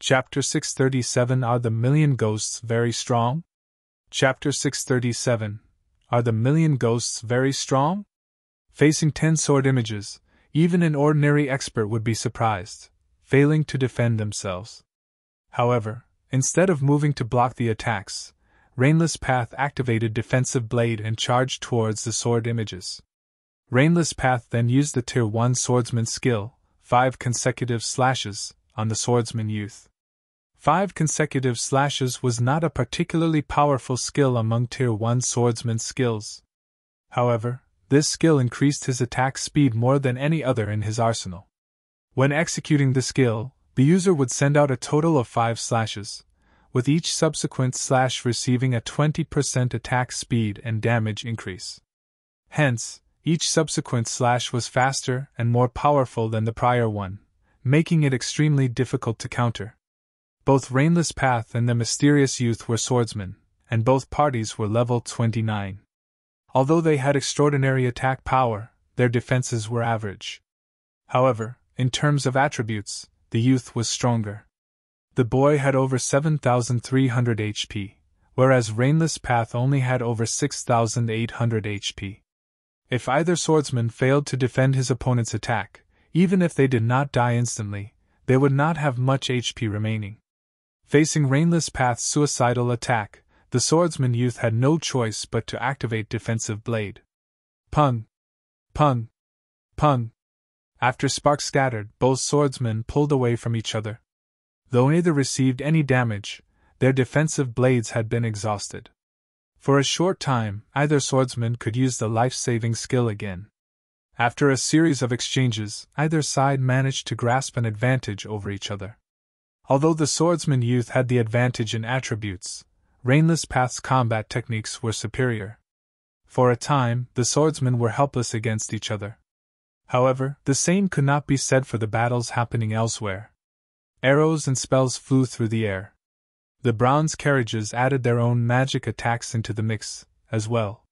Chapter 637 Are the Million Ghosts Very Strong? Chapter 637 Are the Million Ghosts Very Strong? Facing 10 sword images, even an ordinary expert would be surprised, failing to defend themselves. However, instead of moving to block the attacks, Rainless Path activated Defensive Blade and charged towards the sword images. Rainless Path then used the Tier 1 Swordsman skill, 5 consecutive slashes, on the Swordsman youth. 5 consecutive slashes was not a particularly powerful skill among Tier 1 Swordsman skills. However, this skill increased his attack speed more than any other in his arsenal. When executing the skill, the user would send out a total of 5 slashes, with each subsequent slash receiving a 20% attack speed and damage increase. Hence, each subsequent slash was faster and more powerful than the prior one, making it extremely difficult to counter. Both Rainless Path and the Mysterious Youth were swordsmen, and both parties were level 29. Although they had extraordinary attack power, their defenses were average. However, in terms of attributes, the youth was stronger. The boy had over 7,300 HP, whereas Rainless Path only had over 6,800 HP. If either swordsman failed to defend his opponent's attack, even if they did not die instantly, they would not have much HP remaining. Facing Rainless Path's suicidal attack, the swordsman youth had no choice but to activate Defensive Blade. Pung! Pung! Pung! After sparks scattered, both swordsmen pulled away from each other. Though neither received any damage, their defensive blades had been exhausted. For a short time, either swordsman could use the life-saving skill again. After a series of exchanges, either side managed to grasp an advantage over each other. Although the swordsman youth had the advantage in attributes, Rainless Path's combat techniques were superior. For a time, the swordsmen were helpless against each other. However, the same could not be said for the battles happening elsewhere. Arrows and spells flew through the air. The bronze carriages added their own magic attacks into the mix, as well.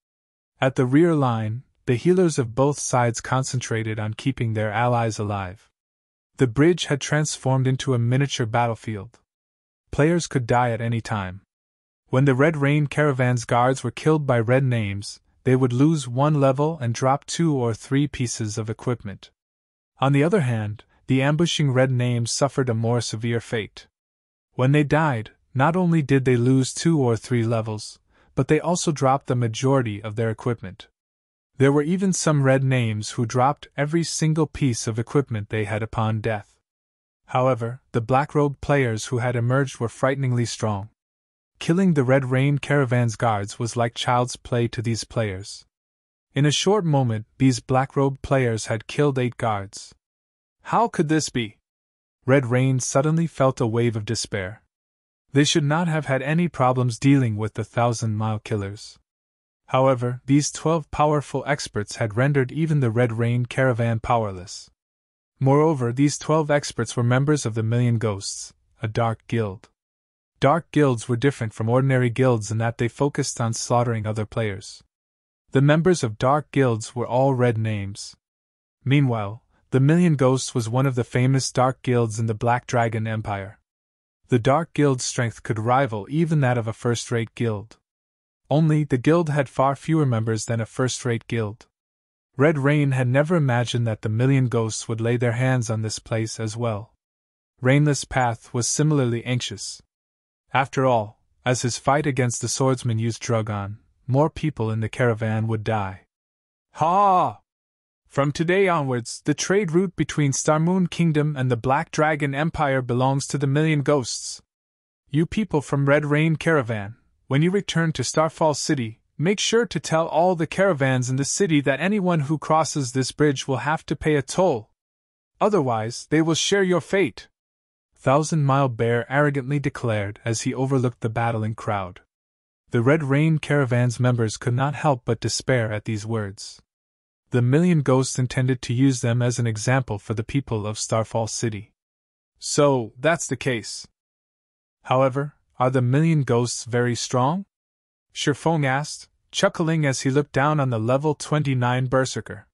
At the rear line, the healers of both sides concentrated on keeping their allies alive. The bridge had transformed into a miniature battlefield. Players could die at any time. When the Red Rain Caravan's guards were killed by red names, they would lose 1 level and drop 2 or 3 pieces of equipment. On the other hand, the ambushing red names suffered a more severe fate. When they died, not only did they lose 2 or 3 levels, but they also dropped the majority of their equipment. There were even some red names who dropped every single piece of equipment they had upon death. However, the black-robed players who had emerged were frighteningly strong. Killing the Red Rain Caravan's guards was like child's play to these players. In a short moment, these black-robed players had killed 8 guards. How could this be? Red Rain suddenly felt a wave of despair. They should not have had any problems dealing with the 1,000-mile killers. However, these 12 powerful experts had rendered even the Red Rain Caravan powerless. Moreover, these 12 experts were members of the Million Ghosts, a dark guild. Dark guilds were different from ordinary guilds in that they focused on slaughtering other players. The members of dark guilds were all red names. Meanwhile, the Million Ghosts was one of the famous dark guilds in the Black Dragon Empire. The dark guild's strength could rival even that of a first-rate guild. Only, the guild had far fewer members than a first-rate guild. Red Rain had never imagined that the Million Ghosts would lay their hands on this place as well. Rainless Path was similarly anxious. After all, as his fight against the swordsman youth drug on, more people in the caravan would die. Ha! From today onwards, the trade route between Starmoon Kingdom and the Black Dragon Empire belongs to the Million Ghosts. You people from Red Rain Caravan, when you return to Starfall City, make sure to tell all the caravans in the city that anyone who crosses this bridge will have to pay a toll. Otherwise, they will share your fate. 1,000-Mile Bear arrogantly declared as he overlooked the battling crowd. The Red Rain Caravan's members could not help but despair at these words. The Million Ghosts intended to use them as an example for the people of Starfall City. So, that's the case. However, are the Million Ghosts very strong? Shirfong asked, chuckling as he looked down on the level 29 berserker.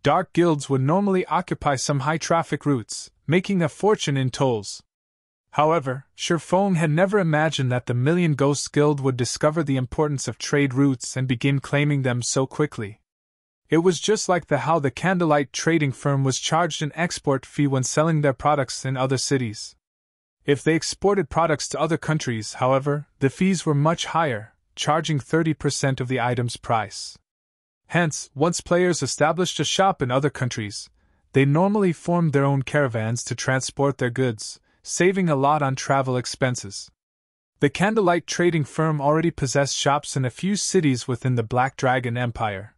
Dark guilds would normally occupy some high-traffic routes, making a fortune in tolls. However, Shifeng had never imagined that the Million Ghosts Guild would discover the importance of trade routes and begin claiming them so quickly. It was just like how the Candlelight trading firm was charged an export fee when selling their products in other cities. If they exported products to other countries, however, the fees were much higher, charging 30% of the item's price. Hence, once players established a shop in other countries, they normally formed their own caravans to transport their goods, saving a lot on travel expenses. The Candlelight trading firm already possessed shops in a few cities within the Black Dragon Empire.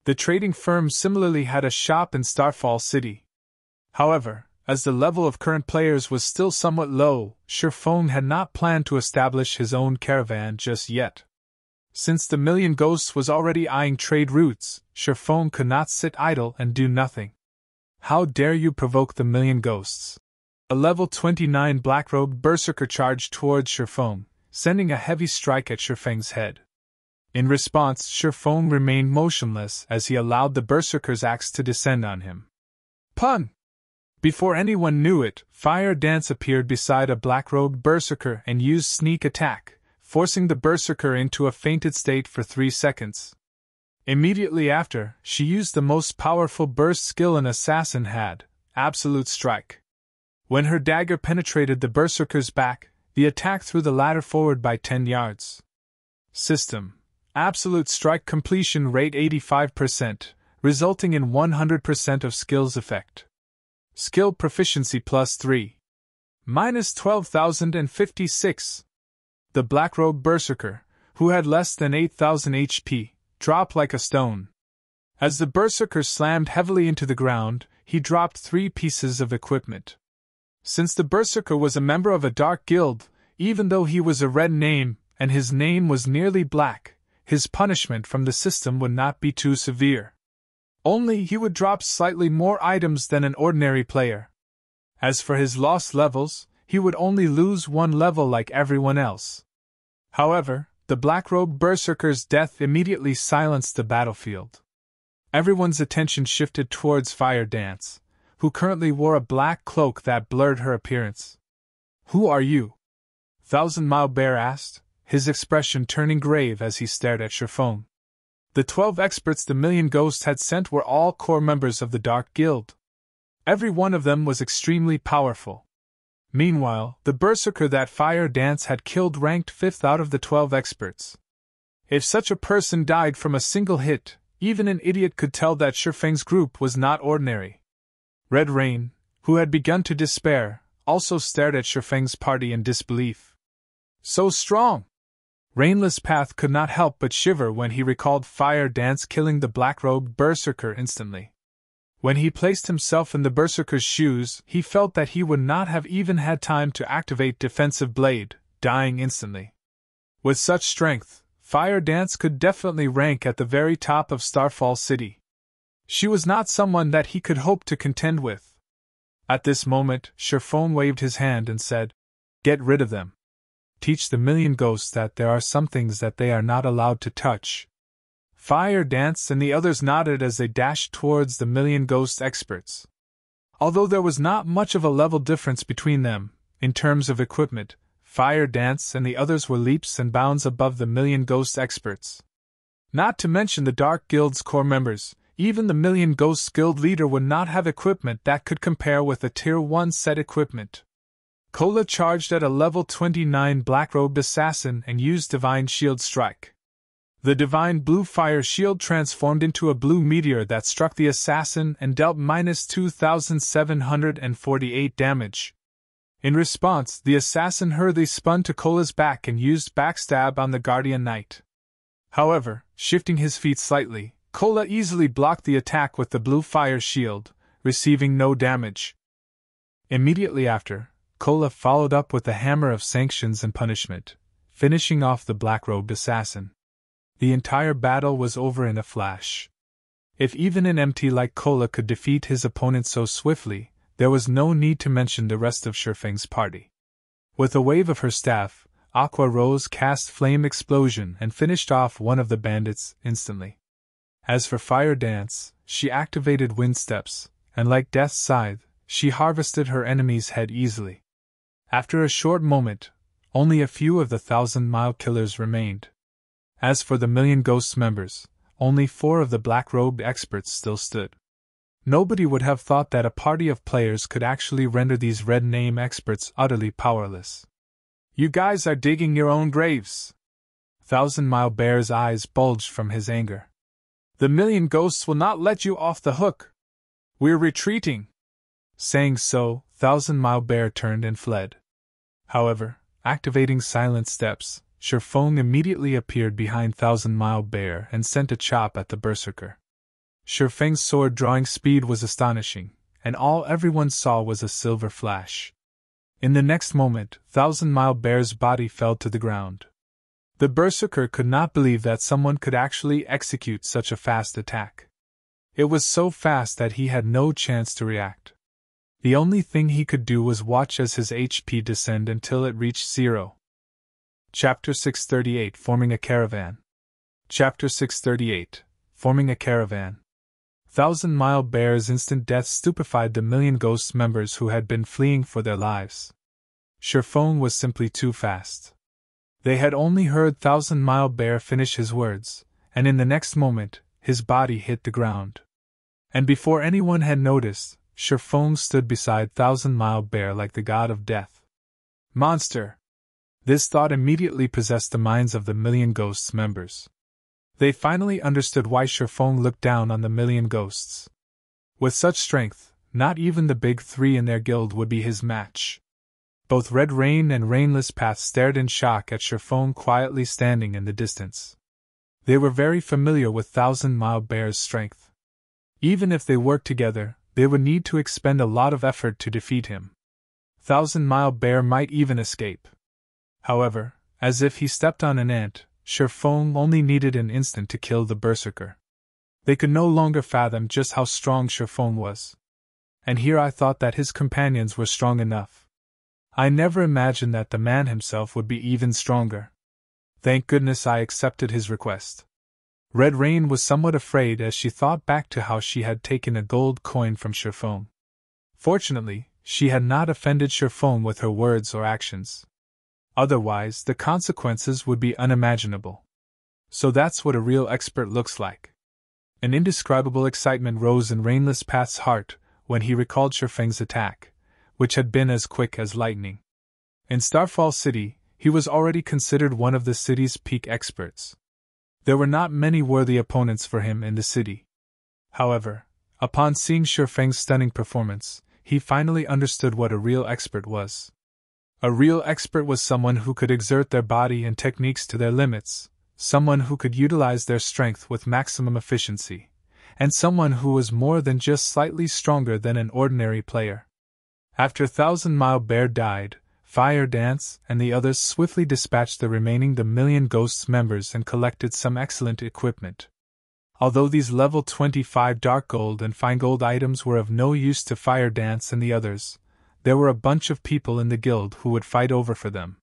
The trading firm similarly had a shop in Starfall City. However, as the level of current players was still somewhat low, Shifeng had not planned to establish his own caravan just yet. Since the Million Ghosts was already eyeing trade routes, Shifeng could not sit idle and do nothing. How dare you provoke the Million Ghosts? A level 29 black-robed berserker charged towards Shifeng, sending a heavy strike at Shifeng's head. In response, Shifeng remained motionless as he allowed the berserker's axe to descend on him. Pun! Before anyone knew it, Fire Dance appeared beside a black-robed berserker and used sneak attack, forcing the berserker into a fainted state for 3 seconds. Immediately after, she used the most powerful burst skill an assassin had, Absolute Strike. When her dagger penetrated the berserker's back, the attack threw the latter forward by 10 yards. System: Absolute Strike completion rate 85%, resulting in 100% of skill's effect. Skill proficiency plus 3. Minus 12,056. The black-robed berserker, who had less than 8,000 HP, dropped like a stone. As the berserker slammed heavily into the ground, he dropped 3 pieces of equipment. Since the berserker was a member of a dark guild, even though he was a red name, and his name was nearly black, his punishment from the system would not be too severe. Only he would drop slightly more items than an ordinary player. As for his lost levels, he would only lose 1 level like everyone else. However, the black-robed berserker's death immediately silenced the battlefield. Everyone's attention shifted towards Fire Dance, who currently wore a black cloak that blurred her appearance. "Who are you?" Thousand Mile Bear asked, his expression turning grave as he stared at Shifeng. The 12 experts the Million Ghosts had sent were all core members of the Dark Guild. Every one of them was extremely powerful. Meanwhile, the berserker that Fire Dance had killed ranked 5th out of the 12 experts. If such a person died from a single hit, even an idiot could tell that Shifeng's group was not ordinary. Red Rain, who had begun to despair, also stared at Shifeng's party in disbelief. So strong! Rainless Path could not help but shiver when he recalled Fire Dance killing the black-robed berserker instantly. When he placed himself in the berserker's shoes, he felt that he would not have even had time to activate Defensive Blade, dying instantly. With such strength, Fire Dance could definitely rank at the very top of Starfall City. She was not someone that he could hope to contend with. At this moment, Shifeng waved his hand and said, "Get rid of them. Teach the Million Ghosts that there are some things that they are not allowed to touch." Fire Dance and the others nodded as they dashed towards the Million Ghost experts. Although there was not much of a level difference between them, in terms of equipment, Fire Dance and the others were leaps and bounds above the Million Ghost experts. Not to mention the Dark Guild's core members, even the Million Ghosts Guild leader would not have equipment that could compare with the Tier 1 set equipment. Cola charged at a level 29 black-robed assassin and used Divine Shield Strike. The Divine Blue Fire Shield transformed into a blue meteor that struck the assassin and dealt minus 2,748 damage. In response, the assassin hurriedly spun to Cola's back and used Backstab on the Guardian Knight. However, shifting his feet slightly, Cola easily blocked the attack with the Blue Fire Shield, receiving no damage. Immediately after, Cola followed up with the Hammer of Sanctions and Punishment, finishing off the black-robed assassin. The entire battle was over in a flash. If even an MT like Cola could defeat his opponent so swiftly, there was no need to mention the rest of Shifeng's party. With a wave of her staff, Aqua Rose cast Flame Explosion and finished off one of the bandits instantly. As for Fire Dance, she activated Wind Steps, and like Death's Scythe, she harvested her enemy's head easily. After a short moment, only a few of the 1,000-mile killers remained. As for the Million Ghosts members, only 4 of the black-robed experts still stood. Nobody would have thought that a party of players could actually render these red name experts utterly powerless. You guys are digging your own graves. 1,000-Mile Bear's eyes bulged from his anger. The Million Ghosts will not let you off the hook. We're retreating. Saying so, 1,000-Mile Bear turned and fled. However, activating silent steps, Shifeng immediately appeared behind 1,000-Mile Bear and sent a chop at the berserker. Shifeng's sword drawing speed was astonishing, and all everyone saw was a silver flash. In the next moment, 1,000-Mile Bear's body fell to the ground. The berserker could not believe that someone could actually execute such a fast attack. It was so fast that he had no chance to react. The only thing he could do was watch as his HP descend until it reached 0. Chapter 638 Forming a Caravan. Chapter 638 Forming a Caravan. 1,000-Mile Bear's instant death stupefied the Million Ghosts members who had been fleeing for their lives. Shifeng was simply too fast. They had only heard 1,000-Mile Bear finish his words, and in the next moment, his body hit the ground. And before anyone had noticed, Shifeng stood beside 1,000-Mile Bear like the god of death. Monster! This thought immediately possessed the minds of the Million Ghosts members. They finally understood why Shifeng looked down on the Million Ghosts. With such strength, not even the big 3 in their guild would be his match. Both Red Rain and Rainless Path stared in shock at Shifeng quietly standing in the distance. They were very familiar with 1,000-Mile Bear's strength. Even if they worked together, they would need to expend a lot of effort to defeat him. 1,000-Mile Bear might even escape. However, as if he stepped on an ant, Shifeng only needed an instant to kill the berserker. They could no longer fathom just how strong Shifeng was. And here I thought that his companions were strong enough. I never imagined that the man himself would be even stronger. Thank goodness I accepted his request. Red Rain was somewhat afraid as she thought back to how she had taken a gold coin from Shifeng. Fortunately, she had not offended Shifeng with her words or actions. Otherwise, the consequences would be unimaginable. So that's what a real expert looks like. An indescribable excitement rose in Rainless Path's heart when he recalled Shifeng's attack, which had been as quick as lightning. In Starfall City, he was already considered one of the city's peak experts. There were not many worthy opponents for him in the city. However, upon seeing Shifeng's stunning performance, he finally understood what a real expert was. A real expert was someone who could exert their body and techniques to their limits, someone who could utilize their strength with maximum efficiency, and someone who was more than just slightly stronger than an ordinary player. After 1,000-Mile Bear died, Fire Dance and the others swiftly dispatched the Million Ghosts members and collected some excellent equipment. Although these level 25 dark gold and fine gold items were of no use to Fire Dance and the others, there were a bunch of people in the guild who would fight over for them.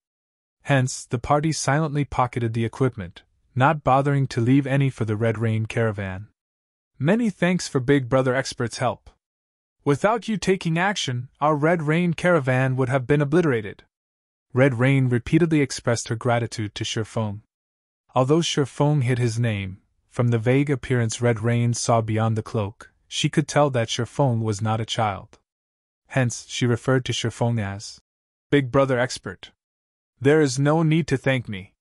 Hence, the party silently pocketed the equipment, not bothering to leave any for the Red Rain Caravan. Many thanks for Big Brother Expert's help. Without you taking action, our Red Rain Caravan would have been obliterated. Red Rain repeatedly expressed her gratitude to Shifeng. Although Shifeng hid his name, from the vague appearance Red Rain saw beyond the cloak, she could tell that Shifeng was not a child. Hence, she referred to Shifeng as Big Brother Expert. There is no need to thank me.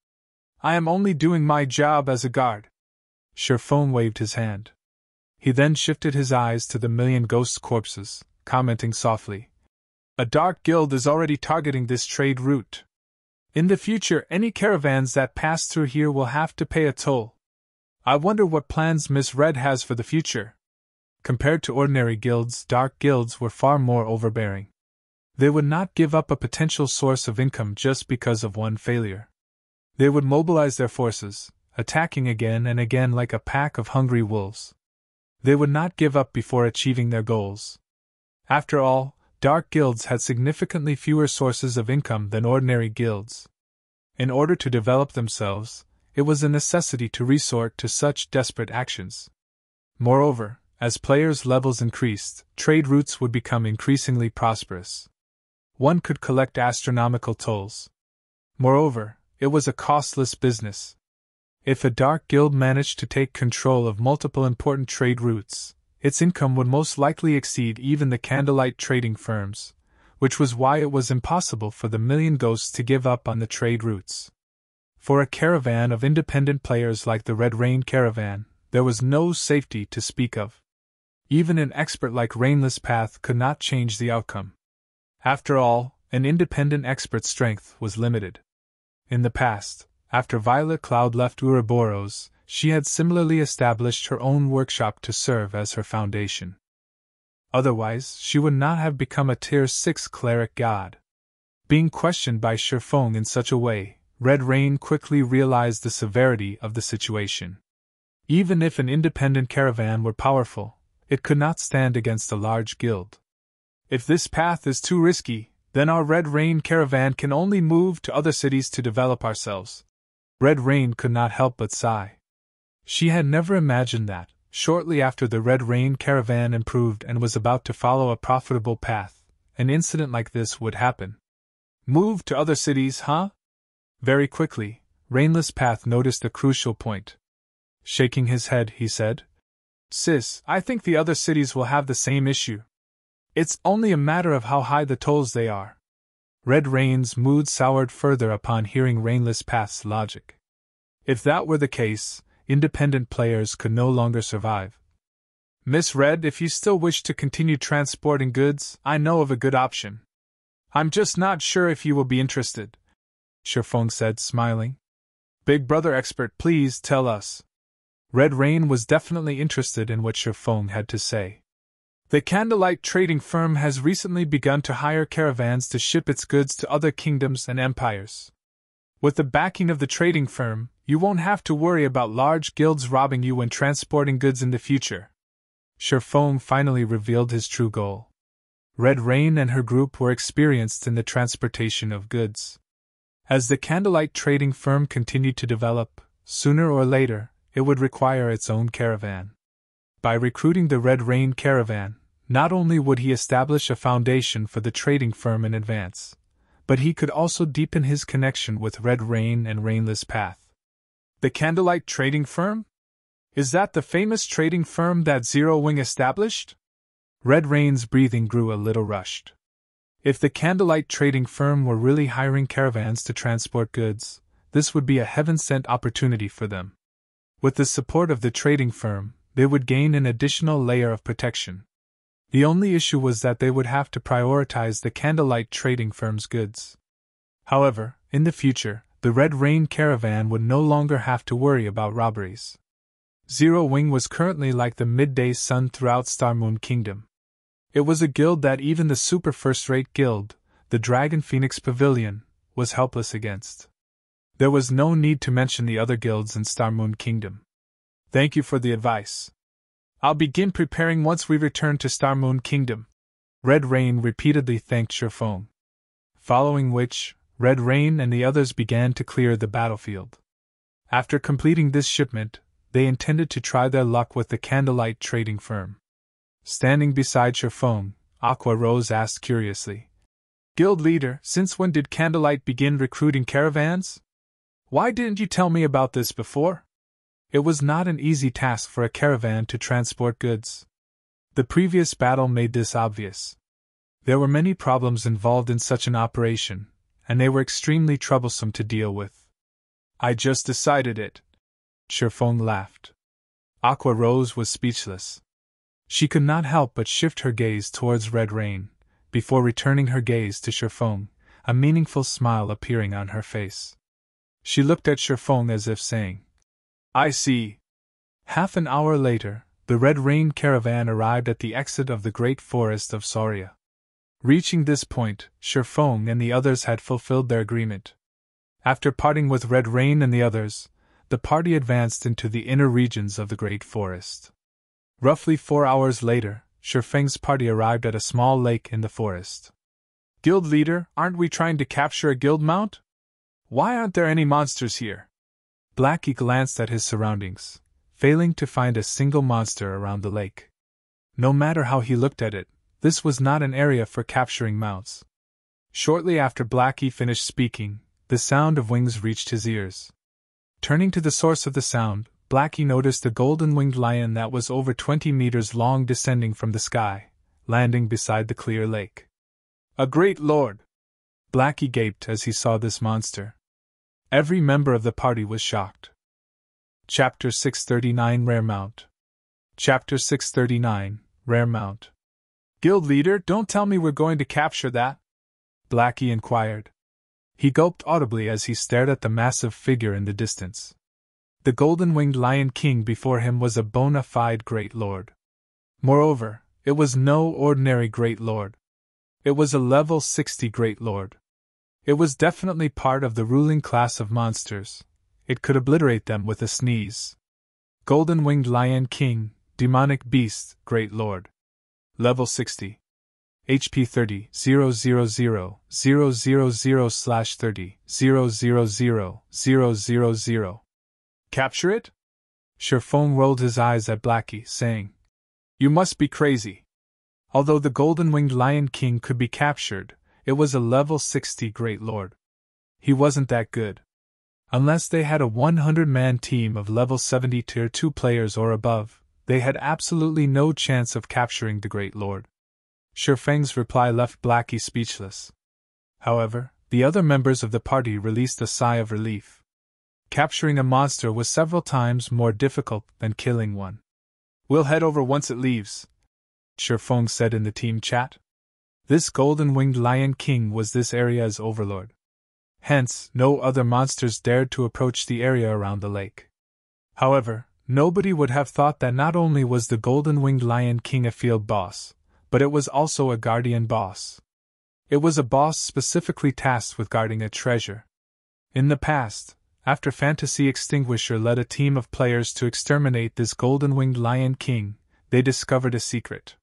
I am only doing my job as a guard. Shifeng waved his hand. He then shifted his eyes to the Million Ghosts' corpses, commenting softly, "A dark guild is already targeting this trade route. In the future, any caravans that pass through here will have to pay a toll. I wonder what plans Miss Red has for the future." Compared to ordinary guilds, dark guilds were far more overbearing. They would not give up a potential source of income just because of one failure. They would mobilize their forces, attacking again and again like a pack of hungry wolves. They would not give up before achieving their goals. After all, dark guilds had significantly fewer sources of income than ordinary guilds. In order to develop themselves, it was a necessity to resort to such desperate actions. Moreover, as players' levels increased, trade routes would become increasingly prosperous. one could collect astronomical tolls. Moreover, it was a costless business. If a dark guild managed to take control of multiple important trade routes, its income would most likely exceed even the candlelight trading firms, which was why it was impossible for the million ghosts to give up on the trade routes. For a caravan of independent players like the Red Rain Caravan, there was no safety to speak of. Even an expert like Rainless Path could not change the outcome. After all, an independent expert's strength was limited. In the past, after Violet Cloud left Ouroboros, she had similarly established her own workshop to serve as her foundation. Otherwise, she would not have become a Tier 6 cleric god. Being questioned by Shifeng in such a way, Red Rain quickly realized the severity of the situation. Even if an independent caravan were powerful, it could not stand against a large guild. If this path is too risky, then our Red Rain Caravan can only move to other cities to develop ourselves. Red Rain could not help but sigh. She had never imagined that, shortly after the Red Rain Caravan improved and was about to follow a profitable path, an incident like this would happen. Move to other cities, huh? Very quickly, Rainless Path noticed a crucial point. Shaking his head, he said, "Sis, I think the other cities will have the same issue. It's only a matter of how high the tolls they are." Red Rain's mood soured further upon hearing Rainless Path's logic. If that were the case, independent players could no longer survive. "Miss Red, if you still wish to continue transporting goods, I know of a good option. I'm just not sure if you will be interested," Shifeng said, smiling. "Big brother expert, please tell us." Red Rain was definitely interested in what Shifeng had to say. "The Candlelight trading firm has recently begun to hire caravans to ship its goods to other kingdoms and empires. With the backing of the trading firm, you won't have to worry about large guilds robbing you when transporting goods in the future." Shifeng finally revealed his true goal. Red Rain and her group were experienced in the transportation of goods. As the Candlelight trading firm continued to develop, sooner or later, it would require its own caravan. By recruiting the Red Rain Caravan, not only would he establish a foundation for the trading firm in advance, but he could also deepen his connection with Red Rain and Rainless Path. The Candlelight trading firm? Is that the famous trading firm that Zero Wing established? Red Rain's breathing grew a little rushed. If the Candlelight trading firm were really hiring caravans to transport goods, this would be a heaven-sent opportunity for them. With the support of the trading firm, they would gain an additional layer of protection. The only issue was that they would have to prioritize the Candlelight trading firm's goods. However, in the future, the Red Rain Caravan would no longer have to worry about robberies. Zero Wing was currently like the midday sun throughout Star Moon Kingdom. It was a guild that even the super first-rate guild, the Dragon Phoenix Pavilion, was helpless against. There was no need to mention the other guilds in Star Moon Kingdom. "Thank you for the advice. I'll begin preparing once we return to Star Moon Kingdom." Red Rain repeatedly thanked Shifeng. Following which, Red Rain and the others began to clear the battlefield. After completing this shipment, they intended to try their luck with the Candlelight trading firm. Standing beside Shifeng, Aqua Rose asked curiously, "Guild leader, since when did Candlelight begin recruiting caravans? Why didn't you tell me about this before?" It was not an easy task for a caravan to transport goods. The previous battle made this obvious. There were many problems involved in such an operation, and they were extremely troublesome to deal with. "I just decided it." Shifeng laughed. Aqua Rose was speechless. She could not help but shift her gaze towards Red Rain, before returning her gaze to Shifeng, a meaningful smile appearing on her face. She looked at Shifeng as if saying, "I see." Half an hour later, the Red Rain Caravan arrived at the exit of the Great Forest of Soria. Reaching this point, Shifeng and the others had fulfilled their agreement. After parting with Red Rain and the others, the party advanced into the inner regions of the Great Forest. Roughly 4 hours later, Shifeng's party arrived at a small lake in the forest. "Guild leader, aren't we trying to capture a guild mount? Why aren't there any monsters here?" Blackie glanced at his surroundings, failing to find a single monster around the lake. No matter how he looked at it, this was not an area for capturing mounts. Shortly after Blackie finished speaking, the sound of wings reached his ears. Turning to the source of the sound, Blackie noticed a golden-winged lion that was over 20 meters long descending from the sky, landing beside the clear lake. A great lord! Blackie gaped as he saw this monster. Every member of the party was shocked. Chapter 639 Rare Mount. Chapter 639 Rare Mount. Guild leader, don't tell me we're going to capture that? Blackie inquired. He gulped audibly as he stared at the massive figure in the distance. The golden-winged Lion King before him was a bona fide great lord. Moreover, it was no ordinary great lord. It was a level 60 great lord. It was definitely part of the ruling class of monsters. It could obliterate them with a sneeze. Golden-winged Lion King, demonic beast, great lord. Level 60. HP 30 000 000/30 000 000. Capture it? Sherfong rolled his eyes at Blackie, saying, You must be crazy. Although the golden-winged Lion King could be captured, it was a level 60 great lord. He wasn't that good. Unless they had a 100-man team of level 70 tier 2 players or above, they had absolutely no chance of capturing the great lord. Sherfeng's reply left Blackie speechless. However, the other members of the party released a sigh of relief. Capturing a monster was several times more difficult than killing one. We'll head over once it leaves, Sherfeng said in the team chat. This golden-winged Lion King was this area's overlord. Hence, no other monsters dared to approach the area around the lake. However, nobody would have thought that not only was the golden-winged Lion King a field boss, but it was also a guardian boss. It was a boss specifically tasked with guarding a treasure. In the past, after Fantasy Extinguisher led a team of players to exterminate this golden-winged Lion King, they discovered a secret.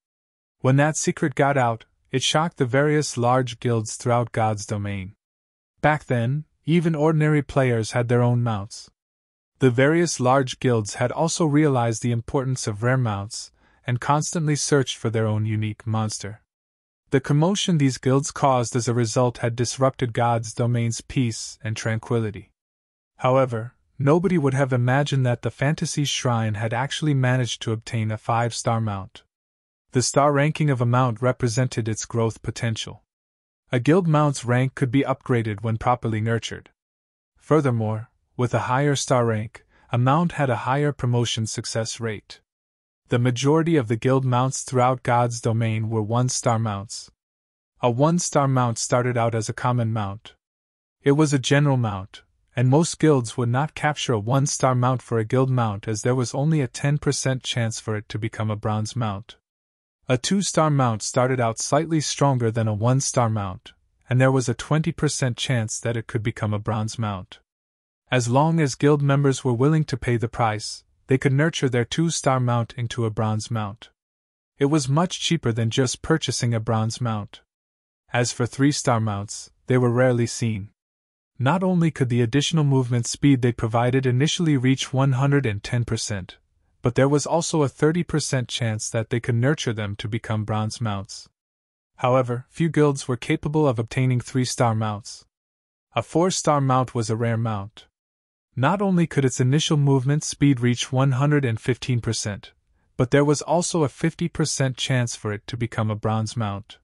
When that secret got out, it shocked the various large guilds throughout God's domain. Back then, even ordinary players had their own mounts. The various large guilds had also realized the importance of rare mounts, and constantly searched for their own unique monster. The commotion these guilds caused as a result had disrupted God's domain's peace and tranquility. However, nobody would have imagined that the Fantasy Shrine had actually managed to obtain a 5-star mount. The star ranking of a mount represented its growth potential. A guild mount's rank could be upgraded when properly nurtured. Furthermore, with a higher star rank, a mount had a higher promotion success rate. The majority of the guild mounts throughout God's domain were 1-star mounts. A 1-star mount started out as a common mount. It was a general mount, and most guilds would not capture a 1-star mount for a guild mount as there was only a 10% chance for it to become a bronze mount. A 2-star mount started out slightly stronger than a 1-star mount, and there was a 20% chance that it could become a bronze mount. As long as guild members were willing to pay the price, they could nurture their 2-star mount into a bronze mount. It was much cheaper than just purchasing a bronze mount. As for 3-star mounts, they were rarely seen. Not only could the additional movement speed they provided initially reach 110%, but there was also a 30% chance that they could nurture them to become bronze mounts. However, few guilds were capable of obtaining 3-star mounts. A 4-star mount was a rare mount. Not only could its initial movement speed reach 115%, but there was also a 50% chance for it to become a bronze mount.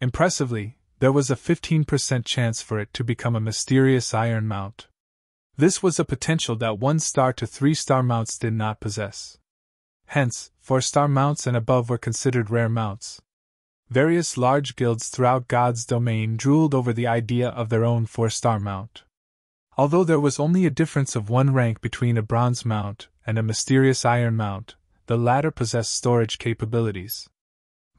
Impressively, there was a 15% chance for it to become a mysterious iron mount. This was a potential that 1-star to 3-star mounts did not possess. Hence, 4-star mounts and above were considered rare mounts. Various large guilds throughout God's domain drooled over the idea of their own 4-star mount. Although there was only a difference of 1 rank between a bronze mount and a mysterious iron mount, the latter possessed storage capabilities.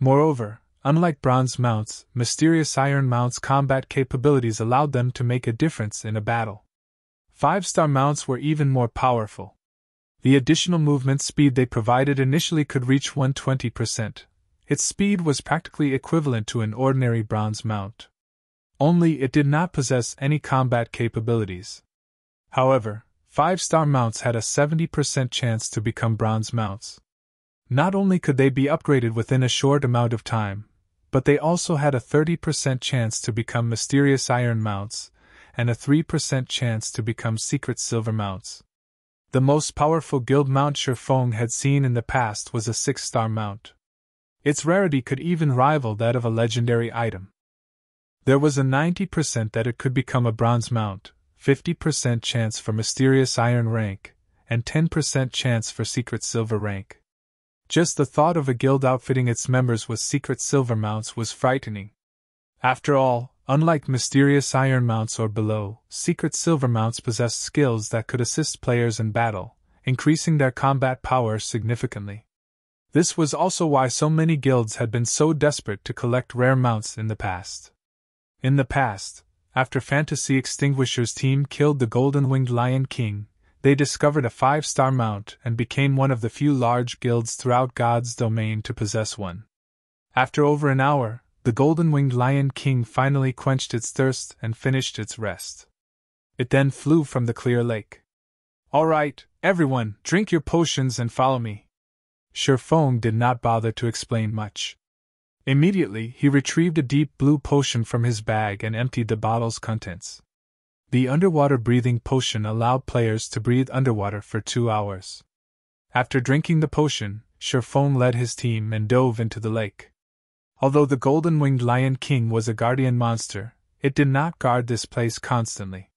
Moreover, unlike bronze mounts, mysterious iron mounts' combat capabilities allowed them to make a difference in a battle. 5-star mounts were even more powerful. The additional movement speed they provided initially could reach 120%. Its speed was practically equivalent to an ordinary bronze mount. Only it did not possess any combat capabilities. However, 5-star mounts had a 70% chance to become bronze mounts. Not only could they be upgraded within a short amount of time, but they also had a 30% chance to become mysterious iron mounts, and a 3% chance to become secret silver mounts. The most powerful guild mount Shifeng had seen in the past was a 6-star mount. Its rarity could even rival that of a legendary item. There was a 90% that it could become a bronze mount, 50% chance for mysterious iron rank, and 10% chance for secret silver rank. Just the thought of a guild outfitting its members with secret silver mounts was frightening. After all, unlike mysterious iron mounts or below, secret silver mounts possessed skills that could assist players in battle, increasing their combat power significantly. This was also why so many guilds had been so desperate to collect rare mounts in the past. In the past, after Fantasy Extinguisher's team killed the Golden-Winged Lion King, they discovered a 5-star mount and became one of the few large guilds throughout God's domain to possess one. After over an hour, the Golden-Winged Lion King finally quenched its thirst and finished its rest. It then flew from the clear lake. "All right, everyone, drink your potions and follow me." Shifeng did not bother to explain much. Immediately, he retrieved a deep blue potion from his bag and emptied the bottle's contents. The underwater breathing potion allowed players to breathe underwater for 2 hours. After drinking the potion, Shifeng led his team and dove into the lake. Although the Golden-Winged Lion King was a guardian monster, it did not guard this place constantly.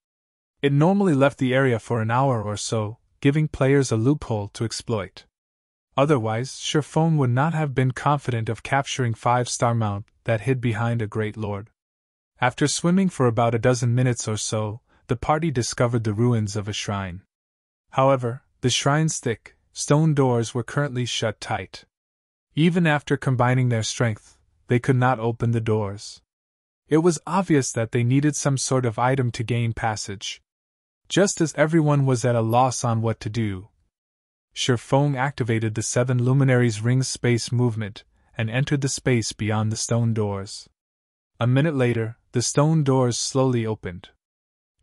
It normally left the area for an hour or so, giving players a loophole to exploit. Otherwise, Shifeng would not have been confident of capturing 5-star mount that hid behind a great lord. After swimming for about a dozen minutes or so, the party discovered the ruins of a shrine. However, the shrine's thick, stone doors were currently shut tight. Even after combining their strength, they could not open the doors. It was obvious that they needed some sort of item to gain passage. Just as everyone was at a loss on what to do, Shifeng activated the 7 Luminaries' Ring space movement and entered the space beyond the stone doors. A minute later, the stone doors slowly opened.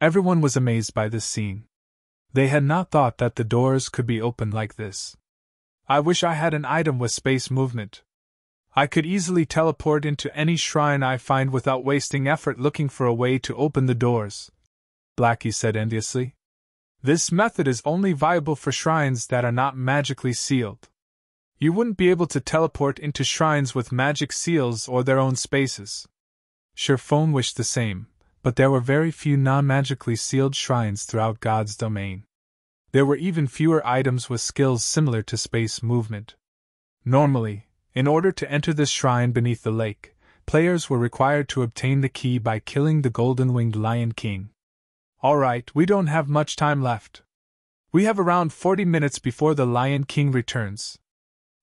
Everyone was amazed by this scene. They had not thought that the doors could be opened like this. "I wish I had an item with space movement. I could easily teleport into any shrine I find without wasting effort looking for a way to open the doors," Blackie said enviously. "This method is only viable for shrines that are not magically sealed. You wouldn't be able to teleport into shrines with magic seals or their own spaces." Shifeng wished the same, but there were very few non-magically sealed shrines throughout God's domain. There were even fewer items with skills similar to space movement. Normally, in order to enter this shrine beneath the lake, players were required to obtain the key by killing the Golden-Winged Lion King. "All right, we don't have much time left. We have around 40 minutes before the Lion King returns.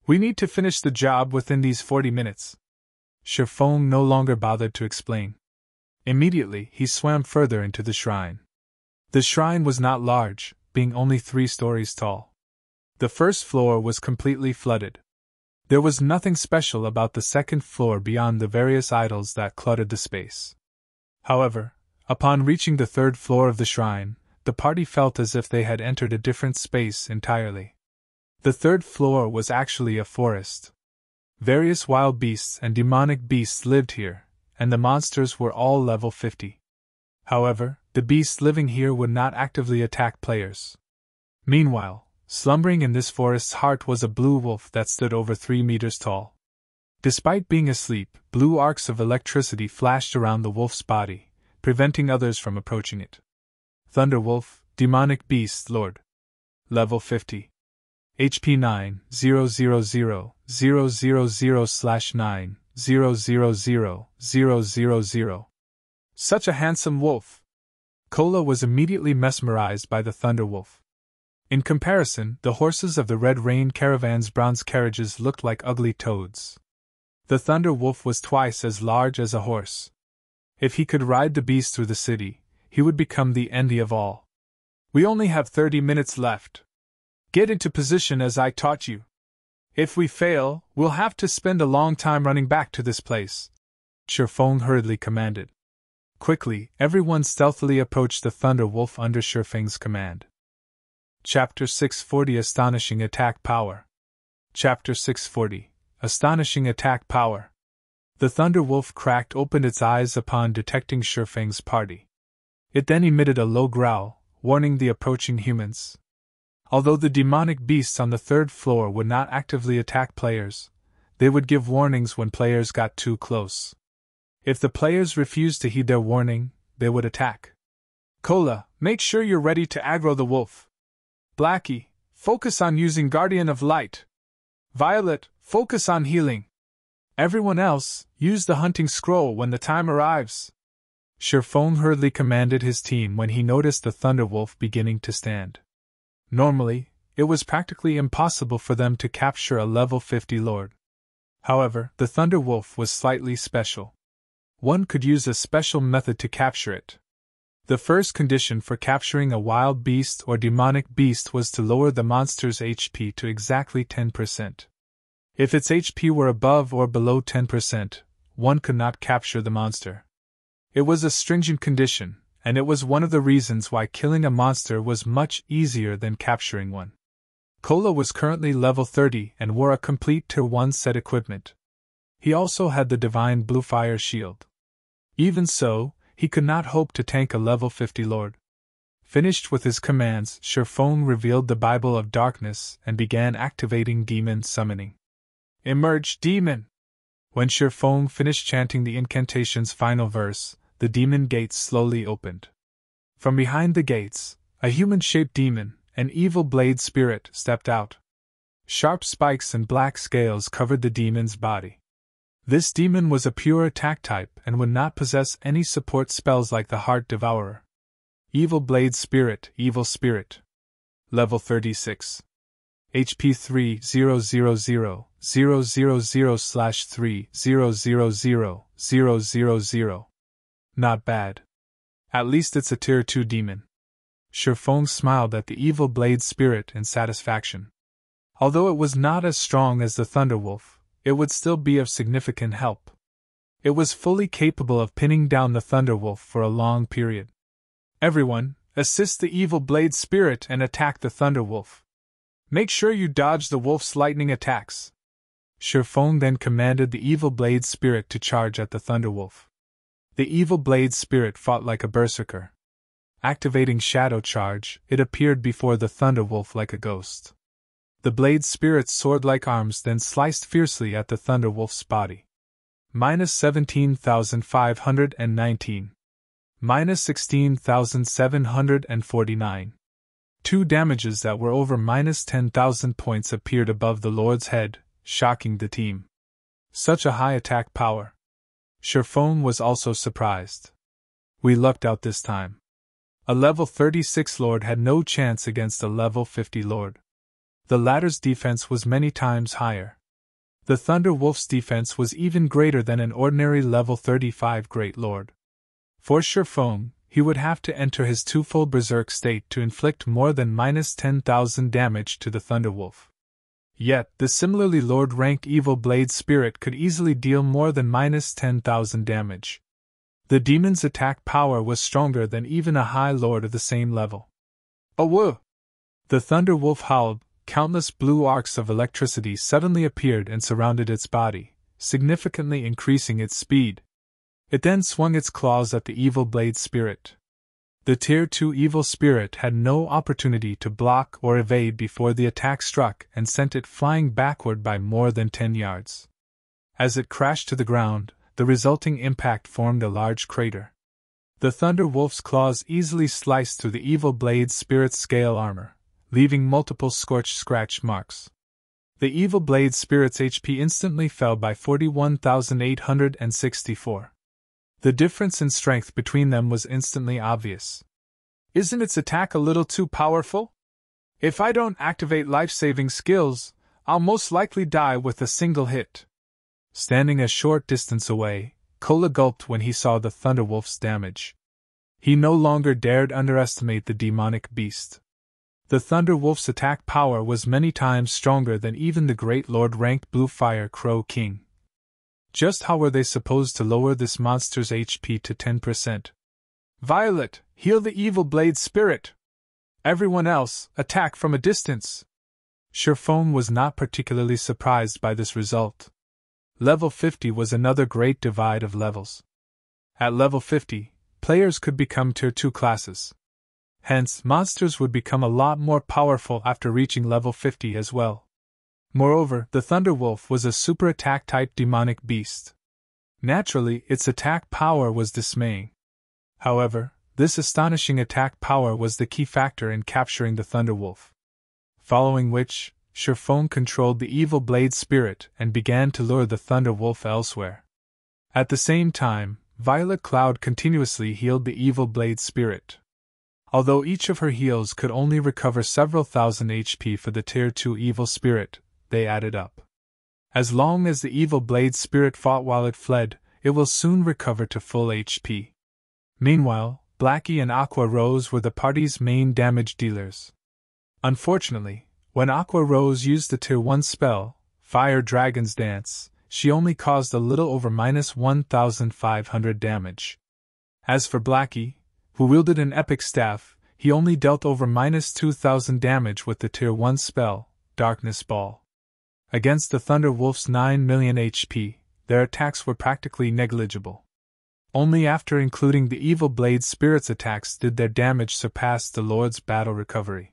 We need to finish the job within these 40 minutes. Shifeng no longer bothered to explain. Immediately, he swam further into the shrine. The shrine was not large, being only 3 stories tall. The first floor was completely flooded. There was nothing special about the second floor beyond the various idols that cluttered the space. However, upon reaching the 3rd floor of the shrine, the party felt as if they had entered a different space entirely. The 3rd floor was actually a forest. Various wild beasts and demonic beasts lived here, and the monsters were all level 50. However, the beasts living here would not actively attack players. Meanwhile, slumbering in this forest's heart was a blue wolf that stood over 3 meters tall. Despite being asleep, blue arcs of electricity flashed around the wolf's body, preventing others from approaching it. Thunderwolf, demonic beast lord. Level 50. HP 9,000/9,000,000. Such a handsome wolf! Kola was immediately mesmerized by the Thunderwolf. In comparison, the horses of the Red Rain Caravan's bronze carriages looked like ugly toads. The Thunderwolf was twice as large as a horse. If he could ride the beast through the city, he would become the envy of all. "We only have 30 minutes left. Get into position as I taught you. If we fail, we'll have to spend a long time running back to this place," Shifeng hurriedly commanded. Quickly, everyone stealthily approached the Thunderwolf under Shifeng's command. Chapter 640 Astonishing Attack Power. Chapter 640 Astonishing Attack Power. The Thunder Wolf cracked open its eyes upon detecting Shifeng's party. It then emitted a low growl, warning the approaching humans. Although the demonic beasts on the third floor would not actively attack players, they would give warnings when players got too close. If the players refused to heed their warning, they would attack. Cola, make sure you're ready to aggro the wolf. Blackie, focus on using Guardian of Light. Violet, focus on healing. Everyone else, use the hunting scroll when the time arrives. Shifeng hurriedly commanded his team when he noticed the Thunderwolf beginning to stand. Normally, it was practically impossible for them to capture a level 50 lord. However, the Thunderwolf was slightly special. One could use a special method to capture it. The first condition for capturing a wild beast or demonic beast was to lower the monster's HP to exactly 10%. If its HP were above or below 10%, one could not capture the monster. It was a stringent condition, and it was one of the reasons why killing a monster was much easier than capturing one. Cola was currently level 30 and wore a complete Tier 1 set equipment. He also had the Divine Blue Fire Shield. Even so, he could not hope to tank a level 50 lord. Finished with his commands, Shifeng revealed the Bible of Darkness and began activating demon summoning. Emerge, demon! When Shifeng finished chanting the incantation's final verse, the demon gates slowly opened. From behind the gates, a human-shaped demon, an evil blade spirit, stepped out. Sharp spikes and black scales covered the demon's body. This demon was a pure attack type and would not possess any support spells like the Heart Devourer. Evil Blade Spirit, Evil Spirit. Level 36. HP 3000/3000/3000. Not bad. At least it's a Tier 2 demon. Shifeng smiled at the Evil Blade Spirit in satisfaction. Although it was not as strong as the Thunderwolf, it would still be of significant help. It was fully capable of pinning down the Thunderwolf for a long period. Everyone, assist the Evil Blade Spirit and attack the Thunderwolf. Make sure you dodge the wolf's lightning attacks. Shifeng then commanded the Evil Blade Spirit to charge at the Thunderwolf. The Evil Blade Spirit fought like a berserker. Activating Shadow Charge, it appeared before the Thunderwolf like a ghost. The Blade Spirit's sword-like arms then sliced fiercely at the Thunderwolf's body. -17,519. -16,749. 2 damages that were over -10,000 points appeared above the Lord's head, shocking the team. Such a high attack power. Shifeng was also surprised. We lucked out this time. A level 36 Lord had no chance against a level 50 Lord. The latter's defense was many times higher. The Thunder Wolf's defense was even greater than an ordinary level 35 Great Lord. For Shifeng, he would have to enter his twofold berserk state to inflict more than -10,000 damage to the Thunderwolf. Yet, the similarly Lord-ranked Evil Blade Spirit could easily deal more than -10,000 damage. The demon's attack power was stronger than even a high lord of the same level. Oh whoa! The Thunderwolf howled. Countless blue arcs of electricity suddenly appeared and surrounded its body, significantly increasing its speed. It then swung its claws at the Evil Blade Spirit. The Tier 2 Evil Spirit had no opportunity to block or evade before the attack struck and sent it flying backward by more than 10 yards. As it crashed to the ground, the resulting impact formed a large crater. The Thunder Wolf's claws easily sliced through the Evil Blade Spirit's scale armor, leaving multiple scorched scratch marks. The Evil Blade Spirit's HP instantly fell by 41,864. The difference in strength between them was instantly obvious. Isn't its attack a little too powerful? If I don't activate life-saving skills, I'll most likely die with a single hit. Standing a short distance away, Cola gulped when he saw the Thunderwolf's damage. He no longer dared underestimate the demonic beast. The Thunderwolf's attack power was many times stronger than even the Great Lord-ranked Blue Fire Crow King. Just how were they supposed to lower this monster's HP to 10%? Violet, heal the Evil Blade Spirit! Everyone else, attack from a distance! Shifeng was not particularly surprised by this result. Level 50 was another great divide of levels. At level 50, players could become Tier 2 classes. Hence, monsters would become a lot more powerful after reaching level 50 as well. Moreover, the Thunderwolf was a super attack-type demonic beast. Naturally, its attack power was dismaying. However, this astonishing attack power was the key factor in capturing the Thunderwolf. Following which, Shaman controlled the evil blade spirit and began to lure the Thunderwolf elsewhere. At the same time, Violet Cloud continuously healed the evil blade spirit. Although each of her heals could only recover several thousand HP for the Tier 2 evil spirit, they added up. As long as the evil blade spirit fought while it fled, it will soon recover to full HP. Meanwhile, Blackie and Aqua Rose were the party's main damage dealers. Unfortunately, when Aqua Rose used the Tier 1 spell, Fire Dragon's Dance, she only caused a little over -1,500 damage. As for Blackie, who wielded an epic staff, he only dealt over -2,000 damage with the Tier 1 spell, Darkness Ball. Against the Thunderwolf's 9 million HP, their attacks were practically negligible. Only after including the Evil Blade Spirit's attacks did their damage surpass the Lord's battle recovery.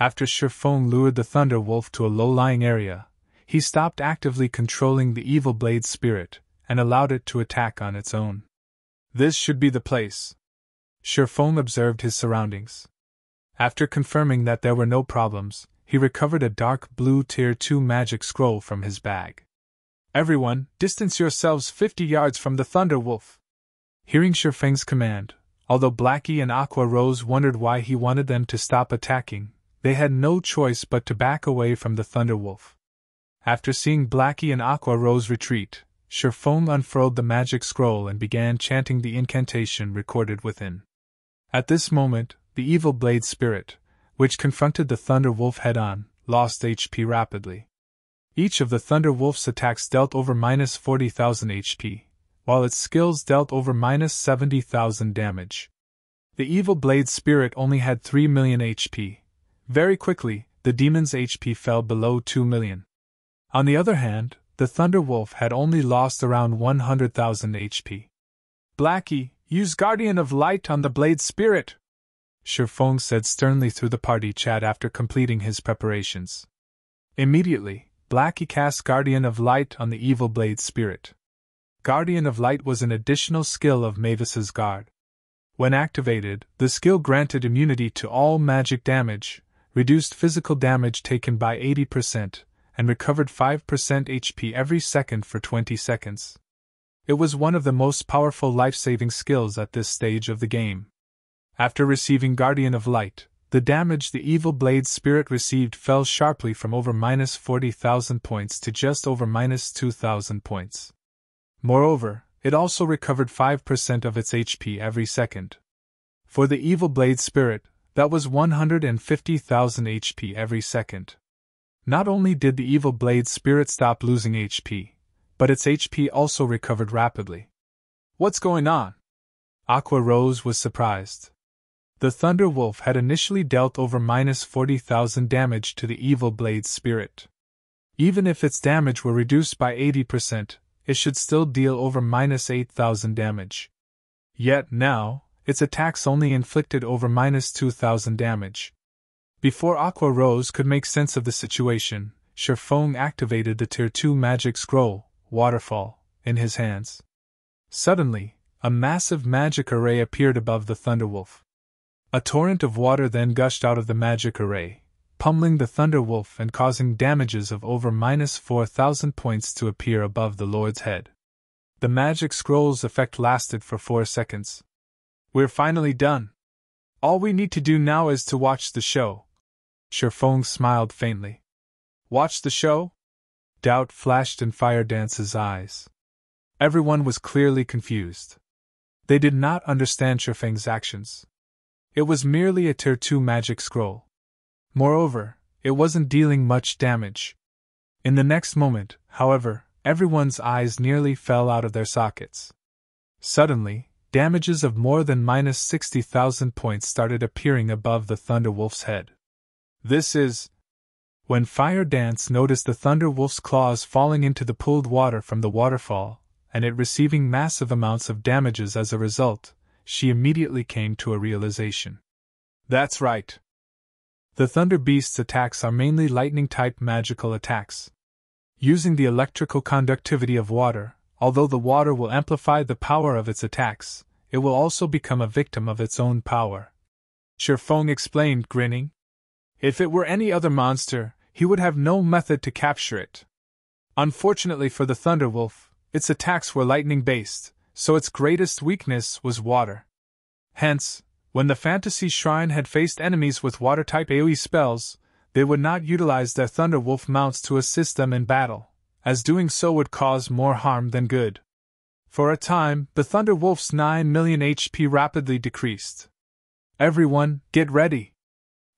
After Shaman lured the Thunderwolf to a low-lying area, he stopped actively controlling the Evil Blade Spirit and allowed it to attack on its own. This should be the place. Shaman observed his surroundings. After confirming that there were no problems, he recovered a dark blue Tier 2 magic scroll from his bag. Everyone, distance yourselves 50 yards from the Thunderwolf. Hearing Shaman's command, although Blackie and Aqua Rose wondered why he wanted them to stop attacking, they had no choice but to back away from the Thunderwolf. After seeing Blackie and Aqua Rose retreat, Shaman unfurled the magic scroll and began chanting the incantation recorded within. At this moment, the Evil Blade Spirit, which confronted the Thunderwolf head-on, lost HP rapidly. Each of the Thunderwolf's attacks dealt over -40,000 HP, while its skills dealt over -70,000 damage. The Evil Blade Spirit only had 3 million HP. Very quickly, the demon's HP fell below 2 million. On the other hand, the Thunderwolf had only lost around 100,000 HP. Blackie, use Guardian of Light on the Blade Spirit, Shaman said sternly through the party chat after completing his preparations. Immediately, Blackie cast Guardian of Light on the Evil Blade Spirit. Guardian of Light was an additional skill of Mavis's Guard. When activated, the skill granted immunity to all magic damage, reduced physical damage taken by 80%, and recovered 5% HP every second for 20 seconds. It was one of the most powerful life-saving skills at this stage of the game. After receiving Guardian of Light, the damage the Evil Blade Spirit received fell sharply from over -40,000 points to just over -2,000 points. Moreover, it also recovered 5% of its HP every second. For the Evil Blade Spirit, that was 150,000 HP every second. Not only did the Evil Blade Spirit stop losing HP, but its HP also recovered rapidly. What's going on? Aqua Rose was surprised. The Thunderwolf had initially dealt over -40,000 damage to the Evil Blade Spirit. Even if its damage were reduced by 80%, it should still deal over -8,000 damage. Yet now, its attacks only inflicted over -2,000 damage. Before Aqua Rose could make sense of the situation, Shaman activated the Tier 2 magic scroll, Waterfall, in his hands. Suddenly, a massive magic array appeared above the Thunderwolf. A torrent of water then gushed out of the magic array, pummeling the Thunderwolf and causing damages of over -4,000 points to appear above the Lord's head. The magic scroll's effect lasted for 4 seconds. We're finally done. All we need to do now is to watch the show. Shaman smiled faintly. Watch the show? Doubt flashed in Fire Dance's eyes. Everyone was clearly confused. They did not understand Shaman's actions. It was merely a Tier 2 magic scroll. Moreover, it wasn't dealing much damage. In the next moment, however, everyone's eyes nearly fell out of their sockets. Suddenly, damages of more than -60,000 points started appearing above the Thunderwolf's head. This is... When Fire Dance noticed the Thunder Wolf's claws falling into the pooled water from the waterfall, and it receiving massive amounts of damages as a result, she immediately came to a realization. That's right. The Thunder Beast's attacks are mainly lightning-type magical attacks. Using the electrical conductivity of water, although the water will amplify the power of its attacks, it will also become a victim of its own power. Shifeng explained, grinning. If it were any other monster, he would have no method to capture it. Unfortunately for the Thunder Wolf, its attacks were lightning-based, so its greatest weakness was water. Hence, when the Fantasy Shrine had faced enemies with water-type AoE spells, they would not utilize their Thunder Wolf mounts to assist them in battle, as doing so would cause more harm than good. For a time, the Thunder Wolf's 9 million HP rapidly decreased. Everyone, get ready!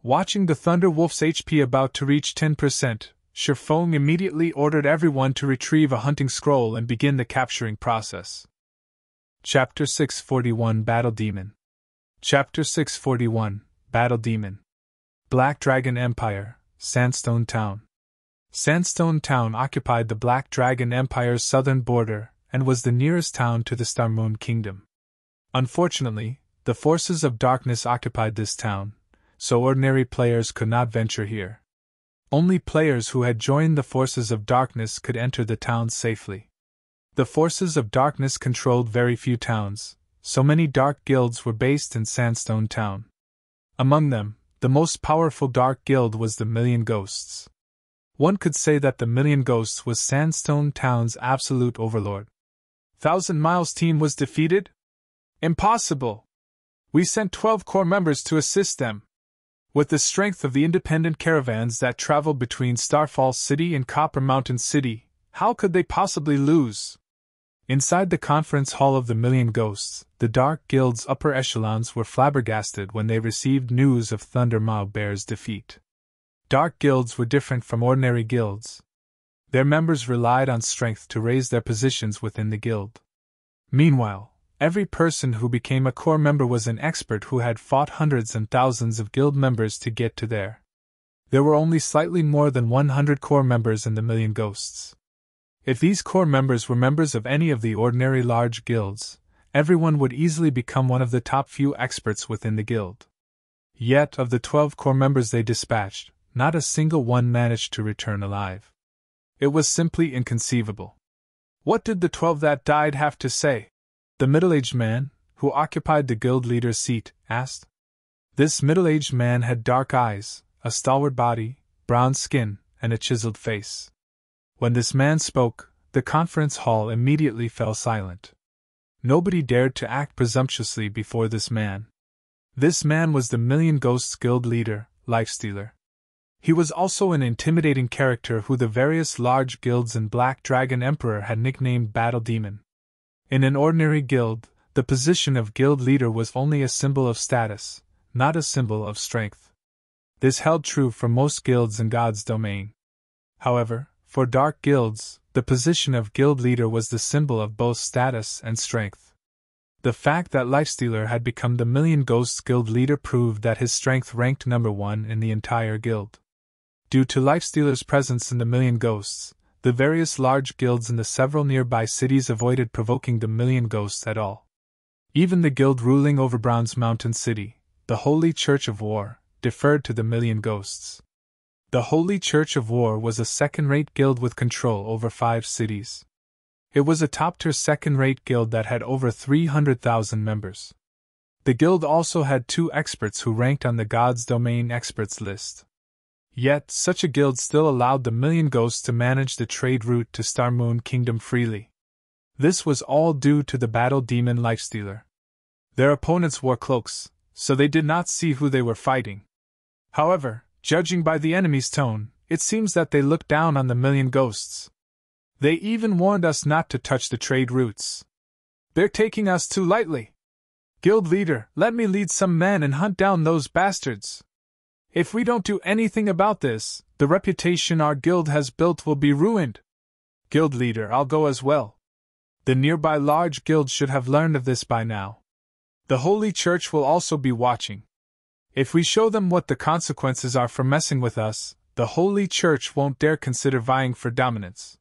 Watching the Thunder Wolf's HP about to reach 10%, Shifeng immediately ordered everyone to retrieve a hunting scroll and begin the capturing process. Chapter 641 Battle Demon. Chapter 641 Battle Demon. Black Dragon Empire, Sandstone Town. Sandstone Town occupied the Black Dragon Empire's southern border and was the nearest town to the Starmoon Kingdom. Unfortunately, the forces of darkness occupied this town, so ordinary players could not venture here. Only players who had joined the forces of darkness could enter the town safely. The forces of darkness controlled very few towns, so many dark guilds were based in Sandstone Town. Among them, the most powerful dark guild was the Million Ghosts. One could say that the Million Ghosts was Sandstone Town's absolute overlord. 1,000 Miles team was defeated? Impossible! We sent 12 core members to assist them. With the strength of the independent caravans that traveled between Starfall City and Copper Mountain City, how could they possibly lose? Inside the conference hall of the Million Ghosts, the Dark Guild's upper echelons were flabbergasted when they received news of Thunder Mao Bear's defeat. Dark Guilds were different from ordinary guilds. Their members relied on strength to raise their positions within the guild. Meanwhile, every person who became a core member was an expert who had fought hundreds and thousands of guild members to get to there. There were only slightly more than 100 core members in the Million Ghosts. If these core members were members of any of the ordinary large guilds, everyone would easily become one of the top few experts within the guild. Yet, of the 12 core members they dispatched, not a single one managed to return alive. It was simply inconceivable. What did the 12 that died have to say? The middle-aged man, who occupied the guild leader's seat, asked. This middle-aged man had dark eyes, a stalwart body, brown skin, and a chiseled face. When this man spoke, the conference hall immediately fell silent. Nobody dared to act presumptuously before this man. This man was the Million Ghosts guild leader, Lifestealer. He was also an intimidating character who the various large guilds in Black Dragon Emperor had nicknamed Battle Demon. In an ordinary guild, the position of guild leader was only a symbol of status, not a symbol of strength. This held true for most guilds in God's domain. However, for dark guilds, the position of guild leader was the symbol of both status and strength. The fact that Lifestealer had become the Million Ghosts guild leader proved that his strength ranked number 1 in the entire guild. Due to Lifestealer's presence in the Million Ghosts, the various large guilds in the several nearby cities avoided provoking the Million Ghosts at all. Even the guild ruling over Bronze Mountain City, the Holy Church of War, deferred to the Million Ghosts. The Holy Church of War was a second-rate guild with control over 5 cities. It was a top-tier second-rate guild that had over 300,000 members. The guild also had 2 experts who ranked on the God's Domain experts list. Yet, such a guild still allowed the Million Ghosts to manage the trade route to Starmoon Kingdom freely. This was all due to the Battle Demon Lifestealer. Their opponents wore cloaks, so they did not see who they were fighting. However, judging by the enemy's tone, it seems that they looked down on the Million Ghosts. They even warned us not to touch the trade routes. They're taking us too lightly. Guild leader, let me lead some men and hunt down those bastards. If we don't do anything about this, the reputation our guild has built will be ruined. Guild leader, I'll go as well. The nearby large guilds should have learned of this by now. The Holy Church will also be watching. If we show them what the consequences are for messing with us, the Holy Church won't dare consider vying for dominance.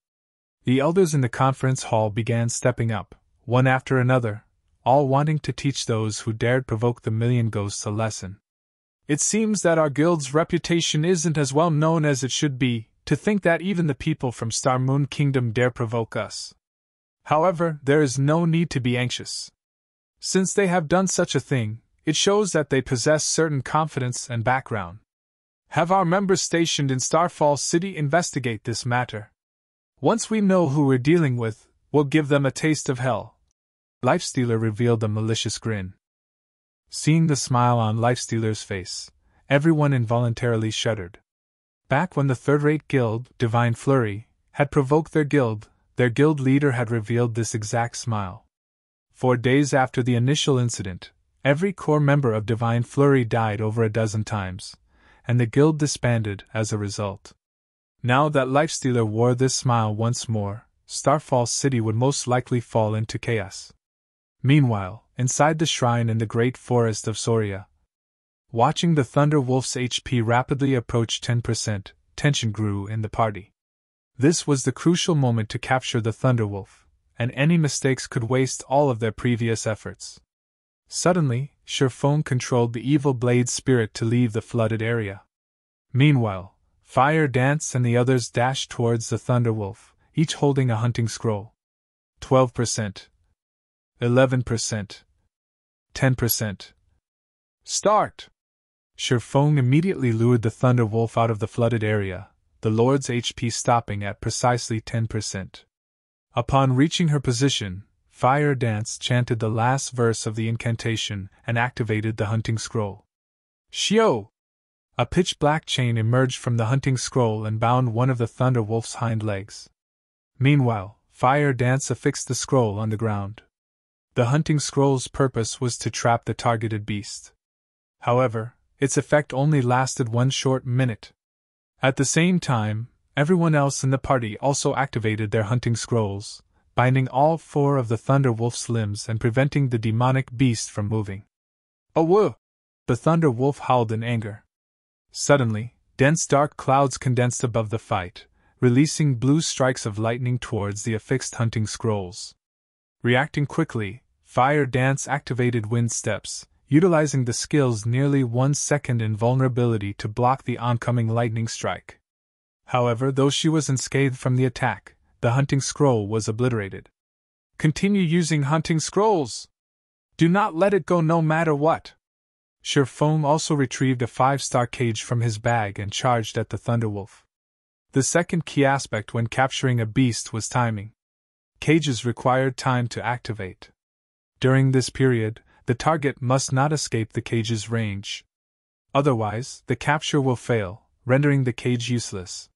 The elders in the conference hall began stepping up, one after another, all wanting to teach those who dared provoke the million ghosts a lesson. It seems that our guild's reputation isn't as well known as it should be, to think that even the people from Star Moon Kingdom dare provoke us. However, there is no need to be anxious. Since they have done such a thing, it shows that they possess certain confidence and background. Have our members stationed in Starfall City investigate this matter. Once we know who we're dealing with, we'll give them a taste of hell. Lifestealer revealed a malicious grin. Seeing the smile on Lifestealer's face, everyone involuntarily shuddered. Back when the third-rate guild, Divine Flurry, had provoked their guild leader had revealed this exact smile. 4 days after the initial incident, every core member of Divine Flurry died over a dozen times, and the guild disbanded as a result. Now that Lifestealer wore this smile once more, Starfall City would most likely fall into chaos. Meanwhile, inside the shrine in the great forest of Soria, watching the Thunder Wolf's HP rapidly approach 10%, tension grew in the party. This was the crucial moment to capture the Thunder Wolf, and any mistakes could waste all of their previous efforts. Suddenly, Sherfone controlled the evil blade spirit to leave the flooded area. Meanwhile, Fire Dance and the others dashed towards the Thunder Wolf, each holding a hunting scroll. 12%. 11%. 10%. Start! Sherfone immediately lured the Thunder Wolf out of the flooded area, the Lord's HP stopping at precisely 10%. Upon reaching her position, Fire Dance chanted the last verse of the incantation and activated the hunting scroll. Shio! A pitch-black chain emerged from the hunting scroll and bound one of the Thunder Wolf's hind legs. Meanwhile, Fire Dance affixed the scroll on the ground. The hunting scroll's purpose was to trap the targeted beast. However, its effect only lasted 1 short minute. At the same time, everyone else in the party also activated their hunting scrolls, binding all 4 of the Thunder Wolf's limbs and preventing the demonic beast from moving. Oh whoa! The Thunder Wolf howled in anger. Suddenly, dense dark clouds condensed above the fight, releasing blue strikes of lightning towards the affixed hunting scrolls. Reacting quickly, Fire Dance activated Wind Steps, utilizing the skill's nearly 1 second invulnerability to block the oncoming lightning strike. However, though she was unscathed from the attack, the hunting scroll was obliterated. Continue using hunting scrolls! Do not let it go no matter what! Sherfone also retrieved a 5-star cage from his bag and charged at the Thunderwolf. The second key aspect when capturing a beast was timing. Cages required time to activate. During this period, the target must not escape the cage's range. Otherwise, the capture will fail, rendering the cage useless.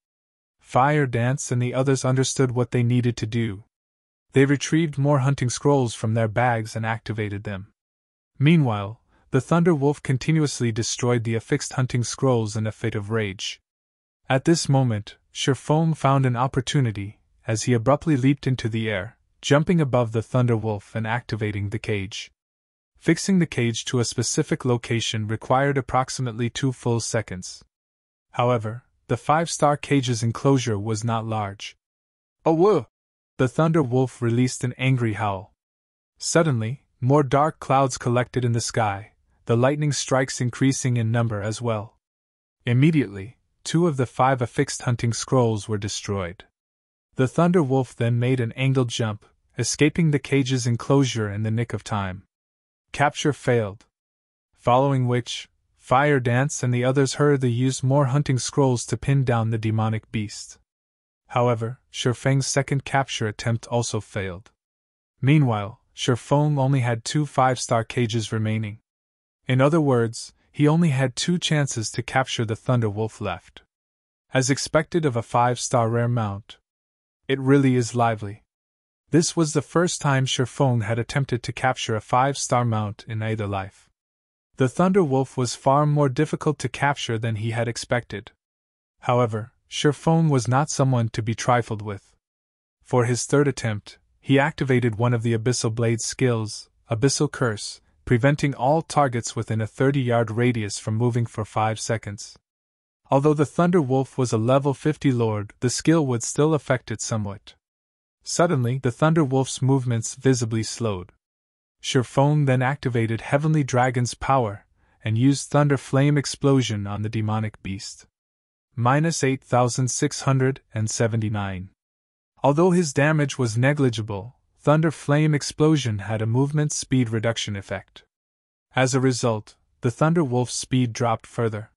Fire Dance and the others understood what they needed to do. They retrieved more hunting scrolls from their bags and activated them. Meanwhile, the Thunder Wolf continuously destroyed the affixed hunting scrolls in a fit of rage. At this moment, Sherfone found an opportunity, as he abruptly leaped into the air, jumping above the Thunder Wolf and activating the cage. Fixing the cage to a specific location required approximately 2 full seconds. However, the 5-star cage's enclosure was not large. Oh whoa! The Thunder Wolf released an angry howl. Suddenly, more dark clouds collected in the sky, the lightning strikes increasing in number as well. Immediately, 2 of the 5 affixed hunting scrolls were destroyed. The Thunder Wolf then made an angled jump, escaping the cage's enclosure in the nick of time. Capture failed. Following which, Fire Dance and the others hurriedly used more hunting scrolls to pin down the demonic beast. However, Sherfeng's second capture attempt also failed. Meanwhile, Sherfeng only had 2 5-star cages remaining. In other words, he only had 2 chances to capture the Thunder Wolf left. As expected of a 5-star rare mount. It really is lively. This was the first time Sherfeng had attempted to capture a 5-star mount in either life. The Thunder Wolf was far more difficult to capture than he had expected. However, Sherfeng was not someone to be trifled with. For his third attempt, he activated one of the Abyssal Blade's skills, Abyssal Curse, preventing all targets within a 30-yard radius from moving for 5 seconds. Although the Thunder Wolf was a level 50 lord, the skill would still affect it somewhat. Suddenly, the Thunder Wolf's movements visibly slowed. Shaman then activated Heavenly Dragon's power and used Thunder Flame Explosion on the demonic beast. -8,679. Although his damage was negligible, Thunder Flame Explosion had a movement speed reduction effect. As a result, the Thunder Wolf's speed dropped further.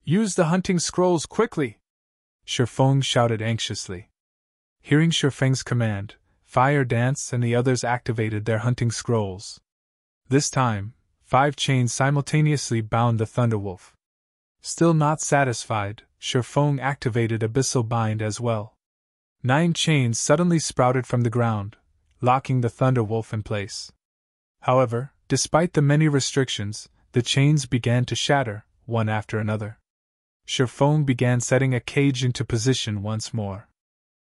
"Use the hunting scrolls quickly!" Shaman shouted anxiously. Hearing Shifeng's command, Fire Dance and the others activated their hunting scrolls. This time, 5 chains simultaneously bound the Thunder Wolf. Still not satisfied, Shaman activated Abyssal Bind as well. 9 chains suddenly sprouted from the ground, locking the Thunder Wolf in place. However, despite the many restrictions, the chains began to shatter, one after another. Shaman began setting a cage into position once more.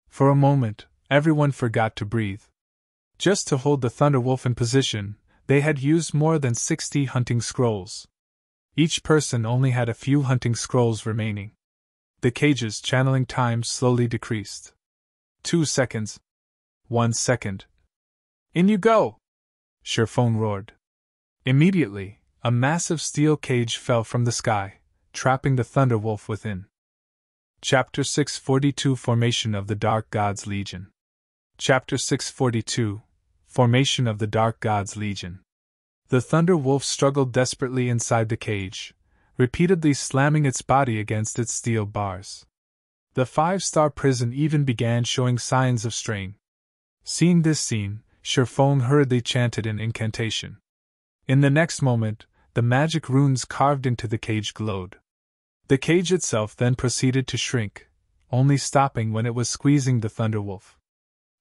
For a moment, everyone forgot to breathe. Just to hold the Thunder Wolf in position, they had used more than 60 hunting scrolls. Each person only had a few hunting scrolls remaining. The cage's channeling time slowly decreased. 2 seconds. 1 second. "In you go!" Shaman roared. Immediately, a massive steel cage fell from the sky, trapping the Thunder Wolf within. Chapter 642 Formation of the Dark Gods Legion. Chapter 642 Formation of the Dark Gods Legion. The Thunder Wolf struggled desperately inside the cage, repeatedly slamming its body against its steel bars. The 5-star prison even began showing signs of strain. Seeing this scene, Shaman hurriedly chanted an incantation. In the next moment, the magic runes carved into the cage glowed. The cage itself then proceeded to shrink, only stopping when it was squeezing the Thunder Wolf.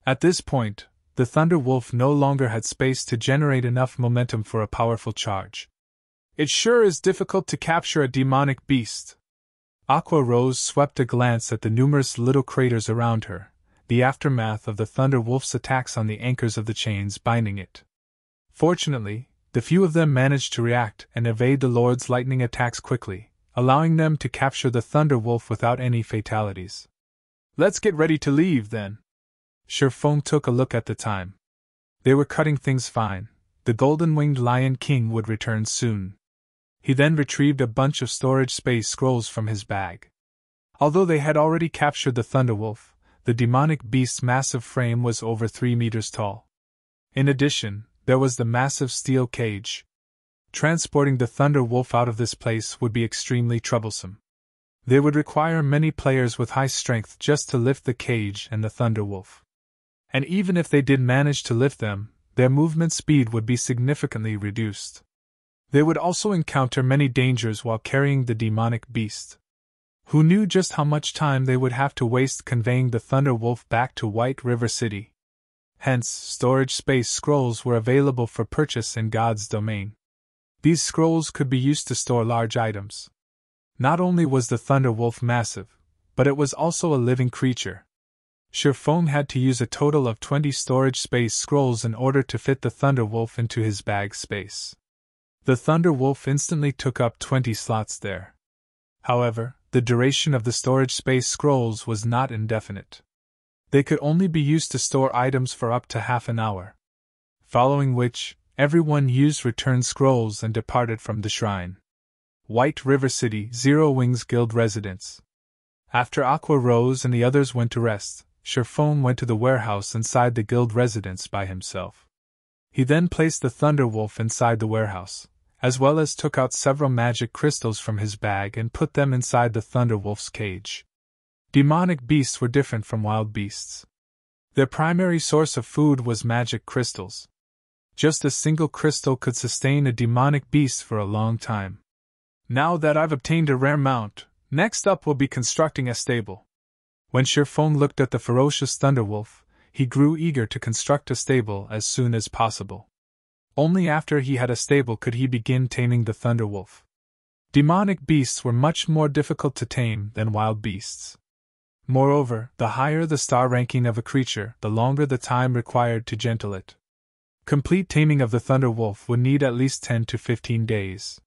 At this point, the Thunder Wolf no longer had space to generate enough momentum for a powerful charge. "It sure is difficult to capture a demonic beast." Aqua Rose swept a glance at the numerous little craters around her, the aftermath of the Thunder Wolf's attacks on the anchors of the chains binding it. Fortunately, the few of them managed to react and evade the Lord's lightning attacks quickly, allowing them to capture the Thunder Wolf without any fatalities. "Let's get ready to leave, then." Shaman took a look at the time. They were cutting things fine. The Golden-Winged Lion King would return soon. He then retrieved a bunch of storage space scrolls from his bag. Although they had already captured the Thunder Wolf, the demonic beast's massive frame was over 3 meters tall. In addition, there was the massive steel cage. Transporting the Thunder Wolf out of this place would be extremely troublesome. They would require many players with high strength just to lift the cage and the Thunder Wolf. And even if they did manage to lift them, their movement speed would be significantly reduced. They would also encounter many dangers while carrying the demonic beast. Who knew just how much time they would have to waste conveying the Thunder Wolf back to White River City? Hence, storage space scrolls were available for purchase in God's domain. These scrolls could be used to store large items. Not only was the Thunder Wolf massive, but it was also a living creature. Shaman had to use a total of 20 storage space scrolls in order to fit the Thunder Wolf into his bag space. The Thunder Wolf instantly took up 20 slots there. However, the duration of the storage space scrolls was not indefinite. They could only be used to store items for up to half an hour. Following which, everyone used return scrolls and departed from the shrine. White River City, Zero Wings Guild residence. After Aqua Rose and the others went to rest, Shaman went to the warehouse inside the guild residence by himself. He then placed the Thunder Wolf inside the warehouse, as well as took out several magic crystals from his bag and put them inside the Thunder Wolf's cage. Demonic beasts were different from wild beasts. Their primary source of food was magic crystals. Just a single crystal could sustain a demonic beast for a long time. Now that I've obtained a rare mount, next up will be constructing a stable. When Shaman looked at the ferocious Thunder Wolf, he grew eager to construct a stable as soon as possible. Only after he had a stable could he begin taming the Thunder Wolf. Demonic beasts were much more difficult to tame than wild beasts. Moreover, the higher the star ranking of a creature, the longer the time required to gentle it. Complete taming of the Thunder Wolf would need at least 10 to 15 days.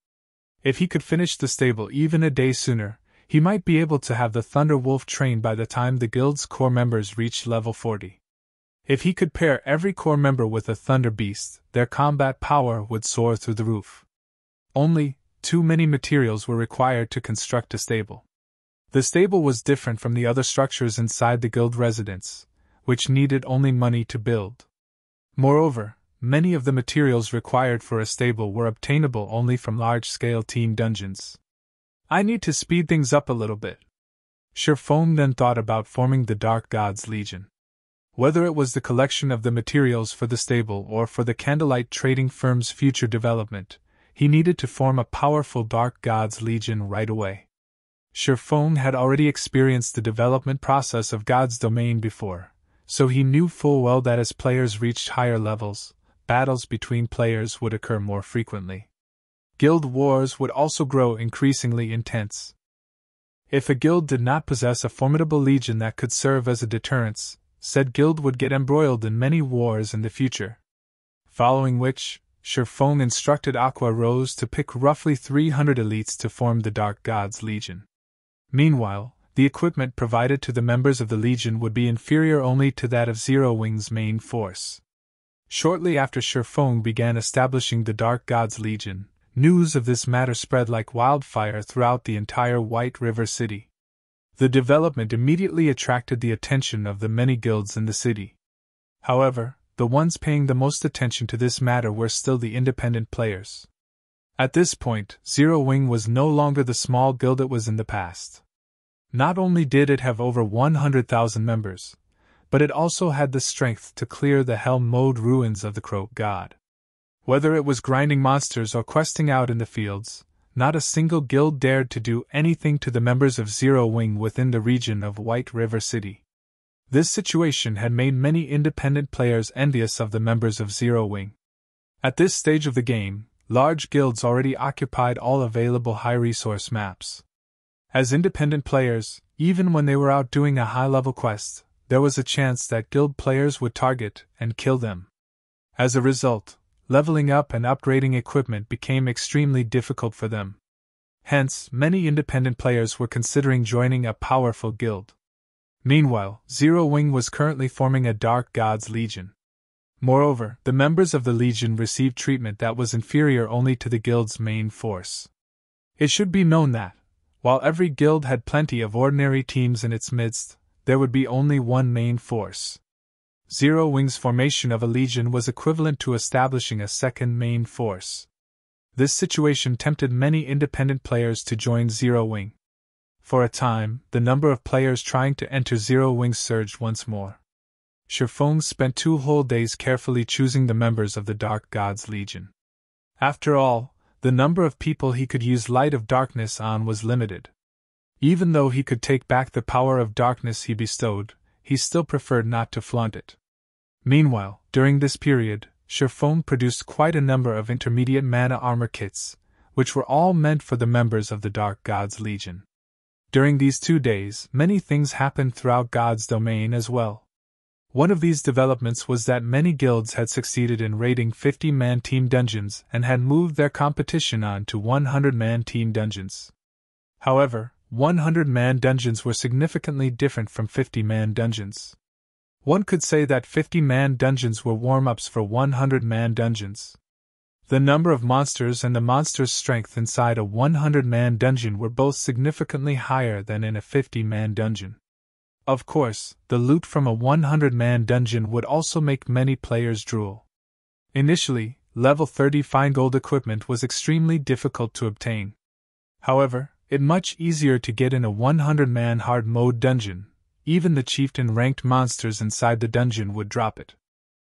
If he could finish the stable even a day sooner, he might be able to have the Thunder Wolf trained by the time the guild's core members reached level 40. If he could pair every core member with a Thunder Beast, their combat power would soar through the roof. Only, too many materials were required to construct a stable. The stable was different from the other structures inside the guild residence, which needed only money to build. Moreover, many of the materials required for a stable were obtainable only from large-scale team dungeons. I need to speed things up a little bit. Sherfone then thought about forming the Dark Gods Legion. Whether it was the collection of the materials for the stable or for the Candlelight trading firm's future development, he needed to form a powerful Dark Gods Legion right away. Sherfone had already experienced the development process of God's Domain before, so he knew full well that as players reached higher levels, battles between players would occur more frequently. Guild wars would also grow increasingly intense. If a guild did not possess a formidable legion that could serve as a deterrence, said guild would get embroiled in many wars in the future. Following which, Sherfone instructed Aqua Rose to pick roughly 300 elites to form the Dark Gods Legion. Meanwhile, the equipment provided to the members of the Legion would be inferior only to that of Zero Wing's main force. Shortly after Sherfone began establishing the Dark Gods Legion, news of this matter spread like wildfire throughout the entire White River City. The development immediately attracted the attention of the many guilds in the city. However, the ones paying the most attention to this matter were still the independent players. At this point, Zero Wing was no longer the small guild it was in the past. Not only did it have over 100,000 members, but it also had the strength to clear the hell-mode ruins of the Crow God. Whether it was grinding monsters or questing out in the fields, not a single guild dared to do anything to the members of Zero Wing within the region of White River City. This situation had made many independent players envious of the members of Zero Wing. At this stage of the game, large guilds already occupied all available high-resource maps. As independent players, even when they were out doing a high-level quest, there was a chance that guild players would target and kill them. As a result, leveling up and upgrading equipment became extremely difficult for them. Hence, many independent players were considering joining a powerful guild. Meanwhile, Zero Wing was currently forming a Dark Gods Legion. Moreover, the members of the Legion received treatment that was inferior only to the guild's main force. It should be known that, while every guild had plenty of ordinary teams in its midst, there would be only one main force. Zero Wing's formation of a legion was equivalent to establishing a second main force. This situation tempted many independent players to join Zero Wing. For a time, the number of players trying to enter Zero Wing surged once more. Sherfone spent 2 whole days carefully choosing the members of the Dark Gods Legion. After all, the number of people he could use Light of Darkness on was limited. Even though he could take back the power of darkness he bestowed, he still preferred not to flaunt it. Meanwhile, during this period, Sherfone produced quite a number of intermediate mana armor kits, which were all meant for the members of the Dark Gods Legion. During these 2 days, many things happened throughout God's Domain as well. One of these developments was that many guilds had succeeded in raiding 50-man team dungeons and had moved their competition on to 100-man team dungeons. However, 100-man dungeons were significantly different from 50-man dungeons. One could say that 50-man dungeons were warm-ups for 100-man dungeons. The number of monsters and the monster's strength inside a 100-man dungeon were both significantly higher than in a 50-man dungeon. Of course, the loot from a 100-man dungeon would also make many players drool. Initially, level 30 fine gold equipment was extremely difficult to obtain. However, it much easier to get in a 100-man hard mode dungeon. Even the chieftain-ranked monsters inside the dungeon would drop it.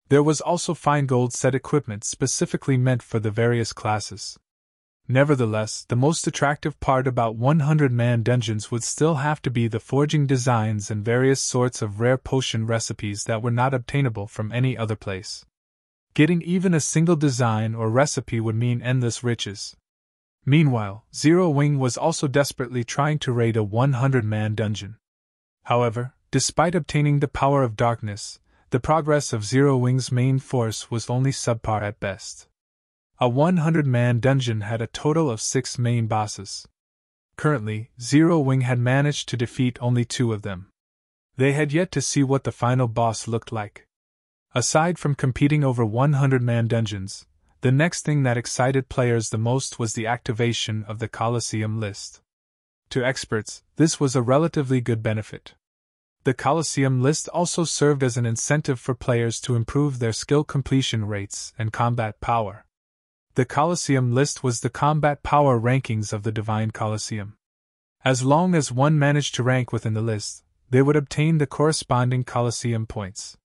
There was also fine gold set equipment specifically meant for the various classes. Nevertheless, the most attractive part about 100-man dungeons would still have to be the forging designs and various sorts of rare potion recipes that were not obtainable from any other place. Getting even a single design or recipe would mean endless riches. Meanwhile, Zero Wing was also desperately trying to raid a 100-man dungeon. However, despite obtaining the power of darkness, the progress of Zero Wing's main force was only subpar at best. A 100-man dungeon had a total of 6 main bosses. Currently, Zero Wing had managed to defeat only 2 of them. They had yet to see what the final boss looked like. Aside from competing over 100-man dungeons, the next thing that excited players the most was the activation of the Colosseum list. To experts, this was a relatively good benefit. The Colosseum list also served as an incentive for players to improve their skill completion rates and combat power. The Colosseum list was the combat power rankings of the Divine Colosseum. As long as one managed to rank within the list, they would obtain the corresponding Colosseum points.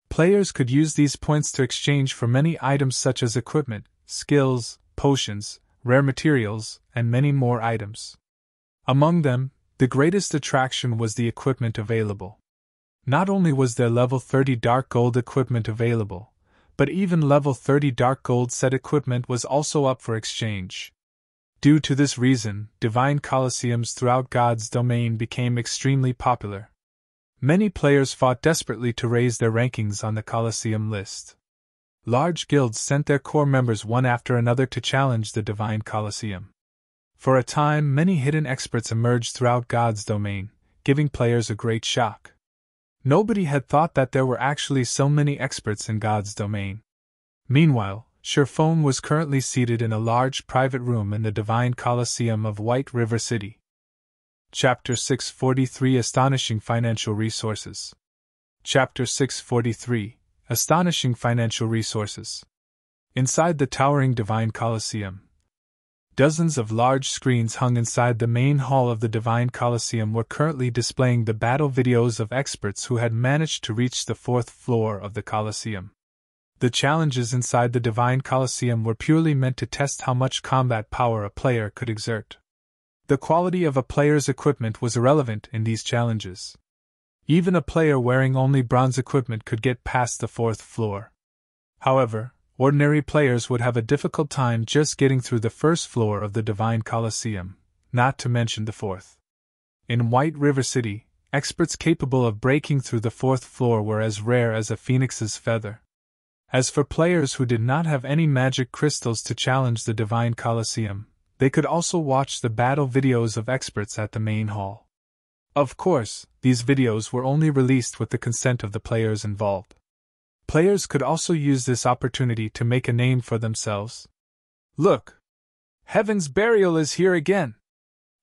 Players could use these points to exchange for many items such as equipment, skills, potions, rare materials, and many more items. Among them, the greatest attraction was the equipment available. Not only was there level 30 Dark Gold equipment available, but even level 30 Dark Gold set equipment was also up for exchange. Due to this reason, Divine Colosseums throughout God's domain became extremely popular. Many players fought desperately to raise their rankings on the Colosseum list. Large guilds sent their core members one after another to challenge the Divine Colosseum. For a time, many hidden experts emerged throughout God's domain, giving players a great shock. Nobody had thought that there were actually so many experts in God's domain. Meanwhile, Sherphone was currently seated in a large private room in the Divine Colosseum of White River City. Chapter 643 Astonishing Financial Resources. Chapter 643 Astonishing Financial Resources. Inside the towering Divine Colosseum, dozens of large screens hung inside the main hall of the Divine Colosseum were currently displaying the battle videos of experts who had managed to reach the 4th floor of the Colosseum. The challenges inside the Divine Colosseum were purely meant to test how much combat power a player could exert. The quality of a player's equipment was irrelevant in these challenges. Even a player wearing only bronze equipment could get past the 4th floor. However, ordinary players would have a difficult time just getting through the 1st floor of the Divine Colosseum, not to mention the 4th. In White River City, experts capable of breaking through the 4th floor were as rare as a phoenix's feather. As for players who did not have any magic crystals to challenge the Divine Colosseum, they could also watch the battle videos of experts at the main hall. Of course, these videos were only released with the consent of the players involved. Players could also use this opportunity to make a name for themselves. Look! Heaven's Burial is here again!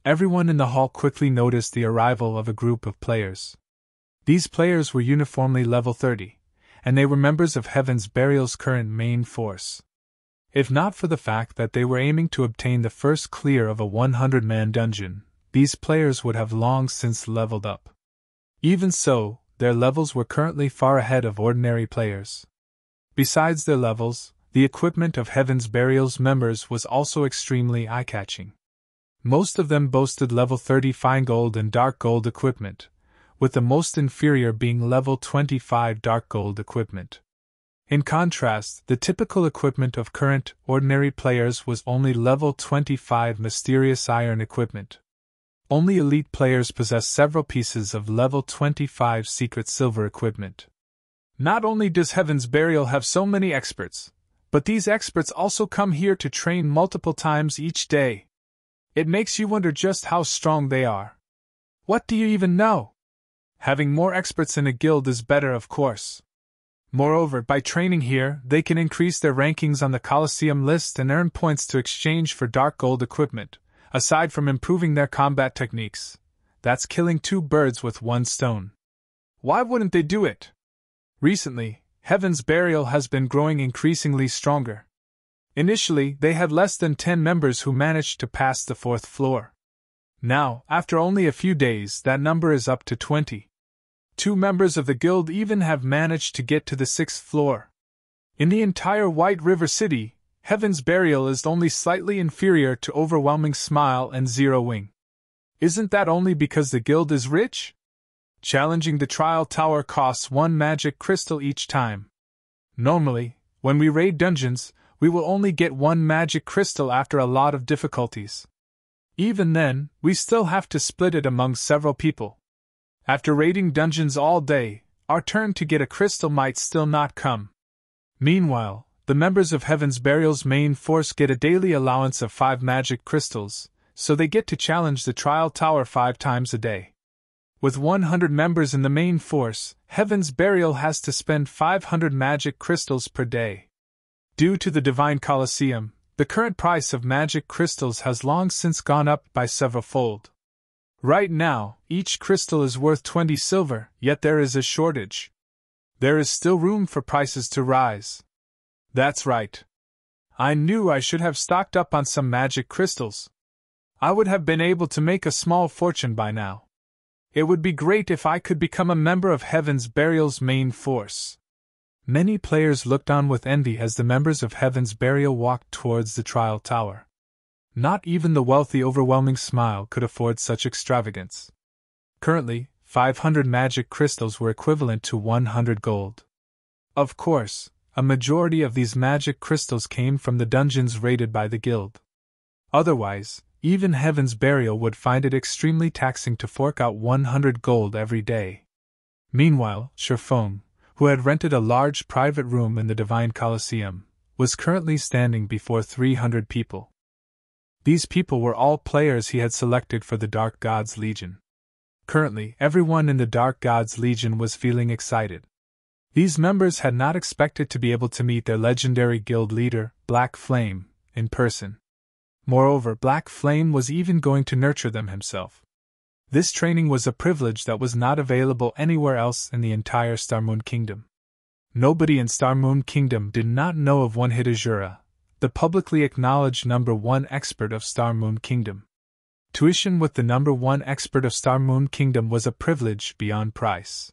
Everyone in the hall quickly noticed the arrival of a group of players. These players were uniformly level 30, and they were members of Heaven's Burial's current main force. If not for the fact that they were aiming to obtain the first clear of a 100-man dungeon, these players would have long since leveled up. Even so, their levels were currently far ahead of ordinary players. Besides their levels, the equipment of Heaven's Burial's members was also extremely eye-catching. Most of them boasted level 30 fine gold and dark gold equipment, with the most inferior being level 25 dark gold equipment. In contrast, the typical equipment of current, ordinary players was only level 25 mysterious iron equipment. Only elite players possess several pieces of level 25 secret silver equipment. Not only does Heaven's Burial have so many experts, but these experts also come here to train multiple times each day. It makes you wonder just how strong they are. What do you even know? Having more experts in a guild is better, of course. Moreover, by training here, they can increase their rankings on the Colosseum list and earn points to exchange for dark gold equipment. Aside from improving their combat techniques, that's killing 2 birds with 1 stone. Why wouldn't they do it? Recently, Heaven's Burial has been growing increasingly stronger. Initially, they had less than 10 members who managed to pass the 4th floor. Now, after only a few days, that number is up to 20. 2 members of the guild even have managed to get to the 6th floor. In the entire White River City, Heaven's Burial is only slightly inferior to Overwhelming Smile and Zero Wing. Isn't that only because the guild is rich? Challenging the trial tower costs 1 magic crystal each time. Normally, when we raid dungeons, we will only get 1 magic crystal after a lot of difficulties. Even then, we still have to split it among several people. After raiding dungeons all day, our turn to get a crystal might still not come. Meanwhile, the members of Heaven's Burial's main force get a daily allowance of 5 magic crystals, so they get to challenge the trial tower 5 times a day. With 100 members in the main force, Heaven's Burial has to spend 500 magic crystals per day. Due to the Divine Colosseum, the current price of magic crystals has long since gone up by several-fold. Right now, each crystal is worth 20 silver, yet there is a shortage. There is still room for prices to rise. That's right. I knew I should have stocked up on some magic crystals. I would have been able to make a small fortune by now. It would be great if I could become a member of Heaven's Burial's main force. Many players looked on with envy as the members of Heaven's Burial walked towards the trial tower. Not even the wealthy overwhelming smile could afford such extravagance. Currently, 500 magic crystals were equivalent to 100 gold. Of course, a majority of these magic crystals came from the dungeons raided by the guild. Otherwise, even Heaven's Burial would find it extremely taxing to fork out 100 gold every day. Meanwhile, Sherfong, who had rented a large private room in the Divine Colosseum, was currently standing before 300 people. These people were all players he had selected for the Dark Gods Legion. Currently, everyone in the Dark Gods Legion was feeling excited. These members had not expected to be able to meet their legendary guild leader, Black Flame, in person. Moreover, Black Flame was even going to nurture them himself. This training was a privilege that was not available anywhere else in the entire Starmoon Kingdom. Nobody in Starmoon Kingdom did not know of one hit Asura, the publicly acknowledged #1 expert of Starmoon Kingdom. Tuition with the #1 expert of Starmoon Kingdom was a privilege beyond price.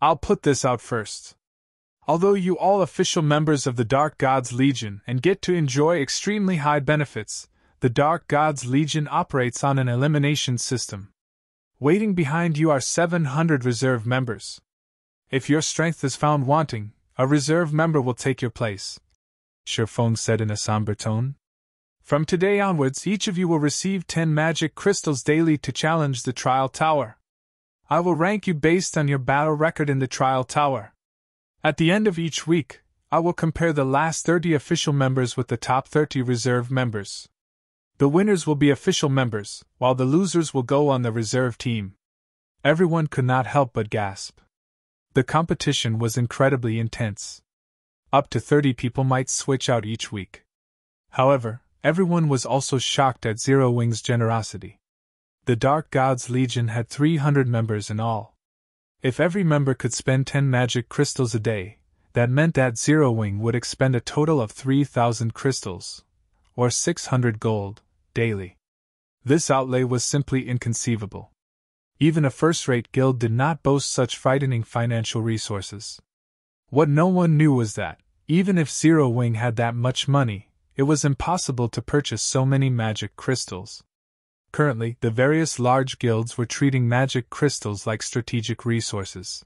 I'll put this out first. Although you all official members of the Dark Gods Legion and get to enjoy extremely high benefits, the Dark Gods Legion operates on an elimination system. Waiting behind you are 700 reserve members. If your strength is found wanting, a reserve member will take your place, Sherfong said in a somber tone. From today onwards, each of you will receive 10 magic crystals daily to challenge the trial tower. I will rank you based on your battle record in the trial tower. At the end of each week, I will compare the last 30 official members with the top 30 reserve members. The winners will be official members, while the losers will go on the reserve team. Everyone could not help but gasp. The competition was incredibly intense. Up to 30 people might switch out each week. However, everyone was also shocked at Zero Wing's generosity. The Dark Gods Legion had 300 members in all. If every member could spend 10 magic crystals a day, that meant that Zero Wing would expend a total of 3,000 crystals, or 600 gold, daily. This outlay was simply inconceivable. Even a first-rate guild did not boast such frightening financial resources. What no one knew was that, even if Zero Wing had that much money, it was impossible to purchase so many magic crystals. Currently, the various large guilds were treating magic crystals like strategic resources.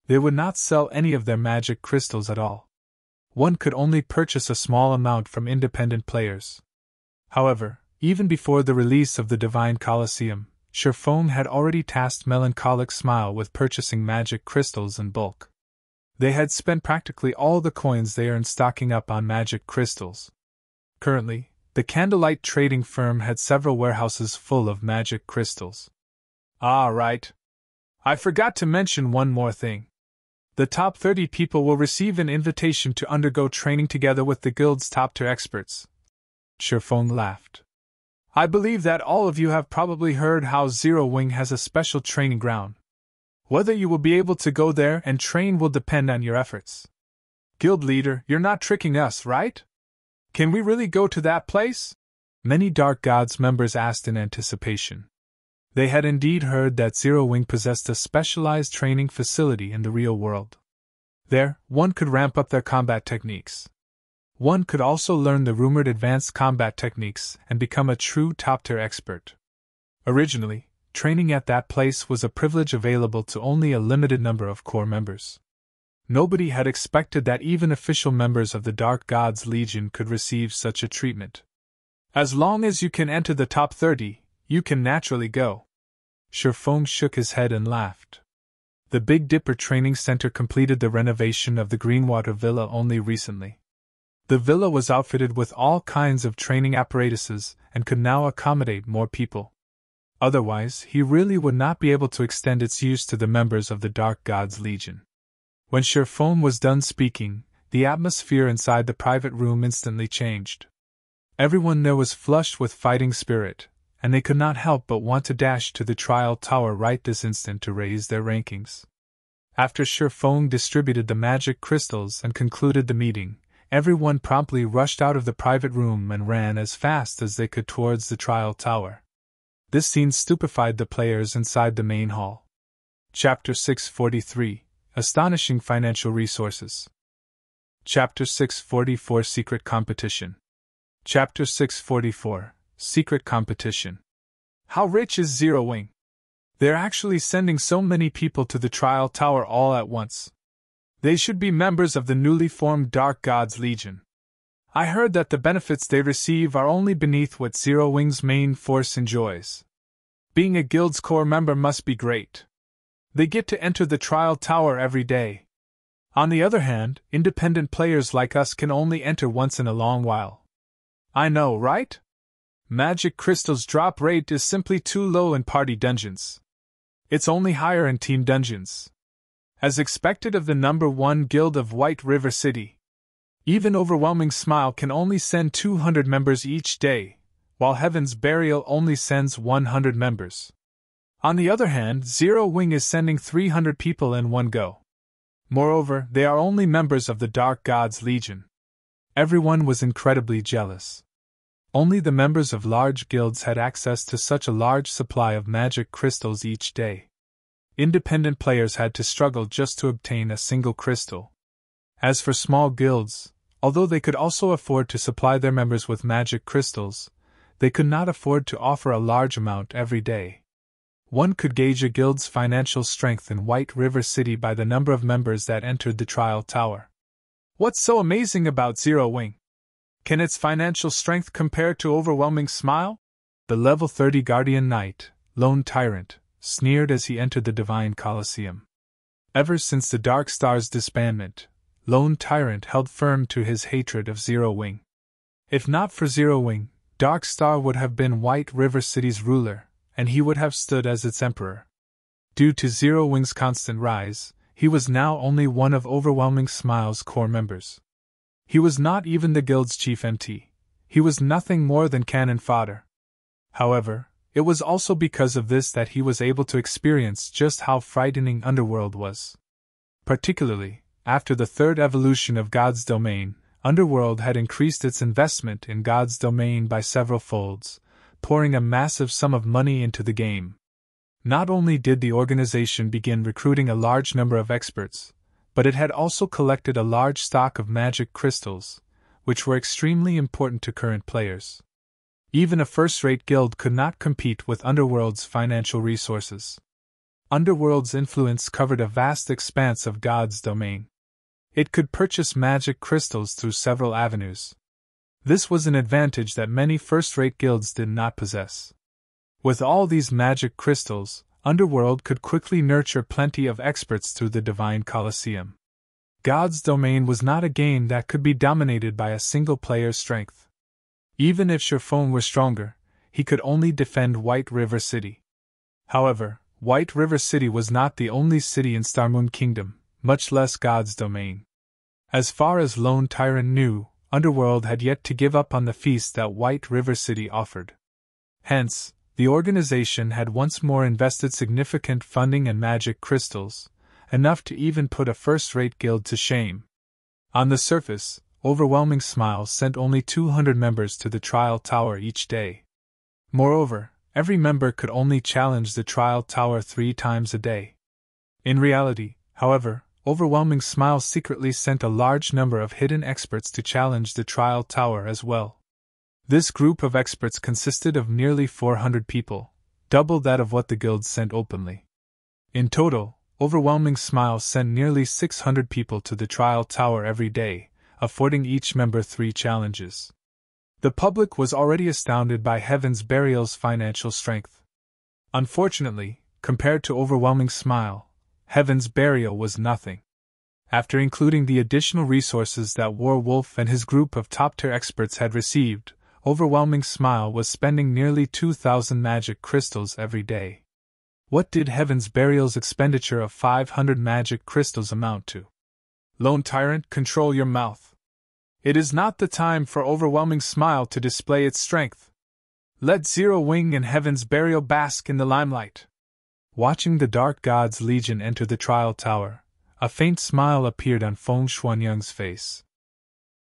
They would not sell any of their magic crystals at all. One could only purchase a small amount from independent players. However, even before the release of the Divine Colosseum, Sherfong had already tasked Melancholic Smile with purchasing magic crystals in bulk. They had spent practically all the coins they earned stocking up on magic crystals. Currently, the Candlelight trading firm had several warehouses full of magic crystals. Ah, right. I forgot to mention one more thing. The top 30 people will receive an invitation to undergo training together with the guild's top-tier experts. Sherfong laughed. I believe that all of you have probably heard how Zero Wing has a special training ground. Whether you will be able to go there and train will depend on your efforts. Guild leader, you're not tricking us, right? Can we really go to that place? Many Dark Gods members asked in anticipation. They had indeed heard that Zero Wing possessed a specialized training facility in the real world. There, one could ramp up their combat techniques. One could also learn the rumored advanced combat techniques and become a true top-tier expert. Originally, training at that place was a privilege available to only a limited number of core members. Nobody had expected that even official members of the Dark Gods Legion could receive such a treatment. As long as you can enter the top 30, you can naturally go. Sherfong shook his head and laughed. The Big Dipper Training Center completed the renovation of the Greenwater Villa only recently. The villa was outfitted with all kinds of training apparatuses and could now accommodate more people. Otherwise, he really would not be able to extend its use to the members of the Dark God's Legion. When Sherfone was done speaking, the atmosphere inside the private room instantly changed. Everyone there was flushed with fighting spirit, and they could not help but want to dash to the trial tower right this instant to raise their rankings. After Sherfone distributed the magic crystals and concluded the meeting, everyone promptly rushed out of the private room and ran as fast as they could towards the trial tower. This scene stupefied the players inside the main hall. Chapter 643 Astonishing Financial Resources. Chapter 644 Secret Competition. Chapter 644 Secret Competition. How rich is Zero Wing? They're actually sending so many people to the trial tower all at once. They should be members of the newly formed Dark God's Legion. I heard that the benefits they receive are only beneath what Zero Wing's main force enjoys. Being a guild's core member must be great. They get to enter the trial tower every day. On the other hand, independent players like us can only enter once in a long while. I know, right? Magic Crystal's drop rate is simply too low in party dungeons. It's only higher in team dungeons. As expected of the number 1 guild of White River City. Even Overwhelming Smile can only send 200 members each day, while Heaven's Burial only sends 100 members. On the other hand, Zero Wing is sending 300 people in one go. Moreover, they are only members of the Dark God's Legion. Everyone was incredibly jealous. Only the members of large guilds had access to such a large supply of magic crystals each day. Independent players had to struggle just to obtain a single crystal. As for small guilds, although they could also afford to supply their members with magic crystals, they could not afford to offer a large amount every day. One could gauge a guild's financial strength in White River City by the number of members that entered the trial tower. What's so amazing about Zero Wing? Can its financial strength compare to Overwhelming Smile? The level 30 Guardian Knight, Lone Tyrant, sneered as he entered the Divine Colosseum. Ever since the Dark Star's disbandment, Lone Tyrant held firm to his hatred of Zero Wing. If not for Zero Wing, Dark Star would have been White River City's ruler, and he would have stood as its emperor. Due to Zero Wing's constant rise, he was now only one of Overwhelming Smile's core members. He was not even the guild's chief MT. He was nothing more than cannon fodder. However, it was also because of this that he was able to experience just how frightening Underworld was. Particularly, after the third evolution of God's Domain, Underworld had increased its investment in God's Domain by several folds, pouring a massive sum of money into the game. Not only did the organization begin recruiting a large number of experts, but it had also collected a large stock of magic crystals, which were extremely important to current players. Even a first-rate guild could not compete with Underworld's financial resources. Underworld's influence covered a vast expanse of God's Domain. It could purchase magic crystals through several avenues. This was an advantage that many first-rate guilds did not possess. With all these magic crystals, Underworld could quickly nurture plenty of experts through the Divine Colosseum. God's Domain was not a game that could be dominated by a single player's strength. Even if Sherfone were stronger, he could only defend White River City. However, White River City was not the only city in Starmoon Kingdom, much less God's Domain. As far as Lone Tyrant knew, Underworld had yet to give up on the feast that White River City offered. Hence, the organization had once more invested significant funding in magic crystals, enough to even put a first-rate guild to shame. On the surface, Overwhelming Smile sent only 200 members to the trial tower each day. Moreover, every member could only challenge the trial tower 3 times a day. In reality, however, Overwhelming Smile secretly sent a large number of hidden experts to challenge the trial tower as well. This group of experts consisted of nearly 400 people, double that of what the guild sent openly. In total, Overwhelming Smile sent nearly 600 people to the trial tower every day, affording each member 3 challenges. The public was already astounded by Heaven's Burial's financial strength. Unfortunately, compared to Overwhelming Smile, Heaven's Burial was nothing. After including the additional resources that Warwolf and his group of top-tier experts had received, Overwhelming Smile was spending nearly 2,000 magic crystals every day. What did Heaven's Burial's expenditure of 500 magic crystals amount to? Lone Tyrant, control your mouth. It is not the time for Overwhelming Smile to display its strength. Let Zero Wing and Heaven's Burial bask in the limelight. Watching the Dark God's Legion enter the trial tower, a faint smile appeared on Feng Xuanyang's face.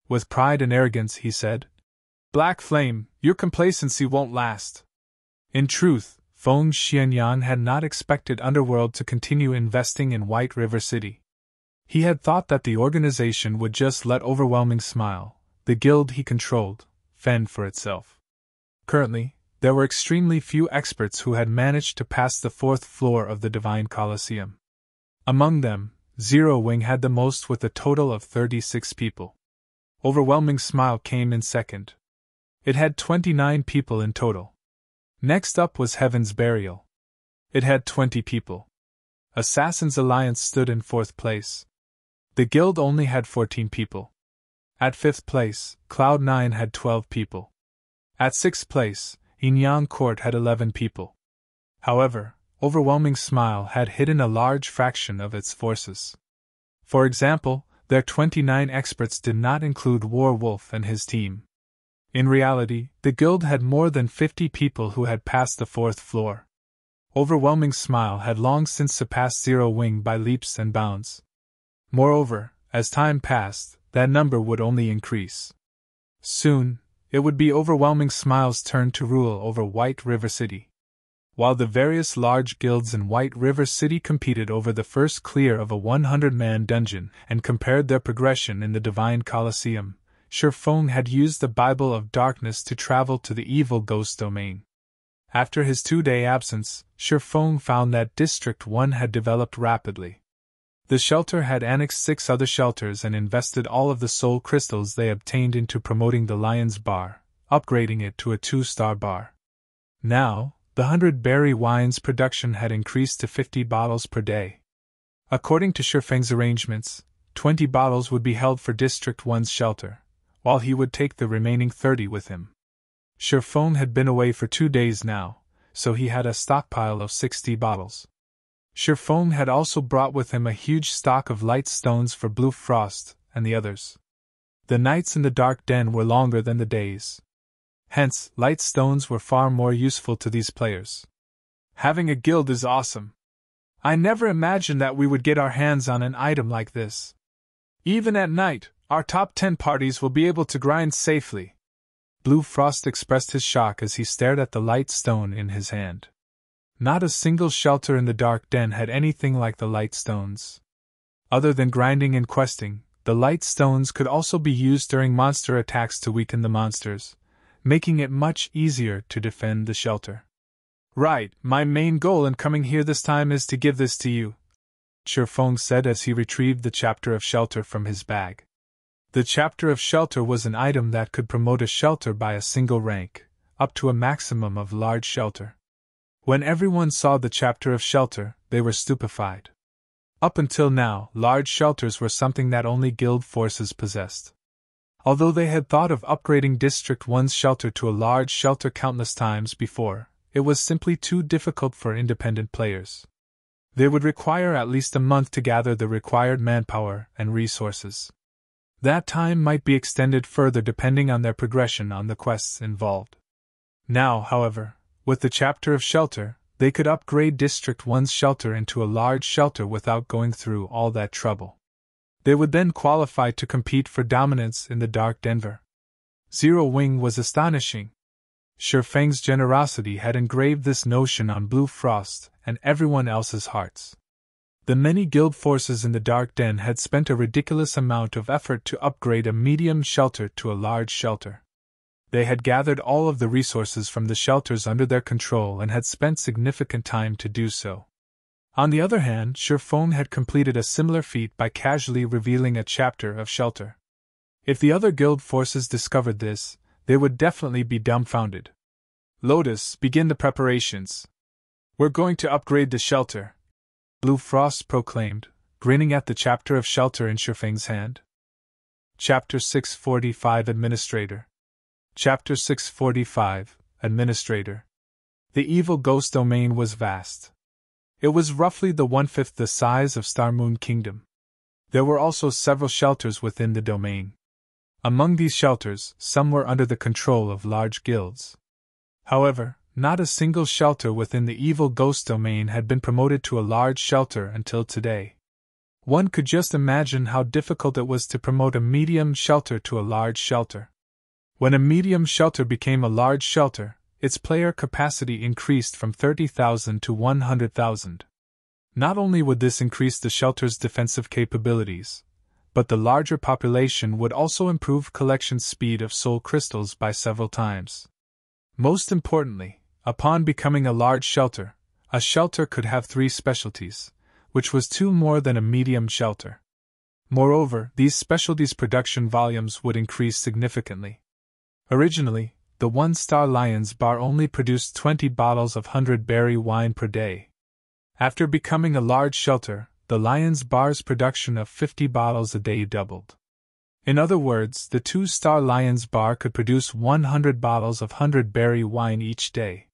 With pride and arrogance, he said, "Black Flame, your complacency won't last." In truth, Feng Xuanyang had not expected Underworld to continue investing in White River City. He had thought that the organization would just let Overwhelming Smile, the guild he controlled, fend for itself. Currently, there were extremely few experts who had managed to pass the 4th floor of the Divine Colosseum. Among them, Zero Wing had the most with a total of 36 people. Overwhelming Smile came in second. It had 29 people in total. Next up was Heaven's Burial. It had 20 people. Assassin's Alliance stood in 4th place. The guild only had 14 people. At 5th place, Cloud9 had 12 people. At 6th place, Yinyang Court had 11 people. However, Overwhelming Smile had hidden a large fraction of its forces. For example, their 29 experts did not include Warwolf and his team. In reality, the guild had more than 50 people who had passed the 4th floor. Overwhelming Smile had long since surpassed Zero Wing by leaps and bounds. Moreover, as time passed, that number would only increase. Soon, it would be Overwhelming Smile's turn to rule over White River City. While the various large guilds in White River City competed over the first clear of a 100-man dungeon and compared their progression in the Divine Colosseum, Shifeng had used the Bible of Darkness to travel to the Evil Ghost domain. After his 2-day absence, Shifeng found that District 1 had developed rapidly. The shelter had annexed 6 other shelters and invested all of the soul crystals they obtained into promoting the Lion's Bar, upgrading it to a 2-star bar. Now, the 100-berry wine's production had increased to 50 bottles per day. According to Shifeng's arrangements, 20 bottles would be held for District 1's shelter, while he would take the remaining 30 with him. Shifeng had been away for 2 days now, so he had a stockpile of 60 bottles. Shifeng had also brought with him a huge stock of light stones for Blue Frost and the others. The nights in the dark den were longer than the days. Hence, light stones were far more useful to these players. Having a guild is awesome. I never imagined that we would get our hands on an item like this. Even at night, our top 10 parties will be able to grind safely. Blue Frost expressed his shock as he stared at the light stone in his hand. Not a single shelter in the dark den had anything like the light stones. Other than grinding and questing, the light stones could also be used during monster attacks to weaken the monsters, making it much easier to defend the shelter. Right, my main goal in coming here this time is to give this to you, Shifeng said as he retrieved the Chapter of Shelter from his bag. The Chapter of Shelter was an item that could promote a shelter by a single rank, up to a maximum of large shelter. When everyone saw the Chapter of Shelter, they were stupefied. Up until now, large shelters were something that only guild forces possessed. Although they had thought of upgrading District 1's shelter to a large shelter countless times before, it was simply too difficult for independent players. They would require at least a month to gather the required manpower and resources. That time might be extended further depending on their progression on the quests involved. Now, however, with the Chapter of Shelter, they could upgrade District 1's shelter into a large shelter without going through all that trouble. They would then qualify to compete for dominance in the Dark Denver. Zero Wing was astonishing. Shifeng's generosity had engraved this notion on Blue Frost and everyone else's hearts. The many guild forces in the Dark Den had spent a ridiculous amount of effort to upgrade a medium shelter to a large shelter. They had gathered all of the resources from the shelters under their control and had spent significant time to do so. On the other hand, Shifeng had completed a similar feat by casually revealing a Chapter of Shelter. If the other guild forces discovered this, they would definitely be dumbfounded. Lotus, begin the preparations. We're going to upgrade the shelter, Blue Frost proclaimed, grinning at the chapter of shelter in Shifeng's hand. Chapter 645 Administrator. Chapter 645 Administrator. The evil ghost domain was vast. It was roughly the 1/5 the size of Star Moon Kingdom. There were also several shelters within the domain. Among these shelters, some were under the control of large guilds. However, not a single shelter within the evil ghost domain had been promoted to a large shelter until today. One could just imagine how difficult it was to promote a medium shelter to a large shelter. When a medium shelter became a large shelter, its player capacity increased from 30,000 to 100,000. Not only would this increase the shelter's defensive capabilities, but the larger population would also improve collection speed of soul crystals by several times. Most importantly, upon becoming a large shelter, a shelter could have 3 specialties, which was 2 more than a medium shelter. Moreover, these specialties' production volumes would increase significantly. Originally, the 1-star Lion's Bar only produced 20 bottles of 100-berry wine per day. After becoming a large shelter, the Lion's Bar's production of 50 bottles a day doubled. In other words, the 2-star Lion's Bar could produce 100 bottles of 100-berry wine each day.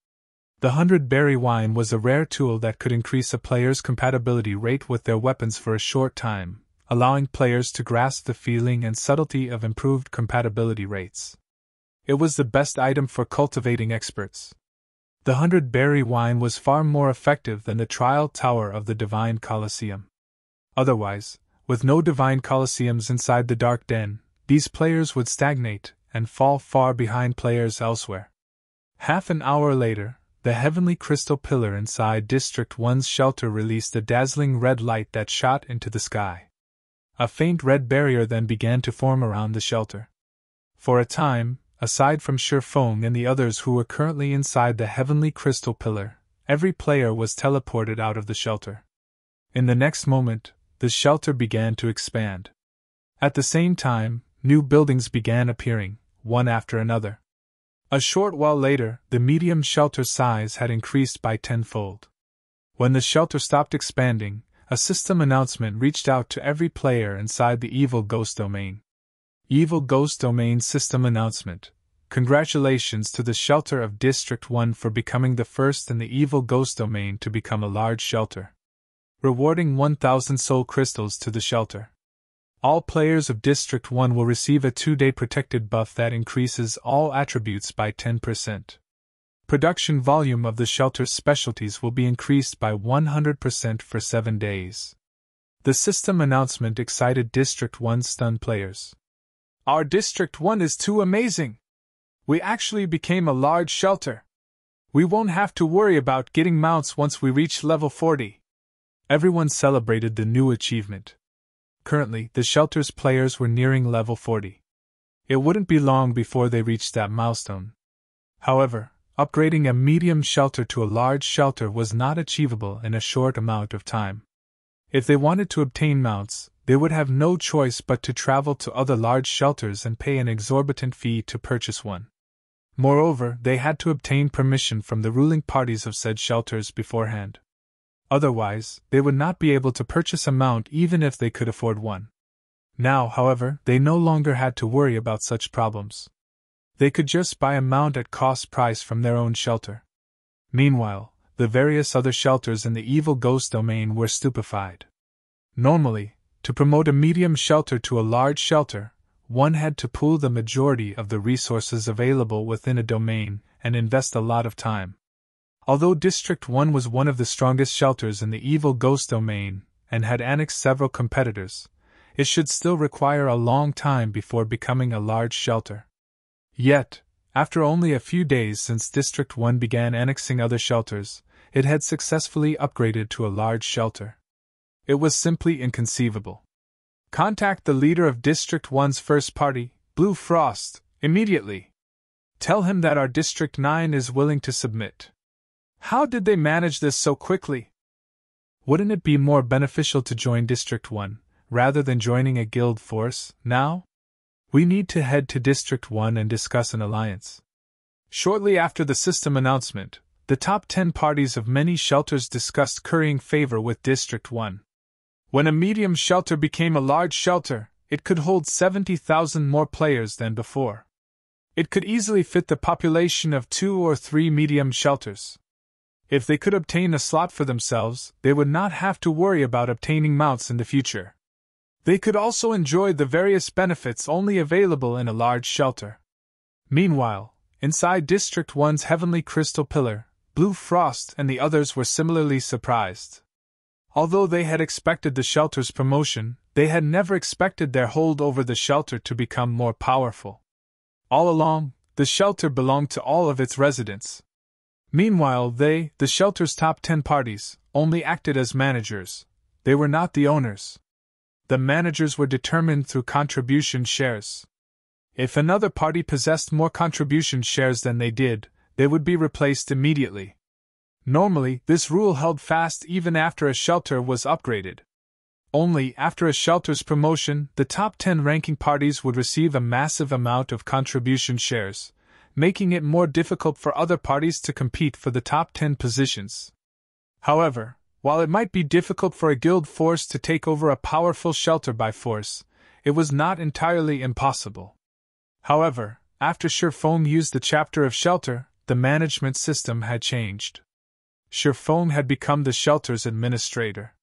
The 100-berry wine was a rare tool that could increase a player's compatibility rate with their weapons for a short time, allowing players to grasp the feeling and subtlety of improved compatibility rates. It was the best item for cultivating experts. The 100-berry wine was far more effective than the trial tower of the Divine Colosseum. Otherwise, with no Divine Colosseums inside the Dark Den, these players would stagnate and fall far behind players elsewhere. Half an hour later, the heavenly crystal pillar inside District 1's shelter released a dazzling red light that shot into the sky. A faint red barrier then began to form around the shelter. For a time, aside from Shifeng and the others who were currently inside the heavenly crystal pillar, every player was teleported out of the shelter. In the next moment, the shelter began to expand. At the same time, new buildings began appearing, one after another. A short while later, the medium shelter size had increased by 10-fold. When the shelter stopped expanding, a system announcement reached out to every player inside the Evil Ghost Domain. Evil Ghost Domain System Announcement. Congratulations to the shelter of District 1 for becoming the first in the Evil Ghost Domain to become a large shelter. Rewarding 1,000 soul crystals to the shelter. All players of District 1 will receive a 2-day protected buff that increases all attributes by 10%. Production volume of the shelter's specialties will be increased by 100% for 7 days. The system announcement excited District 1's stunned players. Our District 1 is too amazing! We actually became a large shelter. We won't have to worry about getting mounts once we reach level 40. Everyone celebrated the new achievement. Currently, the shelter's players were nearing level 40. It wouldn't be long before they reached that milestone. However, upgrading a medium shelter to a large shelter was not achievable in a short amount of time. If they wanted to obtain mounts, they would have no choice but to travel to other large shelters and pay an exorbitant fee to purchase one. Moreover, they had to obtain permission from the ruling parties of said shelters beforehand. Otherwise, they would not be able to purchase a mount even if they could afford one. Now, however, they no longer had to worry about such problems. They could just buy a mount at cost price from their own shelter. Meanwhile, the various other shelters in the Evil Ghost Domain were stupefied. Normally, to promote a medium shelter to a large shelter, one had to pool the majority of the resources available within a domain and invest a lot of time. Although District 1 was one of the strongest shelters in the Evil Ghost Domain and had annexed several competitors, it should still require a long time before becoming a large shelter. Yet, after only a few days since District 1 began annexing other shelters, it had successfully upgraded to a large shelter. It was simply inconceivable. Contact the leader of District 1's first party, Blue Frost, immediately. Tell him that our District 9 is willing to submit. How did they manage this so quickly? Wouldn't it be more beneficial to join District 1, rather than joining a guild force, now? We need to head to District 1 and discuss an alliance. Shortly after the system announcement, the top 10 parties of many shelters discussed currying favor with District 1. When a medium shelter became a large shelter, it could hold 70,000 more players than before. It could easily fit the population of 2 or 3 medium shelters. If they could obtain a slot for themselves, they would not have to worry about obtaining mounts in the future. They could also enjoy the various benefits only available in a large shelter. Meanwhile, inside District 1's Heavenly Crystal Pillar, Blue Frost and the others were similarly surprised. Although they had expected the shelter's promotion, they had never expected their hold over the shelter to become more powerful. All along, the shelter belonged to all of its residents. Meanwhile, the shelter's top 10 parties, only acted as managers. They were not the owners. The managers were determined through contribution shares. If another party possessed more contribution shares than they did, they would be replaced immediately. Normally, this rule held fast even after a shelter was upgraded. Only after a shelter's promotion, the top 10 ranking parties would receive a massive amount of contribution shares, making it more difficult for other parties to compete for the top 10 positions. However, while it might be difficult for a guild force to take over a powerful shelter by force, it was not entirely impossible. However, after Shurfong used the chapter of shelter, the management system had changed. Shurfong had become the shelter's administrator.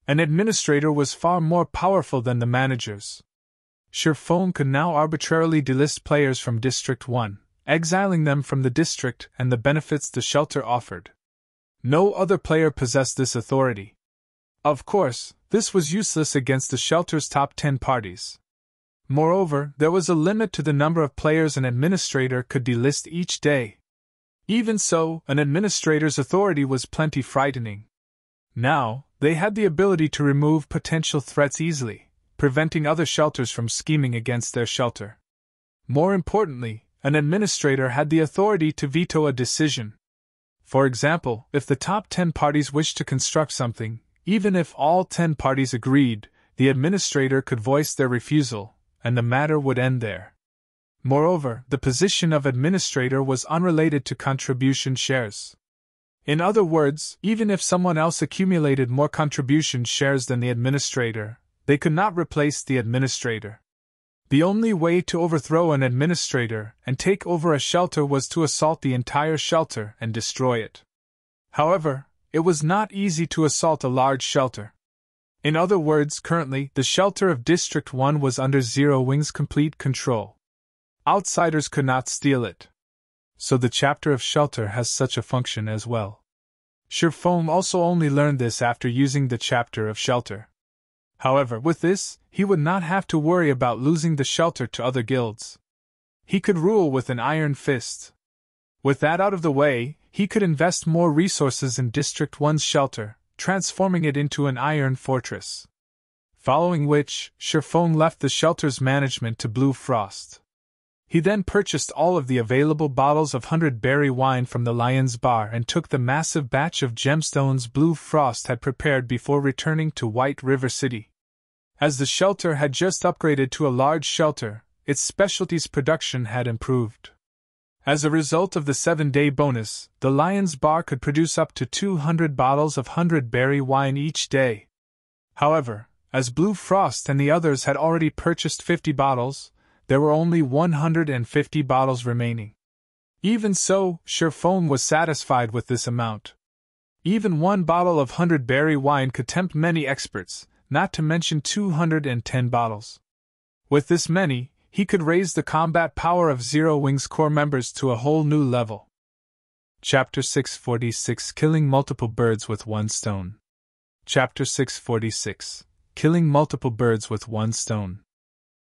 An administrator was far more powerful than the managers. Shurfong could now arbitrarily delist players from District 1, exiling them from the district and the benefits the shelter offered. No other player possessed this authority. Of course, this was useless against the shelter's top 10 parties. Moreover, there was a limit to the number of players an administrator could delist each day. Even so, an administrator's authority was plenty frightening. Now, they had the ability to remove potential threats easily, preventing other shelters from scheming against their shelter. More importantly, an administrator had the authority to veto a decision. For example, if the top 10 parties wished to construct something, even if all 10 parties agreed, the administrator could voice their refusal, and the matter would end there. Moreover, the position of administrator was unrelated to contribution shares. In other words, even if someone else accumulated more contribution shares than the administrator, they could not replace the administrator. The only way to overthrow an administrator and take over a shelter was to assault the entire shelter and destroy it. However, it was not easy to assault a large shelter. In other words, currently, the shelter of District 1 was under Zero Wing's complete control. Outsiders could not steal it. So the chapter of shelter has such a function as well. Shurfong also only learned this after using the chapter of shelter. However, with this, he would not have to worry about losing the shelter to other guilds. He could rule with an iron fist. With that out of the way, he could invest more resources in District 1's shelter, transforming it into an iron fortress. Following which, Shurfong left the shelter's management to Blue Frost. He then purchased all of the available bottles of 100-berry wine from the Lion's Bar and took the massive batch of gemstones Blue Frost had prepared before returning to White River City. As the shelter had just upgraded to a large shelter, its specialties production had improved. As a result of the 7-day bonus, the Lion's Bar could produce up to 200 bottles of 100-berry wine each day. However, as Blue Frost and the others had already purchased 50 bottles, there were only 150 bottles remaining. Even so, Shurfong was satisfied with this amount. Even one bottle of 100-berry wine could tempt many experts, not to mention 210 bottles. With this many, he could raise the combat power of Zero Wing's core members to a whole new level. Chapter 646 Killing Multiple Birds with One Stone. Chapter 646 Killing Multiple Birds with One Stone.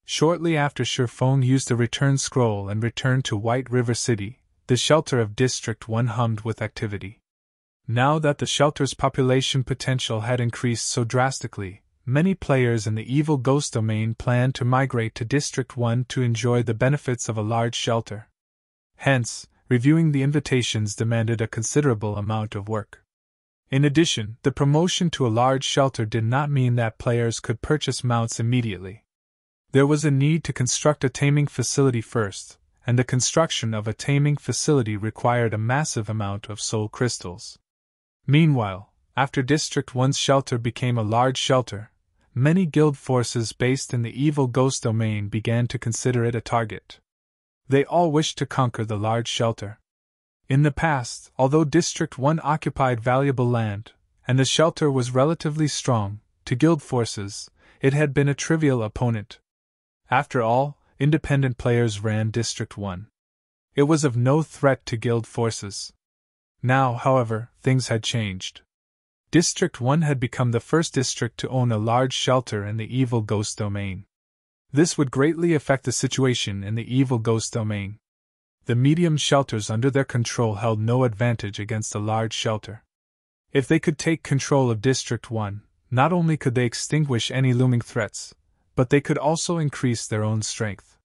Shortly after Shurfong used the return scroll and returned to White River City, the shelter of District 1 hummed with activity. Now that the shelter's population potential had increased so drastically, many players in the evil ghost domain planned to migrate to District 1 to enjoy the benefits of a large shelter. Hence, reviewing the invitations demanded a considerable amount of work. In addition, the promotion to a large shelter did not mean that players could purchase mounts immediately. There was a need to construct a taming facility first, and the construction of a taming facility required a massive amount of soul crystals. Meanwhile, after District 1's shelter became a large shelter, many guild forces based in the evil ghost domain began to consider it a target. They all wished to conquer the large shelter. In the past, although District 1 occupied valuable land, and the shelter was relatively strong, to guild forces, it had been a trivial opponent. After all, independent players ran District 1. It was of no threat to guild forces. Now, however, things had changed. District 1 had become the first district to own a large shelter in the evil ghost domain. This would greatly affect the situation in the evil ghost domain. The medium shelters under their control held no advantage against the large shelter. If they could take control of District 1, not only could they extinguish any looming threats, but they could also increase their own strength.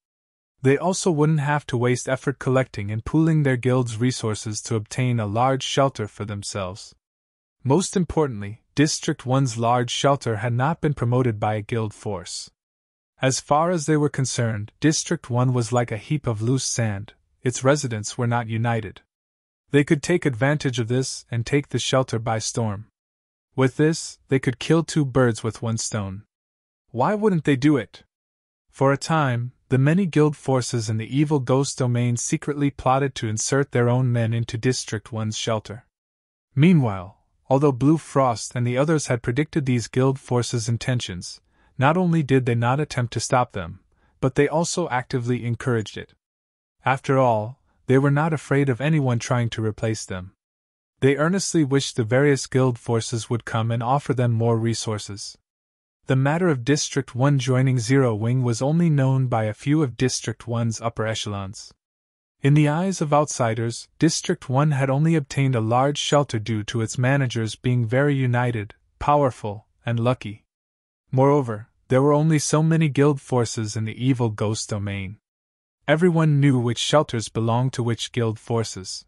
They also wouldn't have to waste effort collecting and pooling their guild's resources to obtain a large shelter for themselves. Most importantly, District 1's large shelter had not been promoted by a guild force. As far as they were concerned, District 1 was like a heap of loose sand. Its residents were not united. They could take advantage of this and take the shelter by storm. With this, they could kill two birds with one stone. Why wouldn't they do it? For a time, the many guild forces in the evil ghost domain secretly plotted to insert their own men into District 1's shelter. Meanwhile, although Blue Frost and the others had predicted these guild forces' intentions, not only did they not attempt to stop them, but they also actively encouraged it. After all, they were not afraid of anyone trying to replace them. They earnestly wished the various guild forces would come and offer them more resources. The matter of District 1 joining Zero Wing was only known by a few of District 1's upper echelons. In the eyes of outsiders, District 1 had only obtained a large shelter due to its managers being very united, powerful, and lucky. Moreover, there were only so many guild forces in the evil ghost domain. Everyone knew which shelters belonged to which guild forces.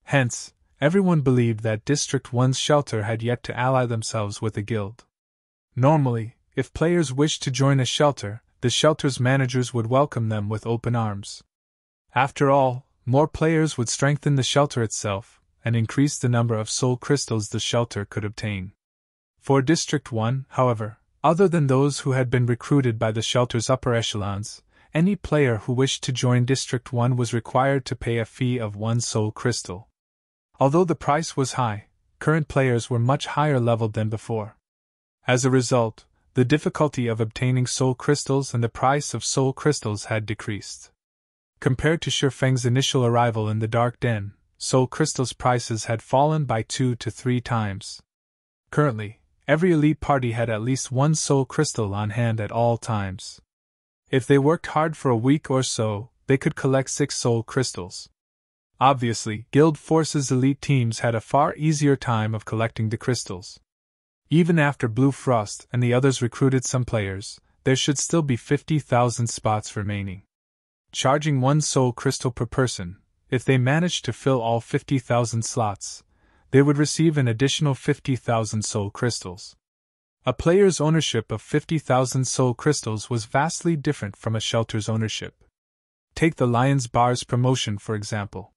Hence, everyone believed that District 1's shelter had yet to ally themselves with a guild. Normally, if players wished to join a shelter, the shelter's managers would welcome them with open arms. After all, more players would strengthen the shelter itself, and increase the number of soul crystals the shelter could obtain. For District 1, however, other than those who had been recruited by the shelter's upper echelons, any player who wished to join District 1 was required to pay a fee of 1 soul crystal. Although the price was high, current players were much higher leveled than before. As a result, the difficulty of obtaining soul crystals and the price of soul crystals had decreased. Compared to Shifeng's initial arrival in the Dark Den, soul crystals' prices had fallen by 2 to 3 times. Currently, every elite party had at least 1 soul crystal on hand at all times. If they worked hard for a week or so, they could collect 6 soul crystals. Obviously, Guild Force's elite teams had a far easier time of collecting the crystals. Even after Blue Frost and the others recruited some players, there should still be 50,000 spots remaining. Charging 1 soul crystal per person, if they managed to fill all 50,000 slots, they would receive an additional 50,000 soul crystals. A player's ownership of 50,000 soul crystals was vastly different from a shelter's ownership. Take the Lion's Bar's promotion for example.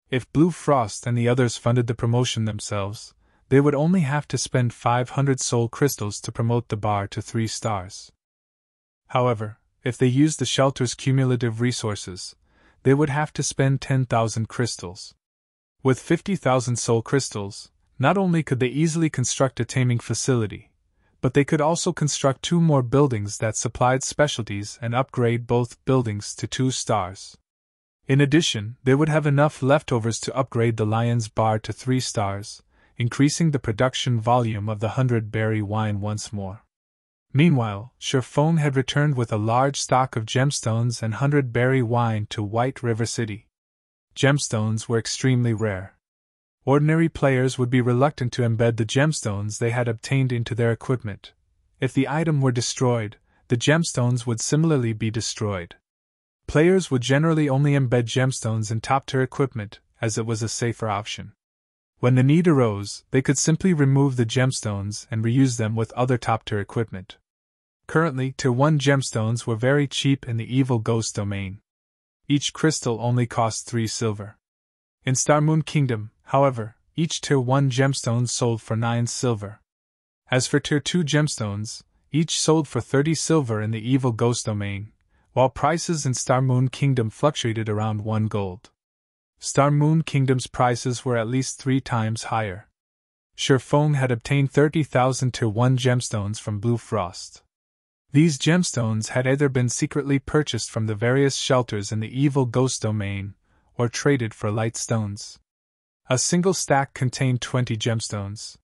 If Blue Frost and the others funded the promotion themselves, they would only have to spend 500 soul crystals to promote the bar to 3 stars. However, if they used the shelter's cumulative resources, they would have to spend 10,000 crystals. With 50,000 soul crystals, not only could they easily construct a taming facility, but they could also construct 2 more buildings that supplied specialties and upgrade both buildings to 2 stars. In addition, they would have enough leftovers to upgrade the Lion's Bar to 3 stars, increasing the production volume of the 100-berry wine once more. Meanwhile, Shifeng had returned with a large stock of gemstones and 100-berry wine to White River City. Gemstones were extremely rare. Ordinary players would be reluctant to embed the gemstones they had obtained into their equipment. If the item were destroyed, the gemstones would similarly be destroyed. Players would generally only embed gemstones in top-tier equipment, as it was a safer option. When the need arose, they could simply remove the gemstones and reuse them with other top-tier equipment. Currently, Tier 1 gemstones were very cheap in the Evil Ghost domain. Each crystal only cost 3 silver. In Star Moon Kingdom, however, each Tier 1 gemstone sold for 9 silver. As for Tier 2 gemstones, each sold for 30 silver in the Evil Ghost domain, while prices in Star Moon Kingdom fluctuated around 1 gold. Star Moon Kingdom's prices were at least 3 times higher. Shifeng had obtained 30,000 Tier 1 gemstones from Blue Frost. These gemstones had either been secretly purchased from the various shelters in the Evil Ghost domain, or traded for light stones. A single stack contained 20 gemstones.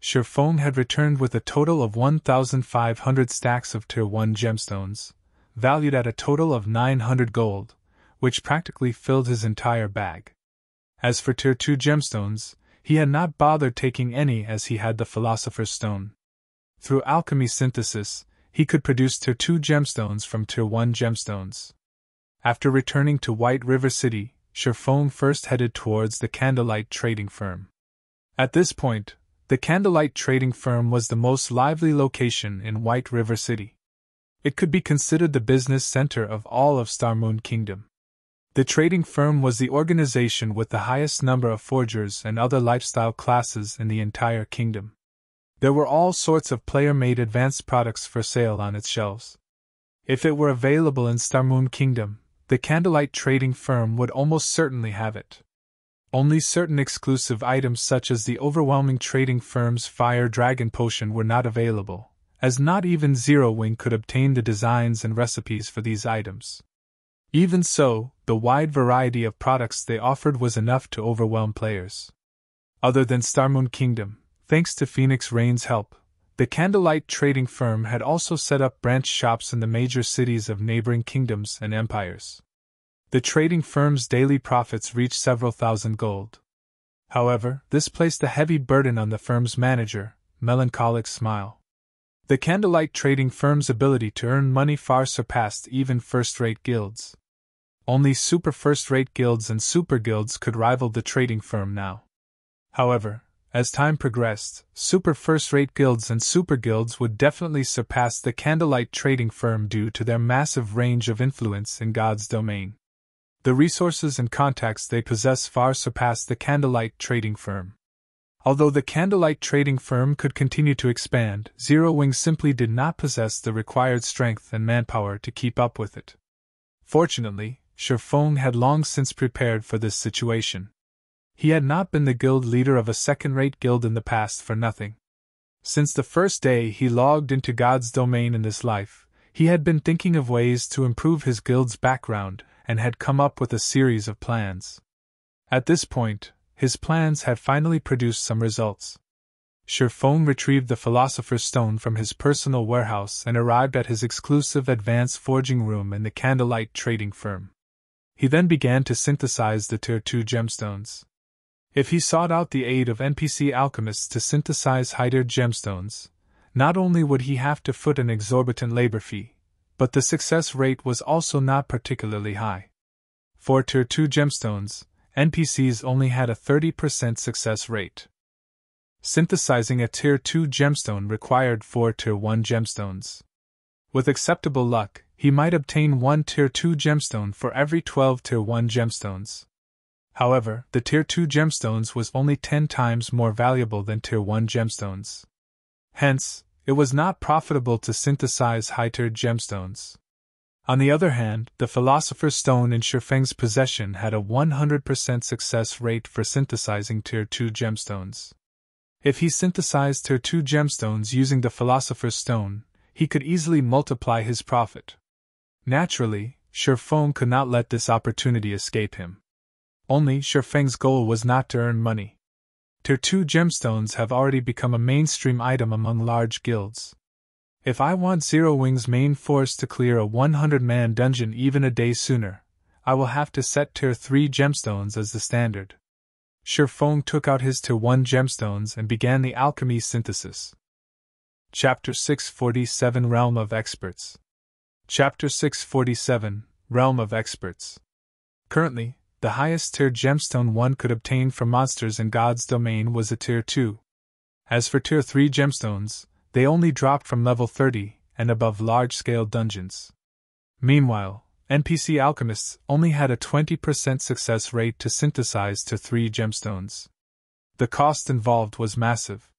Shifeng had returned with a total of 1,500 stacks of Tier 1 gemstones, valued at a total of 900 gold, which practically filled his entire bag. As for Tier 2 gemstones, he had not bothered taking any as he had the Philosopher's Stone. Through alchemy synthesis, he could produce Tier 2 gemstones from Tier 1 gemstones. After returning to White River City, Shifeng first headed towards the Candlelight Trading Firm. At this point, the Candlelight Trading Firm was the most lively location in White River City. It could be considered the business center of all of Star Moon Kingdom. The trading firm was the organization with the highest number of forgers and other lifestyle classes in the entire kingdom. There were all sorts of player-made advanced products for sale on its shelves. If it were available in Star Moon Kingdom, the Candlelight Trading Firm would almost certainly have it. Only certain exclusive items such as the overwhelming trading firm's Fire Dragon Potion were not available, as not even Zero Wing could obtain the designs and recipes for these items. Even so, the wide variety of products they offered was enough to overwhelm players. Other than Star Moon Kingdom, thanks to Phoenix Rain's help, the Candlelight Trading Firm had also set up branch shops in the major cities of neighboring kingdoms and empires. The trading firm's daily profits reached several thousand gold. However, this placed a heavy burden on the firm's manager, Melancholic Smile. The Candlelight Trading Firm's ability to earn money far surpassed even first-rate guilds. Only super first-rate guilds and super guilds could rival the trading firm now. However, as time progressed, super first-rate guilds and super guilds would definitely surpass the Candlelight Trading Firm due to their massive range of influence in God's domain. The resources and contacts they possess far surpassed the Candlelight Trading Firm. Although the Candlelight Trading Firm could continue to expand, Zero Wing simply did not possess the required strength and manpower to keep up with it. Fortunately, Shifeng had long since prepared for this situation. He had not been the guild leader of a second-rate guild in the past for nothing. Since the first day he logged into God's domain in this life, he had been thinking of ways to improve his guild's background and had come up with a series of plans. At this point, his plans had finally produced some results. Shifeng retrieved the Philosopher's Stone from his personal warehouse and arrived at his exclusive advanced forging room in the Candlelight Trading Firm. He then began to synthesize the Tier 2 gemstones. If he sought out the aid of NPC alchemists to synthesize high-tier gemstones, not only would he have to foot an exorbitant labor fee, but the success rate was also not particularly high. For Tier 2 gemstones, NPCs only had a 30% success rate. Synthesizing a Tier 2 gemstone required 4 Tier 1 gemstones. With acceptable luck, he might obtain 1 Tier 2 gemstone for every 12 Tier 1 gemstones. However, the Tier 2 gemstones was only 10 times more valuable than Tier 1 gemstones. Hence, it was not profitable to synthesize high-tier gemstones. On the other hand, the Philosopher's Stone in Shifeng's possession had a 100% success rate for synthesizing Tier 2 gemstones. If he synthesized Tier 2 gemstones using the Philosopher's Stone, he could easily multiply his profit. Naturally, Shifeng could not let this opportunity escape him. Only Shifeng's goal was not to earn money. Tier 2 gemstones have already become a mainstream item among large guilds. If I want Zero Wing's main force to clear a 100-man dungeon even a day sooner, I will have to set Tier 3 gemstones as the standard. Shifeng took out his Tier 1 gemstones and began the alchemy synthesis. Chapter 647 Realm of Experts. Chapter 647 Realm of Experts. Currently, the highest tier gemstone one could obtain from monsters in God's domain was a Tier 2. As for Tier 3 gemstones, they only dropped from level 30 and above large-scale dungeons. Meanwhile, NPC alchemists only had a 20% success rate to synthesize Tier 3 gemstones. The cost involved was massive.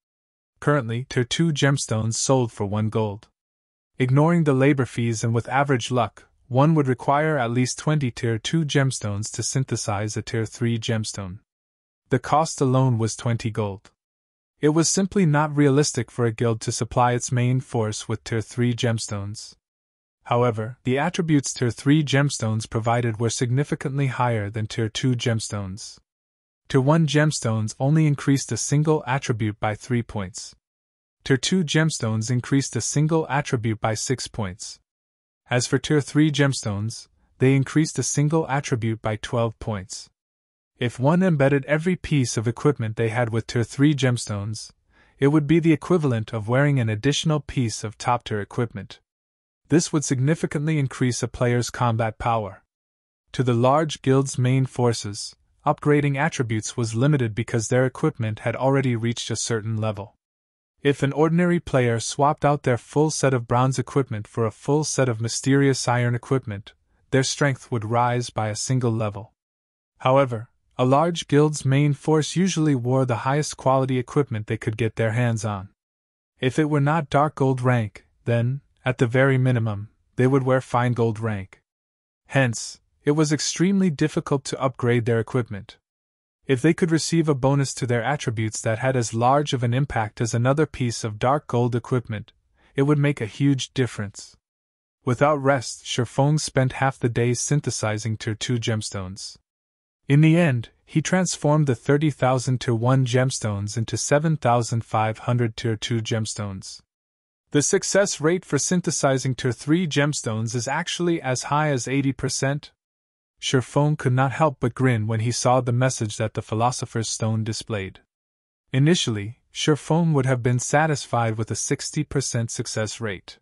Currently, Tier 2 gemstones sold for 1 gold. Ignoring the labor fees and with average luck, one would require at least 20 Tier 2 gemstones to synthesize a Tier 3 gemstone. The cost alone was 20 gold. It was simply not realistic for a guild to supply its main force with Tier 3 gemstones. However, the attributes Tier 3 gemstones provided were significantly higher than Tier 2 gemstones. Tier 1 gemstones only increased a single attribute by 3 points. Tier 2 gemstones increased a single attribute by 6 points. As for Tier 3 gemstones, they increased a single attribute by 12 points. If one embedded every piece of equipment they had with Tier 3 gemstones, it would be the equivalent of wearing an additional piece of top-tier equipment. This would significantly increase a player's combat power. To the large guild's main forces, upgrading attributes was limited because their equipment had already reached a certain level. If an ordinary player swapped out their full set of bronze equipment for a full set of mysterious iron equipment, their strength would rise by a single level. However, a large guild's main force usually wore the highest quality equipment they could get their hands on. If it were not dark gold rank, then, at the very minimum, they would wear fine gold rank. Hence, it was extremely difficult to upgrade their equipment. If they could receive a bonus to their attributes that had as large of an impact as another piece of dark gold equipment, it would make a huge difference. Without rest, Shifeng spent half the day synthesizing Tier 2 gemstones. In the end, he transformed the 30,000 Tier 1 gemstones into 7,500 Tier 2 gemstones. The success rate for synthesizing Tier 3 gemstones is actually as high as 80%. Shifeng could not help but grin when he saw the message that the Philosopher's Stone displayed. Initially, Shifeng would have been satisfied with a 60% success rate.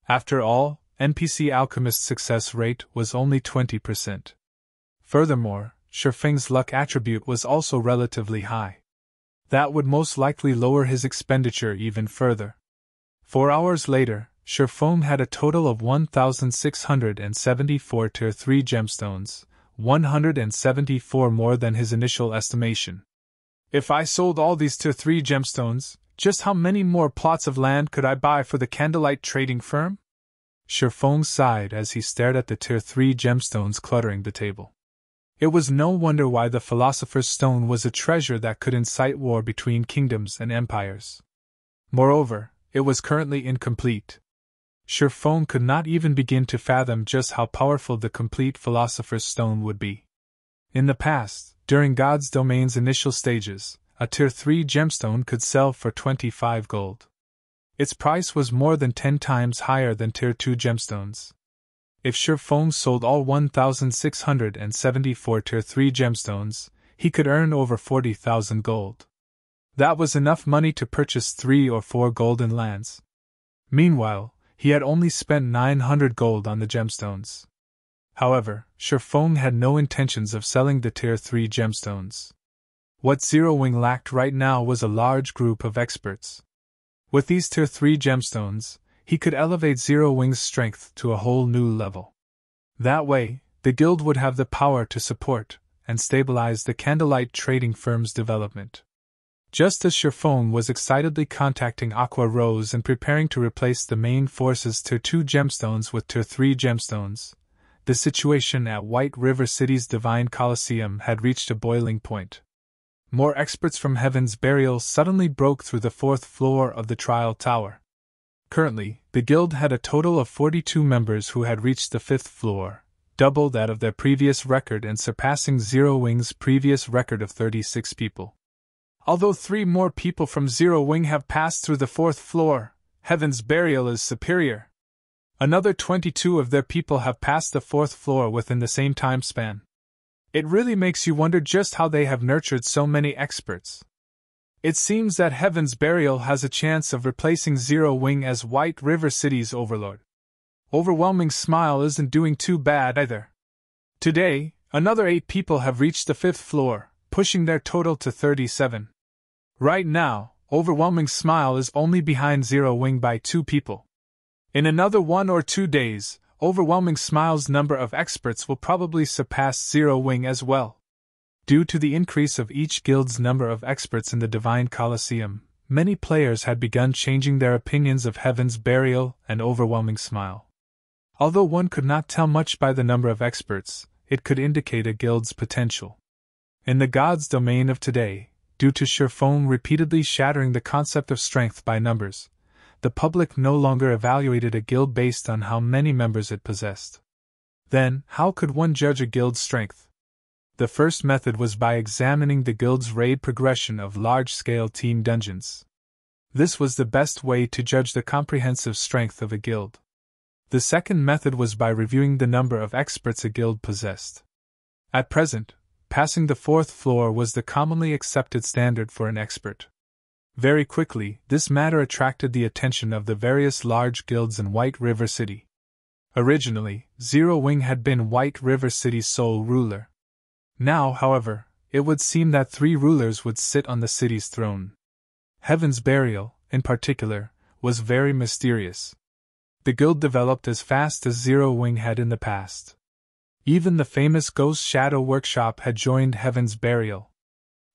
After all, NPC Alchemist's success rate was only 20%. Furthermore, Shifeng's luck attribute was also relatively high. That would most likely lower his expenditure even further. 4 hours later, Shifeng had a total of 1,674 Tier 3 gemstones, 174 more than his initial estimation. If I sold all these Tier 3 gemstones, just how many more plots of land could I buy for the candlelight trading firm? Shifeng sighed as he stared at the Tier 3 gemstones cluttering the table. It was no wonder why the Philosopher's Stone was a treasure that could incite war between kingdoms and empires. Moreover, it was currently incomplete. Shifeng could not even begin to fathom just how powerful the complete Philosopher's Stone would be. In the past, during God's Domain's initial stages, a Tier 3 gemstone could sell for 25 gold. Its price was more than 10 times higher than Tier 2 gemstones. If Shifeng sold all 1,674 Tier 3 gemstones, he could earn over 40,000 gold. That was enough money to purchase 3 or 4 golden lands. Meanwhile, he had only spent 900 gold on the gemstones. However, Shifeng had no intentions of selling the Tier 3 gemstones. What Zero Wing lacked right now was a large group of experts. With these Tier 3 gemstones, he could elevate Zero Wing's strength to a whole new level. That way, the guild would have the power to support and stabilize the candlelight trading firm's development. Just as Shifeng was excitedly contacting Aqua Rose and preparing to replace the main force's Tier 2 gemstones with Tier 3 gemstones, the situation at White River City's Divine Coliseum had reached a boiling point. More experts from Heaven's Burial suddenly broke through the 4th floor of the trial tower. Currently, the guild had a total of 42 members who had reached the 5th floor, double that of their previous record and surpassing Zero Wing's previous record of 36 people. Although 3 more people from Zero Wing have passed through the 4th floor, Heaven's Burial is superior. Another 22 of their people have passed the 4th floor within the same time span. It really makes you wonder just how they have nurtured so many experts. It seems that Heaven's Burial has a chance of replacing Zero Wing as White River City's overlord. Overwhelming Smile isn't doing too bad either. Today, another 8 people have reached the 5th floor, pushing their total to 37. Right now, Overwhelming Smile is only behind Zero Wing by 2 people. In another 1 or 2 days, Overwhelming Smile's number of experts will probably surpass Zero Wing as well. Due to the increase of each guild's number of experts in the Divine Coliseum, many players had begun changing their opinions of Heaven's Burial and Overwhelming Smile. Although one could not tell much by the number of experts, it could indicate a guild's potential. In the gods' domain of today, due to Sherfone repeatedly shattering the concept of strength by numbers, the public no longer evaluated a guild based on how many members it possessed. Then, how could one judge a guild's strength? The first method was by examining the guild's raid progression of large-scale team dungeons. This was the best way to judge the comprehensive strength of a guild. The second method was by reviewing the number of experts a guild possessed. At present, passing the fourth floor was the commonly accepted standard for an expert. Very quickly, this matter attracted the attention of the various large guilds in White River City. Originally, Zero Wing had been White River City's sole ruler. Now, however, it would seem that 3 rulers would sit on the city's throne. Heaven's Burial, in particular, was very mysterious. The guild developed as fast as Zero Wing had in the past. Even the famous Ghost Shadow Workshop had joined Heaven's Burial.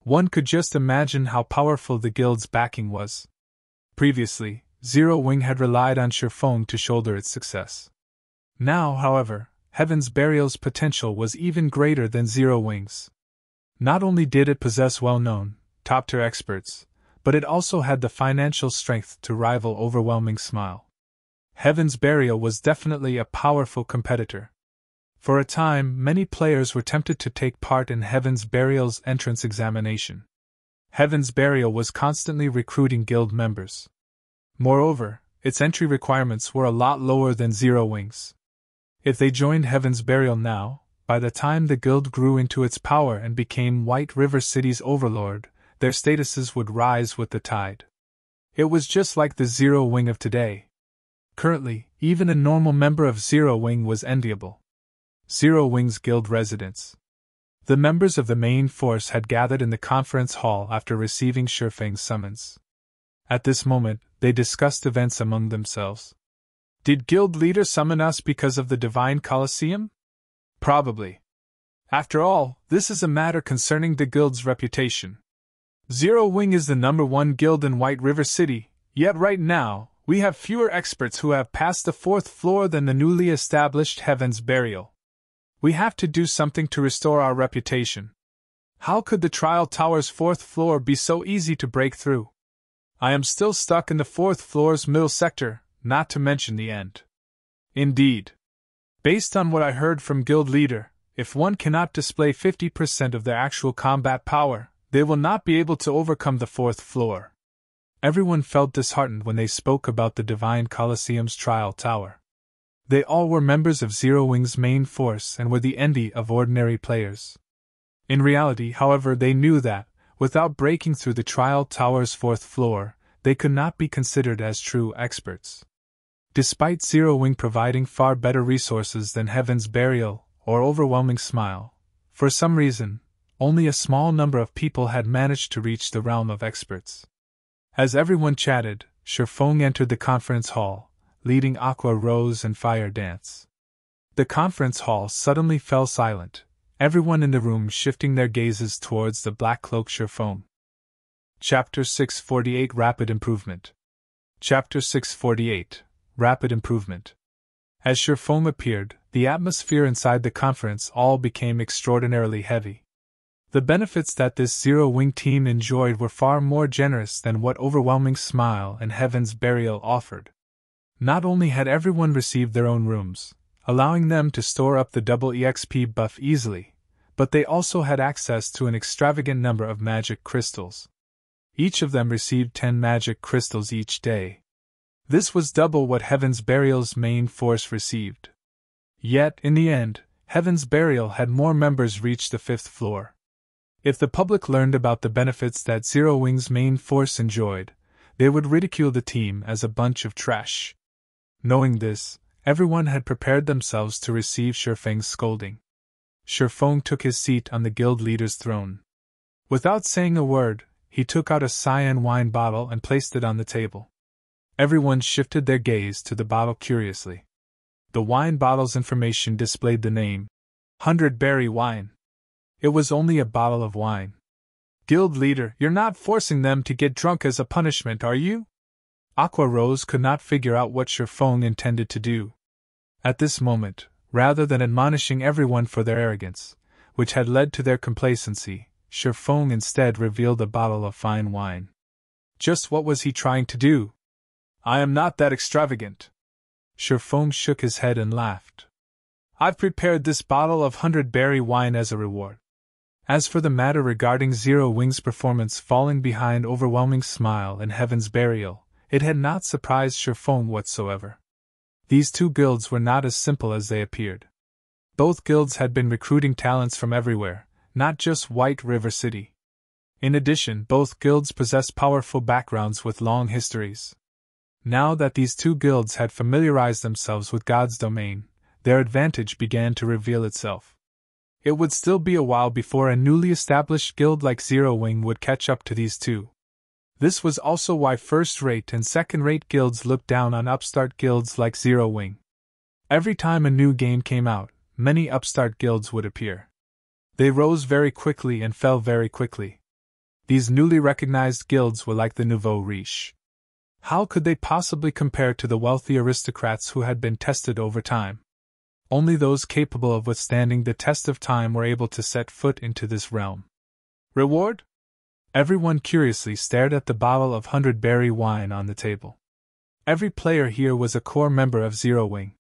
One could just imagine how powerful the guild's backing was. Previously, Zero Wing had relied on Sherfone to shoulder its success. Now, however, Heaven's Burial's potential was even greater than Zero Wing's. Not only did it possess well-known, top-tier experts, but it also had the financial strength to rival Overwhelming Smile. Heaven's Burial was definitely a powerful competitor. For a time, many players were tempted to take part in Heaven's Burial's entrance examination. Heaven's Burial was constantly recruiting guild members. Moreover, its entry requirements were a lot lower than Zero Wing's. If they joined Heaven's Burial now, by the time the guild grew into its power and became White River City's overlord, their statuses would rise with the tide. It was just like the Zero Wing of today. Currently, even a normal member of Zero Wing was enviable. Zero Wing's guild residence. The members of the main force had gathered in the conference hall after receiving Sherfang's summons. At this moment, they discussed events among themselves. Did guild leader summon us because of the Divine Colosseum? Probably. After all, this is a matter concerning the guild's reputation. Zero Wing is the #1 guild in White River City, yet right now, we have fewer experts who have passed the 4th floor than the newly established Heaven's Burial. We have to do something to restore our reputation. How could the Trial Tower's 4th floor be so easy to break through? I am still stuck in the 4th floor's middle sector, not to mention the end. Indeed. Based on what I heard from guild leader, if one cannot display 50% of their actual combat power, they will not be able to overcome the 4th floor. Everyone felt disheartened when they spoke about the Divine Colosseum's Trial Tower. They all were members of Zero Wing's main force and were the envy of ordinary players. In reality, however, they knew that, without breaking through the Trial Tower's 4th floor, they could not be considered as true experts. Despite Zero Wing providing far better resources than Heaven's Burial or Overwhelming Smile, for some reason, only a small number of people had managed to reach the realm of experts. As everyone chatted, Sherfong entered the conference hall, leading Aqua Rose and Fire Dance. The conference hall suddenly fell silent, everyone in the room shifting their gazes towards the black cloak Sherfong. Chapter 648 Rapid Improvement. Chapter 648 Rapid Improvement. As Sherfong appeared, the atmosphere inside the conference hall became extraordinarily heavy. The benefits that this Zero Wing team enjoyed were far more generous than what Overwhelming Smile and Heaven's Burial offered. Not only had everyone received their own rooms, allowing them to store up the double EXP buff easily, but they also had access to an extravagant number of magic crystals. Each of them received 10 magic crystals each day. This was double what Heaven's Burial's main force received. Yet, in the end, Heaven's Burial had more members reach the 5th floor. If the public learned about the benefits that Zero Wing's main force enjoyed, they would ridicule the team as a bunch of trash. Knowing this, everyone had prepared themselves to receive Sherfang's scolding. Sherfong took his seat on the guild leader's throne. Without saying a word, he took out a cyan wine bottle and placed it on the table. Everyone shifted their gaze to the bottle curiously. The wine bottle's information displayed the name, 100 Berry Wine. It was only a bottle of wine. Guild leader, you're not forcing them to get drunk as a punishment, are you? Aqua Rose could not figure out what Shifeng intended to do. At this moment, rather than admonishing everyone for their arrogance, which had led to their complacency, Shifeng instead revealed a bottle of fine wine. Just what was he trying to do? I am not that extravagant. Shifeng shook his head and laughed. I've prepared this bottle of 100-berry wine as a reward. As for the matter regarding Zero Wing's performance falling behind Overwhelming Smile and Heaven's Burial, it had not surprised Shifeng whatsoever. These two guilds were not as simple as they appeared. Both guilds had been recruiting talents from everywhere, not just White River City. In addition, both guilds possessed powerful backgrounds with long histories. Now that these two guilds had familiarized themselves with God's domain, their advantage began to reveal itself. It would still be a while before a newly established guild like Zero Wing would catch up to these two. This was also why first-rate and second-rate guilds looked down on upstart guilds like Zero Wing. Every time a new game came out, many upstart guilds would appear. They rose very quickly and fell very quickly. These newly recognized guilds were like the nouveau riche. How could they possibly compare to the wealthy aristocrats who had been tested over time? Only those capable of withstanding the test of time were able to set foot into this realm. Reward? Everyone curiously stared at the bottle of 100-berry wine on the table. Every player here was a core member of Zero Wing.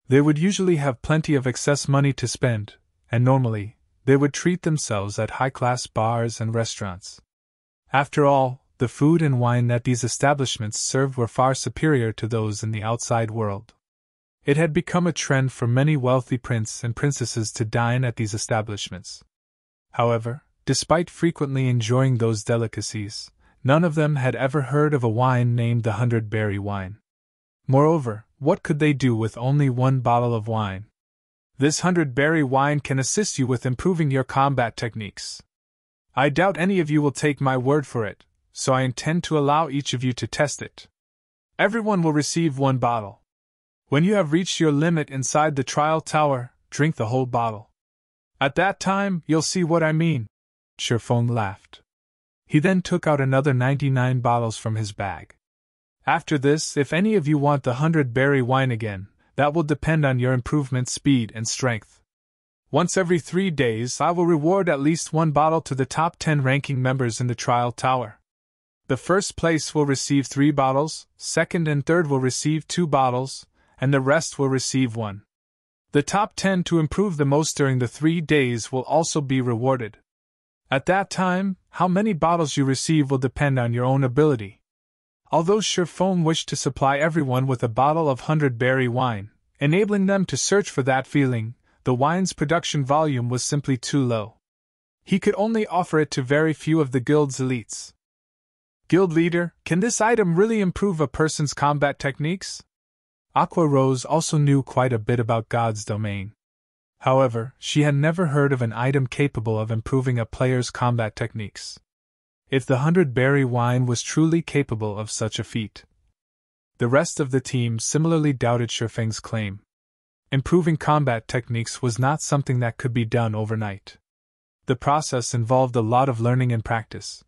They would usually have plenty of excess money to spend, and normally, they would treat themselves at high-class bars and restaurants. After all, the food and wine that these establishments served were far superior to those in the outside world. It had become a trend for many wealthy princes and princesses to dine at these establishments. However, despite frequently enjoying those delicacies, none of them had ever heard of a wine named the 100-berry wine. Moreover, what could they do with only one bottle of wine? This 100-berry wine can assist you with improving your combat techniques. I doubt any of you will take my word for it, so I intend to allow each of you to test it. Everyone will receive one bottle. When you have reached your limit inside the trial tower, drink the whole bottle. At that time, you'll see what I mean. Shifeng laughed. He then took out another 99 bottles from his bag. After this, if any of you want the 100-berry wine again, that will depend on your improvement speed and strength. Once every 3 days, I will reward at least one bottle to the top 10 ranking members in the trial tower. The first place will receive 3 bottles, second and third will receive 2 bottles, and the rest will receive 1. The top 10 to improve the most during the 3 days will also be rewarded. At that time, how many bottles you receive will depend on your own ability. Although Shifeng wished to supply everyone with a bottle of 100-berry wine, enabling them to search for that feeling, the wine's production volume was simply too low. He could only offer it to very few of the guild's elites. Guild leader, can this item really improve a person's combat techniques? Aqua Rose also knew quite a bit about God's domain. However, she had never heard of an item capable of improving a player's combat techniques. If the 100-berry wine was truly capable of such a feat. The rest of the team similarly doubted Shifeng's claim. Improving combat techniques was not something that could be done overnight. The process involved a lot of learning and practice.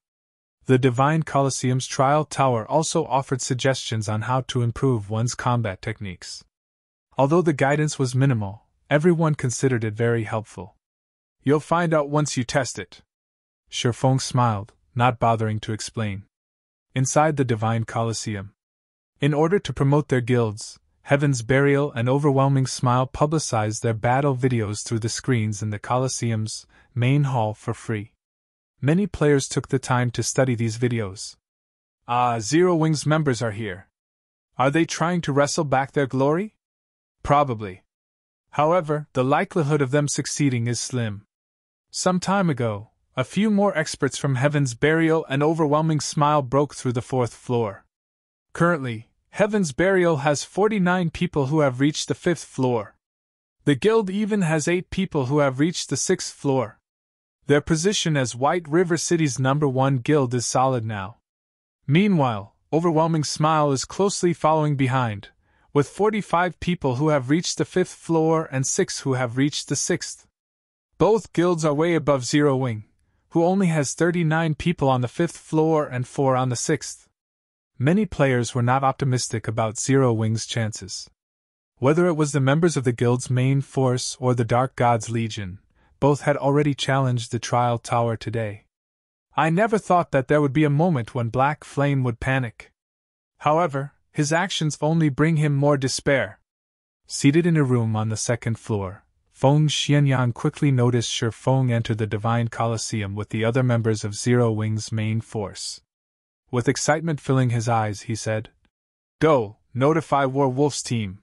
The Divine Colosseum's trial tower also offered suggestions on how to improve one's combat techniques. Although the guidance was minimal, everyone considered it very helpful. You'll find out once you test it. Shifeng smiled, not bothering to explain. Inside the Divine Colosseum. In order to promote their guilds, Heaven's Burial and Overwhelming Smile publicized their battle videos through the screens in the Colosseum's main hall for free. Many players took the time to study these videos. Zero Wing's members are here. Are they trying to wrestle back their glory? Probably. However, the likelihood of them succeeding is slim. Some time ago, a few more experts from Heaven's Burial and Overwhelming Smile broke through the 4th floor. Currently, Heaven's Burial has 49 people who have reached the 5th floor. The guild even has 8 people who have reached the 6th floor. Their position as White River City's #1 guild is solid now. Meanwhile, Overwhelming Smile is closely following behind, with 45 people who have reached the 5th floor and 6 who have reached the 6th. Both guilds are way above Zero Wing, who only has 39 people on the 5th floor and 4 on the 6th. Many players were not optimistic about Zero Wing's chances. Whether it was the members of the guild's main force or the Dark God's Legion, both had already challenged the trial tower today. I never thought that there would be a moment when Black Flame would panic. However, his actions only bring him more despair. Seated in a room on the 2nd floor, Feng Xianyan quickly noticed Shi Feng enter the Divine Colosseum with the other members of Zero Wing's main force. With excitement filling his eyes, he said, "Go, notify Werewolf's team.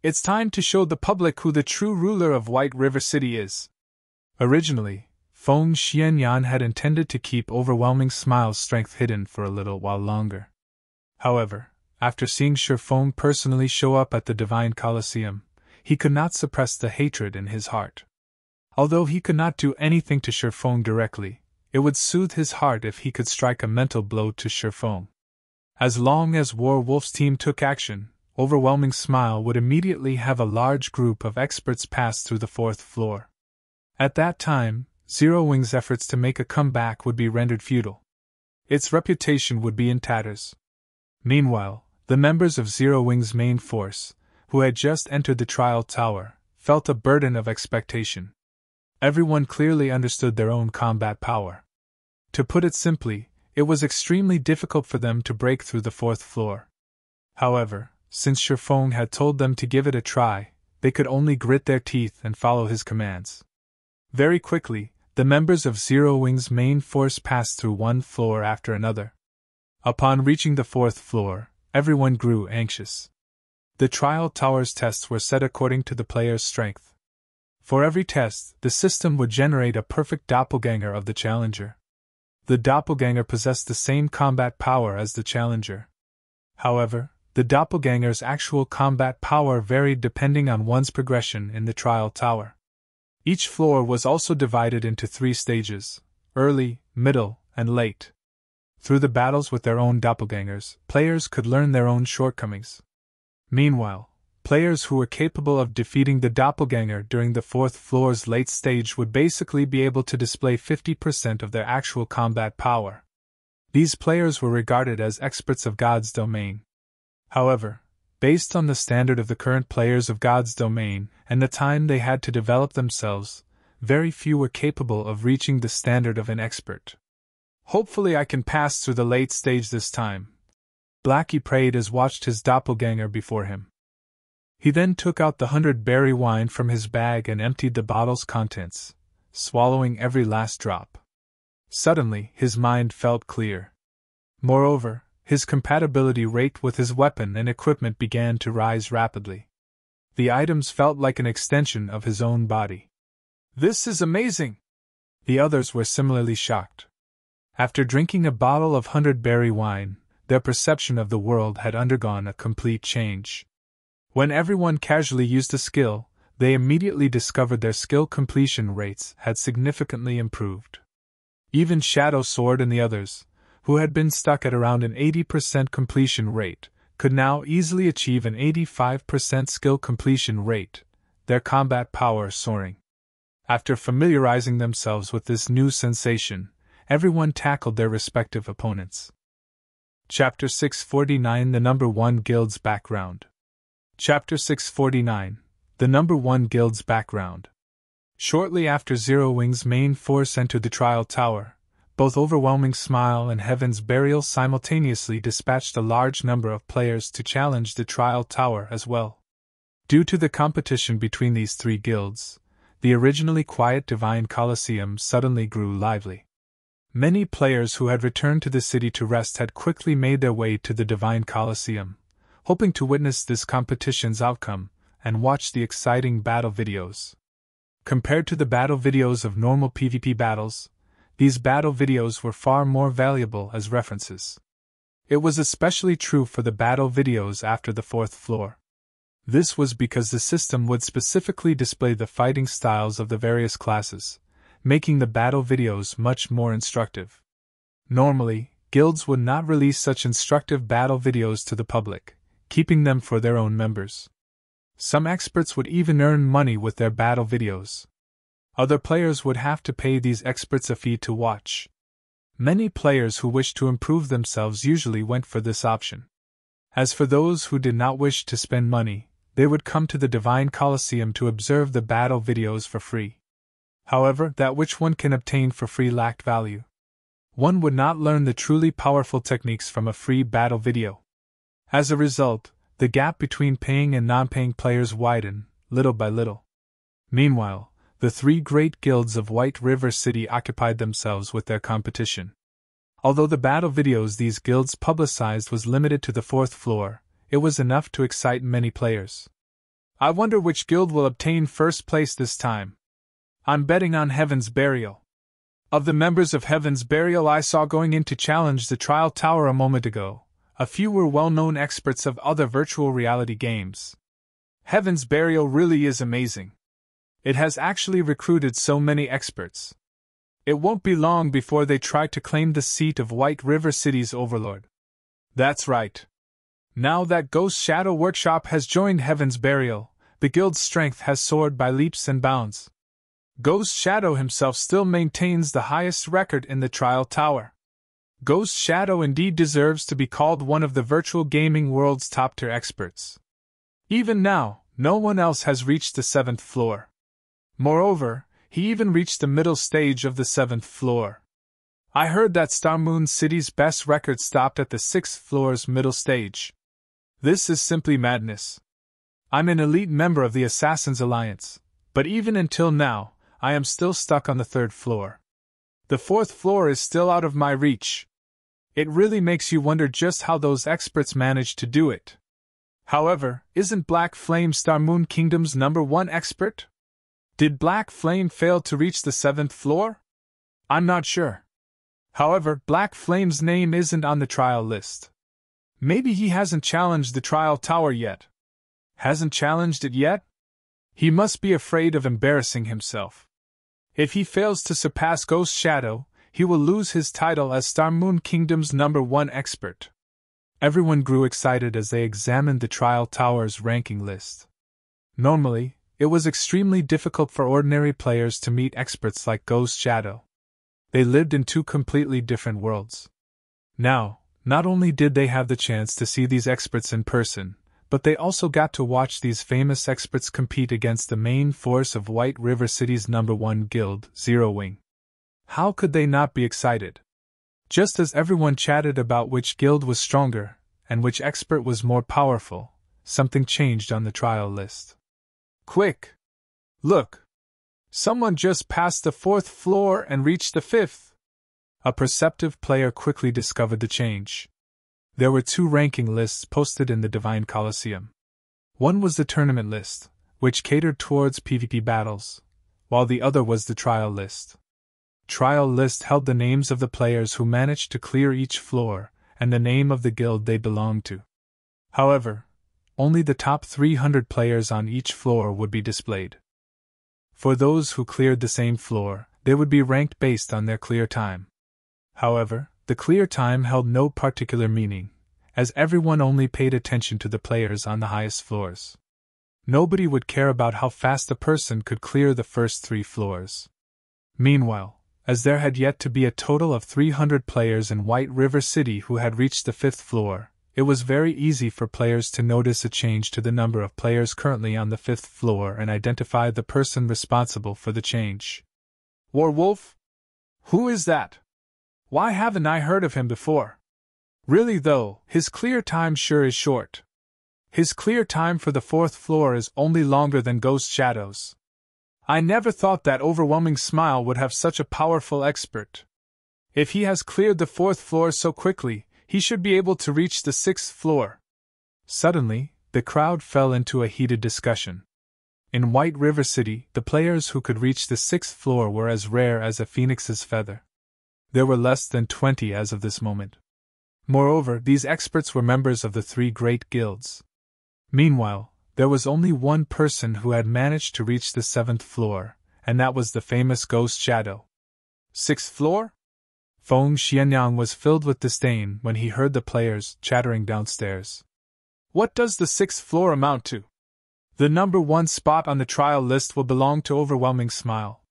It's time to show the public who the true ruler of White River City is." Originally, Feng Xianyan had intended to keep Overwhelming Smile's strength hidden for a little while longer. However, after seeing Shi Feng personally show up at the Divine Colosseum, he could not suppress the hatred in his heart. Although he could not do anything to Shi Feng directly, it would soothe his heart if he could strike a mental blow to Shi Feng. As long as Werewolf's team took action, Overwhelming Smile would immediately have a large group of experts pass through the 4th floor. At that time, Zero Wing's efforts to make a comeback would be rendered futile. Its reputation would be in tatters. Meanwhile, the members of Zero Wing's main force, who had just entered the trial tower, felt a burden of expectation. Everyone clearly understood their own combat power. To put it simply, it was extremely difficult for them to break through the 4th floor. However, since Shi Feng had told them to give it a try, they could only grit their teeth and follow his commands. Very quickly, the members of Zero Wing's main force passed through one floor after another. Upon reaching the 4th floor, everyone grew anxious. The trial tower's tests were set according to the player's strength. For every test, the system would generate a perfect doppelganger of the challenger. The doppelganger possessed the same combat power as the challenger. However, the doppelganger's actual combat power varied depending on one's progression in the trial tower. Each floor was also divided into 3 stages: early, middle, and late. Through the battles with their own doppelgangers, players could learn their own shortcomings. Meanwhile, players who were capable of defeating the doppelganger during the 4th floor's late stage would basically be able to display 50% of their actual combat power. These players were regarded as experts of God's domain. However, based on the standard of the current players of God's domain and the time they had to develop themselves, very few were capable of reaching the standard of an expert. "Hopefully I can pass through the late stage this time," Blackie prayed as watched his doppelganger before him. He then took out the 100-berry wine from his bag and emptied the bottle's contents, swallowing every last drop. Suddenly, his mind felt clear. Moreover, his compatibility rate with his weapon and equipment began to rise rapidly. The items felt like an extension of his own body. "This is amazing!" The others were similarly shocked. After drinking a bottle of 100-berry wine, their perception of the world had undergone a complete change. When everyone casually used a skill, they immediately discovered their skill completion rates had significantly improved. Even Shadow Sword and the others, who had been stuck at around an 80% completion rate, could now easily achieve an 85% skill completion rate, their combat power soaring. After familiarizing themselves with this new sensation, everyone tackled their respective opponents. Chapter 649: The Number 1 Guild's Background. Chapter 649: The Number 1 Guild's Background. Shortly after Zero Wing's main force entered the trial tower, both Overwhelming Smile and Heaven's Burial simultaneously dispatched a large number of players to challenge the trial tower as well. Due to the competition between these 3 guilds, the originally quiet Divine Colosseum suddenly grew lively. Many players who had returned to the city to rest had quickly made their way to the Divine Colosseum, hoping to witness this competition's outcome and watch the exciting battle videos. Compared to the battle videos of normal PvP battles, these battle videos were far more valuable as references. It was especially true for the battle videos after the 4th floor. This was because the system would specifically display the fighting styles of the various classes, making the battle videos much more instructive. Normally, guilds would not release such instructive battle videos to the public, keeping them for their own members. Some experts would even earn money with their battle videos. Other players would have to pay these experts a fee to watch. Many players who wished to improve themselves usually went for this option. As for those who did not wish to spend money, they would come to the Divine Colosseum to observe the battle videos for free. However, that which one can obtain for free lacked value. One would not learn the truly powerful techniques from a free battle video. As a result, the gap between paying and non-paying players widened, little by little. Meanwhile, the three great guilds of White River City occupied themselves with their competition. Although the battle videos these guilds publicized was limited to the 4th floor, it was enough to excite many players. I wonder which guild will obtain first place this time. I'm betting on Heaven's Burial. Of the members of Heaven's Burial I saw going in to challenge the Trial Tower a moment ago, a few were well-known experts of other virtual reality games. Heaven's Burial really is amazing. It has actually recruited so many experts. It won't be long before they try to claim the seat of White River City's overlord. That's right. Now that Ghost Shadow Workshop has joined Heaven's Burial, the guild's strength has soared by leaps and bounds. Ghost Shadow himself still maintains the highest record in the Trial Tower. Ghost Shadow indeed deserves to be called one of the virtual gaming world's top-tier experts. Even now, no one else has reached the 7th floor. Moreover, he even reached the middle stage of the 7th floor. I heard that Star Moon City's best record stopped at the 6th floor's middle stage. This is simply madness. I'm an elite member of the Assassin's Alliance, but even until now, I am still stuck on the 3rd floor. The 4th floor is still out of my reach. It really makes you wonder just how those experts managed to do it. However, isn't Black Flame Star Moon Kingdom's #1 expert? Did Black Flame fail to reach the 7th floor? I'm not sure. However, Black Flame's name isn't on the trial list. Maybe he hasn't challenged the Trial Tower yet. Hasn't challenged it yet? He must be afraid of embarrassing himself. If he fails to surpass Ghost Shadow, he will lose his title as Star Moon Kingdom's #1 expert. Everyone grew excited as they examined the Trial Tower's ranking list. Normally, it was extremely difficult for ordinary players to meet experts like Ghost Shadow. They lived in two completely different worlds. Now, not only did they have the chance to see these experts in person, but they also got to watch these famous experts compete against the main force of White River City's #1 guild, Zero Wing. How could they not be excited? Just as everyone chatted about which guild was stronger, and which expert was more powerful, something changed on the trial list. Quick! Look! Someone just passed the 4th floor and reached the 5th! A perceptive player quickly discovered the change. There were two ranking lists posted in the Divine Colosseum. One was the tournament list, which catered towards PvP battles, while the other was the trial list. Trial list held the names of the players who managed to clear each floor, and the name of the guild they belonged to. However, only the top 300 players on each floor would be displayed. For those who cleared the same floor, they would be ranked based on their clear time. However, the clear time held no particular meaning, as everyone only paid attention to the players on the highest floors. Nobody would care about how fast a person could clear the first 3 floors. Meanwhile, as there had yet to be a total of 300 players in White River City who had reached the 5th floor, it was very easy for players to notice a change to the number of players currently on the 5th floor and identify the person responsible for the change. Warwolf? Who is that? Why haven't I heard of him before? Really though, his clear time sure is short. His clear time for the 4th floor is only longer than Ghost Shadow's. I never thought that Overwhelming Smile would have such a powerful expert. If he has cleared the 4th floor so quickly, he should be able to reach the 6th floor. Suddenly, the crowd fell into a heated discussion. In White River City, the players who could reach the 6th floor were as rare as a phoenix's feather. There were less than 20 as of this moment. Moreover, these experts were members of the 3 great guilds. Meanwhile, there was only one person who had managed to reach the 7th floor, and that was the famous Ghost Shadow. 6th floor? Feng Xianyang was filled with disdain when he heard the players chattering downstairs. What does the 6th floor amount to? The #1 spot on the trial list will belong to Overwhelming Smile.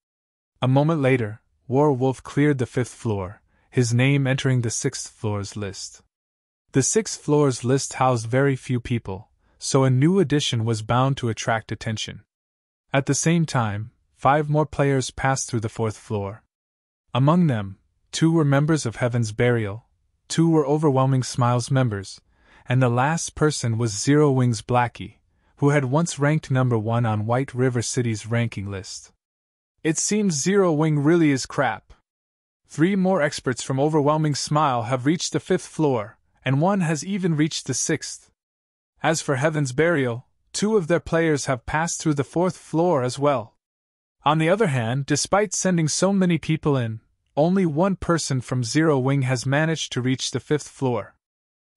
A moment later, Werewolf cleared the 5th floor, his name entering the 6th floor's list. The 6th floor's list housed very few people, so a new addition was bound to attract attention. At the same time, 5 more players passed through the 4th floor. Among them, 2 were members of Heaven's Burial, 2 were Overwhelming Smiles members, and the last person was Zero Wings Blackie, who had once ranked number 1 on White River City's ranking list. It seems Zero Wing really is crap. 3 more experts from Overwhelming Smile have reached the 5th floor, and 1 has even reached the 6th. As for Heaven's Burial, 2 of their players have passed through the 4th floor as well. On the other hand, despite sending so many people in, only 1 person from Zero Wing has managed to reach the 5th floor.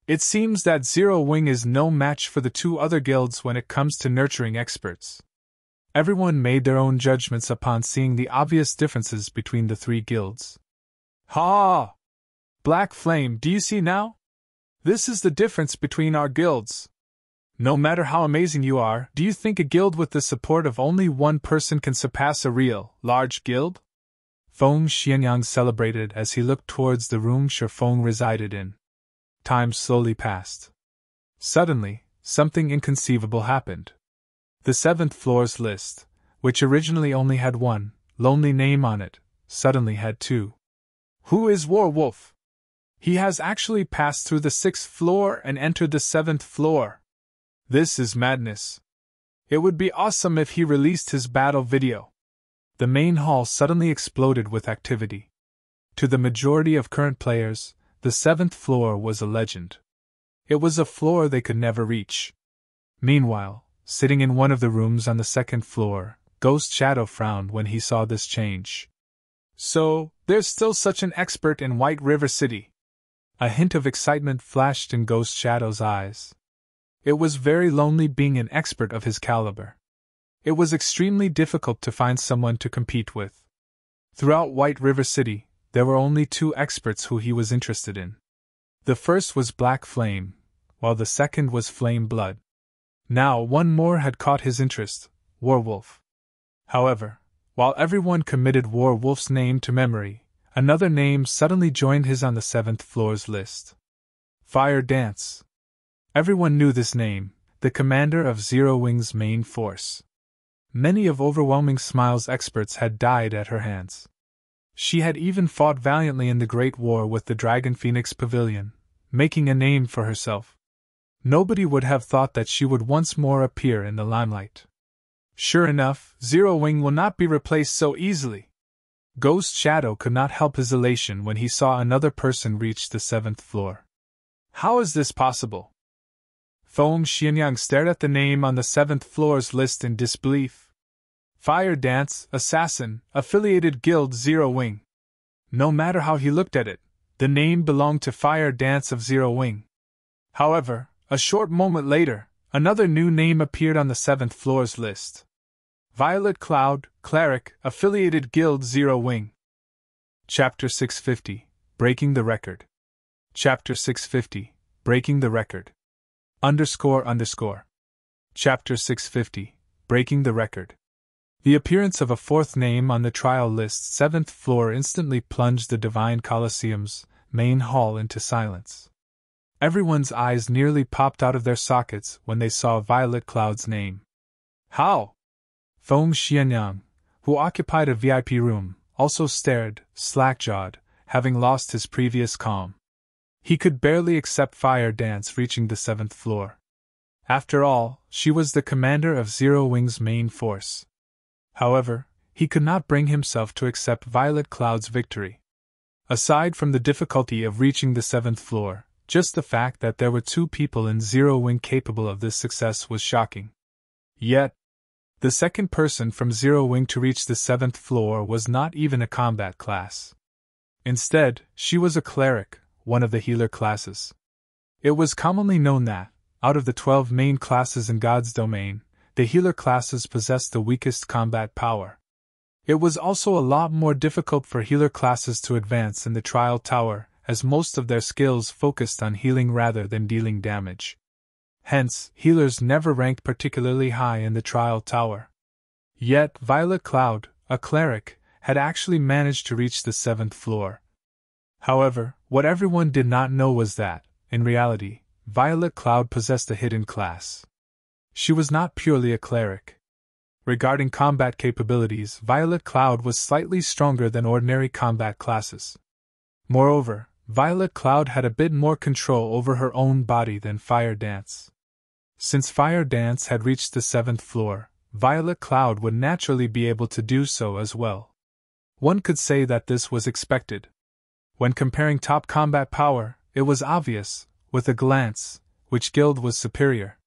It seems that Zero Wing is no match for the 2 other guilds when it comes to nurturing experts. Everyone made their own judgments upon seeing the obvious differences between the 3 guilds. Ha! Black Flame, do you see now? This is the difference between our guilds. No matter how amazing you are, do you think a guild with the support of only 1 person can surpass a real, large guild? Feng Xianyang celebrated as he looked towards the room Shifeng resided in. Time slowly passed. Suddenly, something inconceivable happened. The 7th floor's list, which originally only had 1 lonely name on it, suddenly had 2. Who is Werewolf? He has actually passed through the 6th floor and entered the 7th floor. This is madness. It would be awesome if he released his battle video. The main hall suddenly exploded with activity. To the majority of current players, the 7th floor was a legend. It was a floor they could never reach. Meanwhile, sitting in one of the rooms on the 2nd floor, Ghost Shadow frowned when he saw this change. So, there's still such an expert in White River City. A hint of excitement flashed in Ghost Shadow's eyes. It was very lonely being an expert of his caliber. It was extremely difficult to find someone to compete with. Throughout White River City, there were only 2 experts who he was interested in. The first was Black Flame, while the second was Flame Blood. Now 1 more had caught his interest, Werewolf. However, while everyone committed Werewolf's name to memory, another name suddenly joined his on the 7th floor's list. Fire Dance. Everyone knew this name, the commander of Zero Wing's main force. Many of Overwhelming Smile's experts had died at her hands. She had even fought valiantly in the Great War with the Dragon Phoenix Pavilion, making a name for herself. Nobody would have thought that she would once more appear in the limelight. Sure enough, Zero Wing will not be replaced so easily. Ghost Shadow could not help his elation when he saw another person reach the 7th floor. How is this possible? Feng Xianyang stared at the name on the 7th floor's list in disbelief. Fire Dance, Assassin, Affiliated Guild Zero Wing. No matter how he looked at it, the name belonged to Fire Dance of Zero Wing. However, a short moment later, another new name appeared on the 7th floor's list. Violet Cloud, Cleric, Affiliated Guild Zero Wing. Chapter 650, Breaking the Record. Chapter 650, Breaking the Record. __. Chapter 650, Breaking the Record. The appearance of a 4th name on the trial list's 7th floor instantly plunged the Divine Colosseum's main hall into silence. Everyone's eyes nearly popped out of their sockets when they saw Violet Cloud's name. How? Feng Xianyang, who occupied a VIP room, also stared, slack-jawed, having lost his previous calm. He could barely accept Fire Dance reaching the 7th floor. After all, she was the commander of Zero Wing's main force. However, he could not bring himself to accept Violet Cloud's victory. Aside from the difficulty of reaching the 7th floor, just the fact that there were 2 people in Zero Wing capable of this success was shocking. Yet, the second person from Zero Wing to reach the 7th floor was not even a combat class. Instead, she was a cleric, one of the healer classes. It was commonly known that, out of the 12 main classes in God's domain, the healer classes possessed the weakest combat power. It was also a lot more difficult for healer classes to advance in the trial tower, as most of their skills focused on healing rather than dealing damage. Hence, healers never ranked particularly high in the trial tower. Yet, Violet Cloud, a cleric, had actually managed to reach the 7th floor. However, what everyone did not know was that, in reality, Violet Cloud possessed a hidden class. She was not purely a cleric. Regarding combat capabilities, Violet Cloud was slightly stronger than ordinary combat classes. Moreover, Violet Cloud had a bit more control over her own body than Fire Dance. Since Fire Dance had reached the 7th floor, Violet Cloud would naturally be able to do so as well. One could say that this was expected. When comparing top combat power, it was obvious, with a glance, which guild was superior.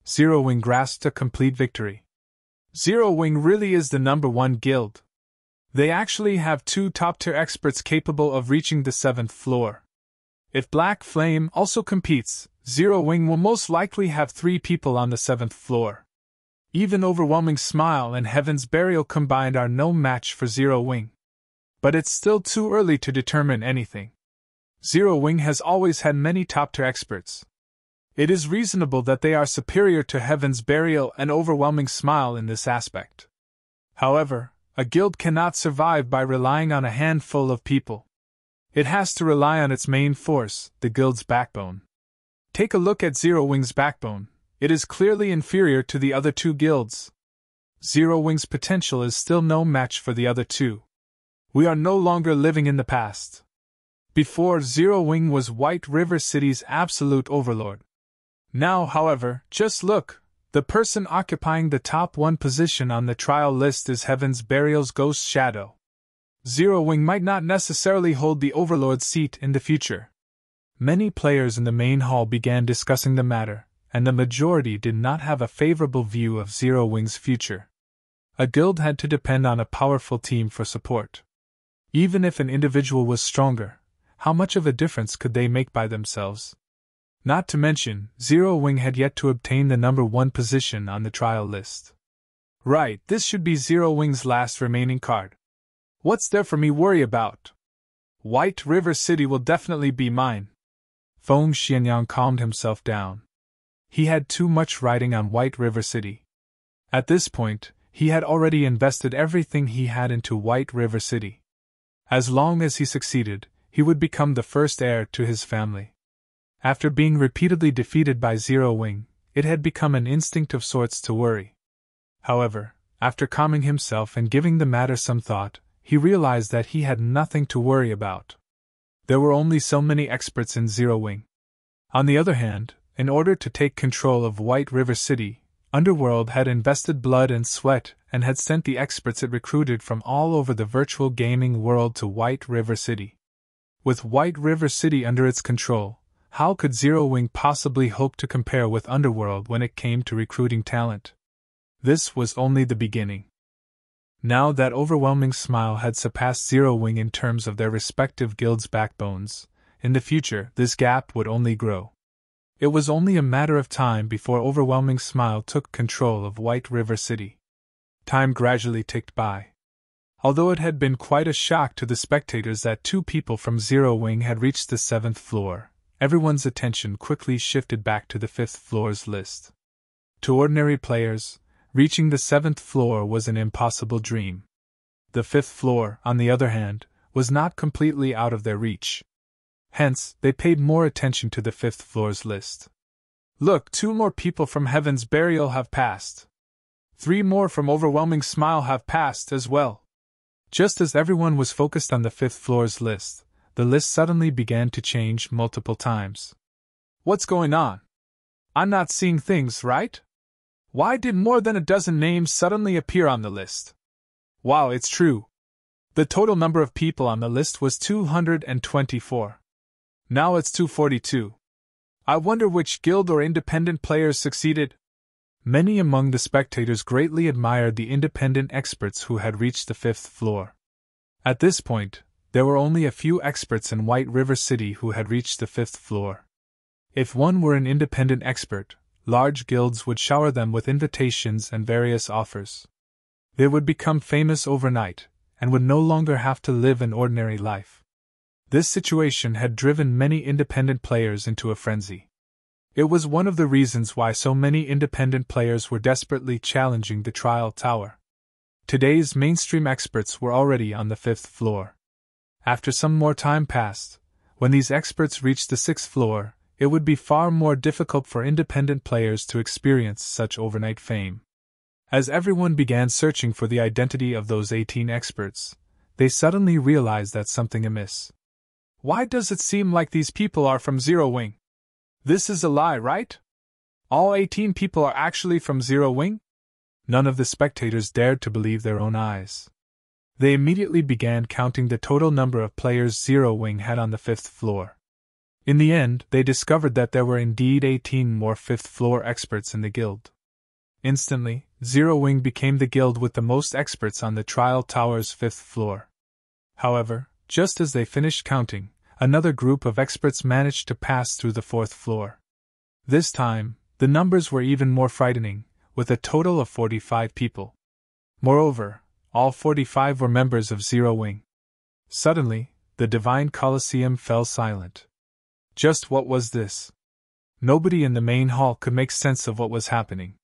Zero Wing grasped a complete victory. Zero Wing really is the #1 guild. They actually have 2 top-tier experts capable of reaching the 7th floor. If Black Flame also competes, Zero Wing will most likely have 3 people on the 7th floor. Even Overwhelming Smile and Heaven's Burial combined are no match for Zero Wing. But it's still too early to determine anything. Zero Wing has always had many top-tier experts. It is reasonable that they are superior to Heaven's Burial and Overwhelming Smile in this aspect. However, a guild cannot survive by relying on a handful of people. It has to rely on its main force, the guild's backbone. Take a look at Zero Wing's backbone. It is clearly inferior to the other 2 guilds. Zero Wing's potential is still no match for the other 2. We are no longer living in the past. Before, Zero Wing was White River City's absolute overlord. Now, however, just look. The person occupying the top 1 position on the trial list is Heaven's Burial's Ghost Shadow. Zero Wing might not necessarily hold the overlord seat in the future. Many players in the main hall began discussing the matter, and the majority did not have a favorable view of Zero Wing's future. A guild had to depend on a powerful team for support. Even if an individual was stronger, how much of a difference could they make by themselves? Not to mention, Zero Wing had yet to obtain the #1 position on the trial list. Right, this should be Zero Wing's last remaining card. What's there for me worry about? White River City will definitely be mine. Feng Xianyang calmed himself down. He had too much riding on White River City. At this point, he had already invested everything he had into White River City. As long as he succeeded, he would become the first heir to his family. After being repeatedly defeated by Zero Wing, it had become an instinct of sorts to worry. However, after calming himself and giving the matter some thought, he realized that he had nothing to worry about. There were only so many experts in Zero Wing. On the other hand, in order to take control of White River City, Underworld had invested blood and sweat and had sent the experts it recruited from all over the virtual gaming world to White River City. With White River City under its control, how could Zero Wing possibly hope to compare with Underworld when it came to recruiting talent? This was only the beginning. Now that Overwhelming Smile had surpassed Zero Wing in terms of their respective guilds' backbones, in the future this gap would only grow. It was only a matter of time before Overwhelming Smile took control of White River City. Time gradually ticked by. Although it had been quite a shock to the spectators that 2 people from Zero Wing had reached the 7th floor, everyone's attention quickly shifted back to the 5th floor's list. To ordinary players, reaching the 7th floor was an impossible dream. The 5th floor, on the other hand, was not completely out of their reach. Hence, they paid more attention to the 5th floor's list. Look, 2 more people from Heaven's Burial have passed. 3 more from Overwhelming Smile have passed as well. Just as everyone was focused on the 5th floor's list, the list suddenly began to change multiple times. What's going on? I'm not seeing things right? Why did more than a dozen names suddenly appear on the list? Wow, it's true. The total number of people on the list was 224. Now it's 242. I wonder which guild or independent players succeeded. Many among the spectators greatly admired the independent experts who had reached the 5th floor. At this point, there were only a few experts in White River City who had reached the 5th floor. If one were an independent expert, large guilds would shower them with invitations and various offers. They would become famous overnight, and would no longer have to live an ordinary life. This situation had driven many independent players into a frenzy. It was one of the reasons why so many independent players were desperately challenging the trial tower. Today's mainstream experts were already on the 5th floor. After some more time passed, when these experts reached the 6th floor, it would be far more difficult for independent players to experience such overnight fame. As everyone began searching for the identity of those 18 experts, they suddenly realized that something amiss. Why does it seem like these people are from Zero Wing? This is a lie, right? All 18 people are actually from Zero Wing? None of the spectators dared to believe their own eyes. They immediately began counting the total number of players Zero Wing had on the 5th floor. In the end, they discovered that there were indeed 18 more 5th floor experts in the guild. Instantly, Zero Wing became the guild with the most experts on the Trial Tower's 5th floor. However, just as they finished counting, another group of experts managed to pass through the 4th floor. This time, the numbers were even more frightening, with a total of 45 people. Moreover, all 45 were members of Zero Wing. Suddenly, the Divine Colosseum fell silent. Just what was this? Nobody in the main hall could make sense of what was happening.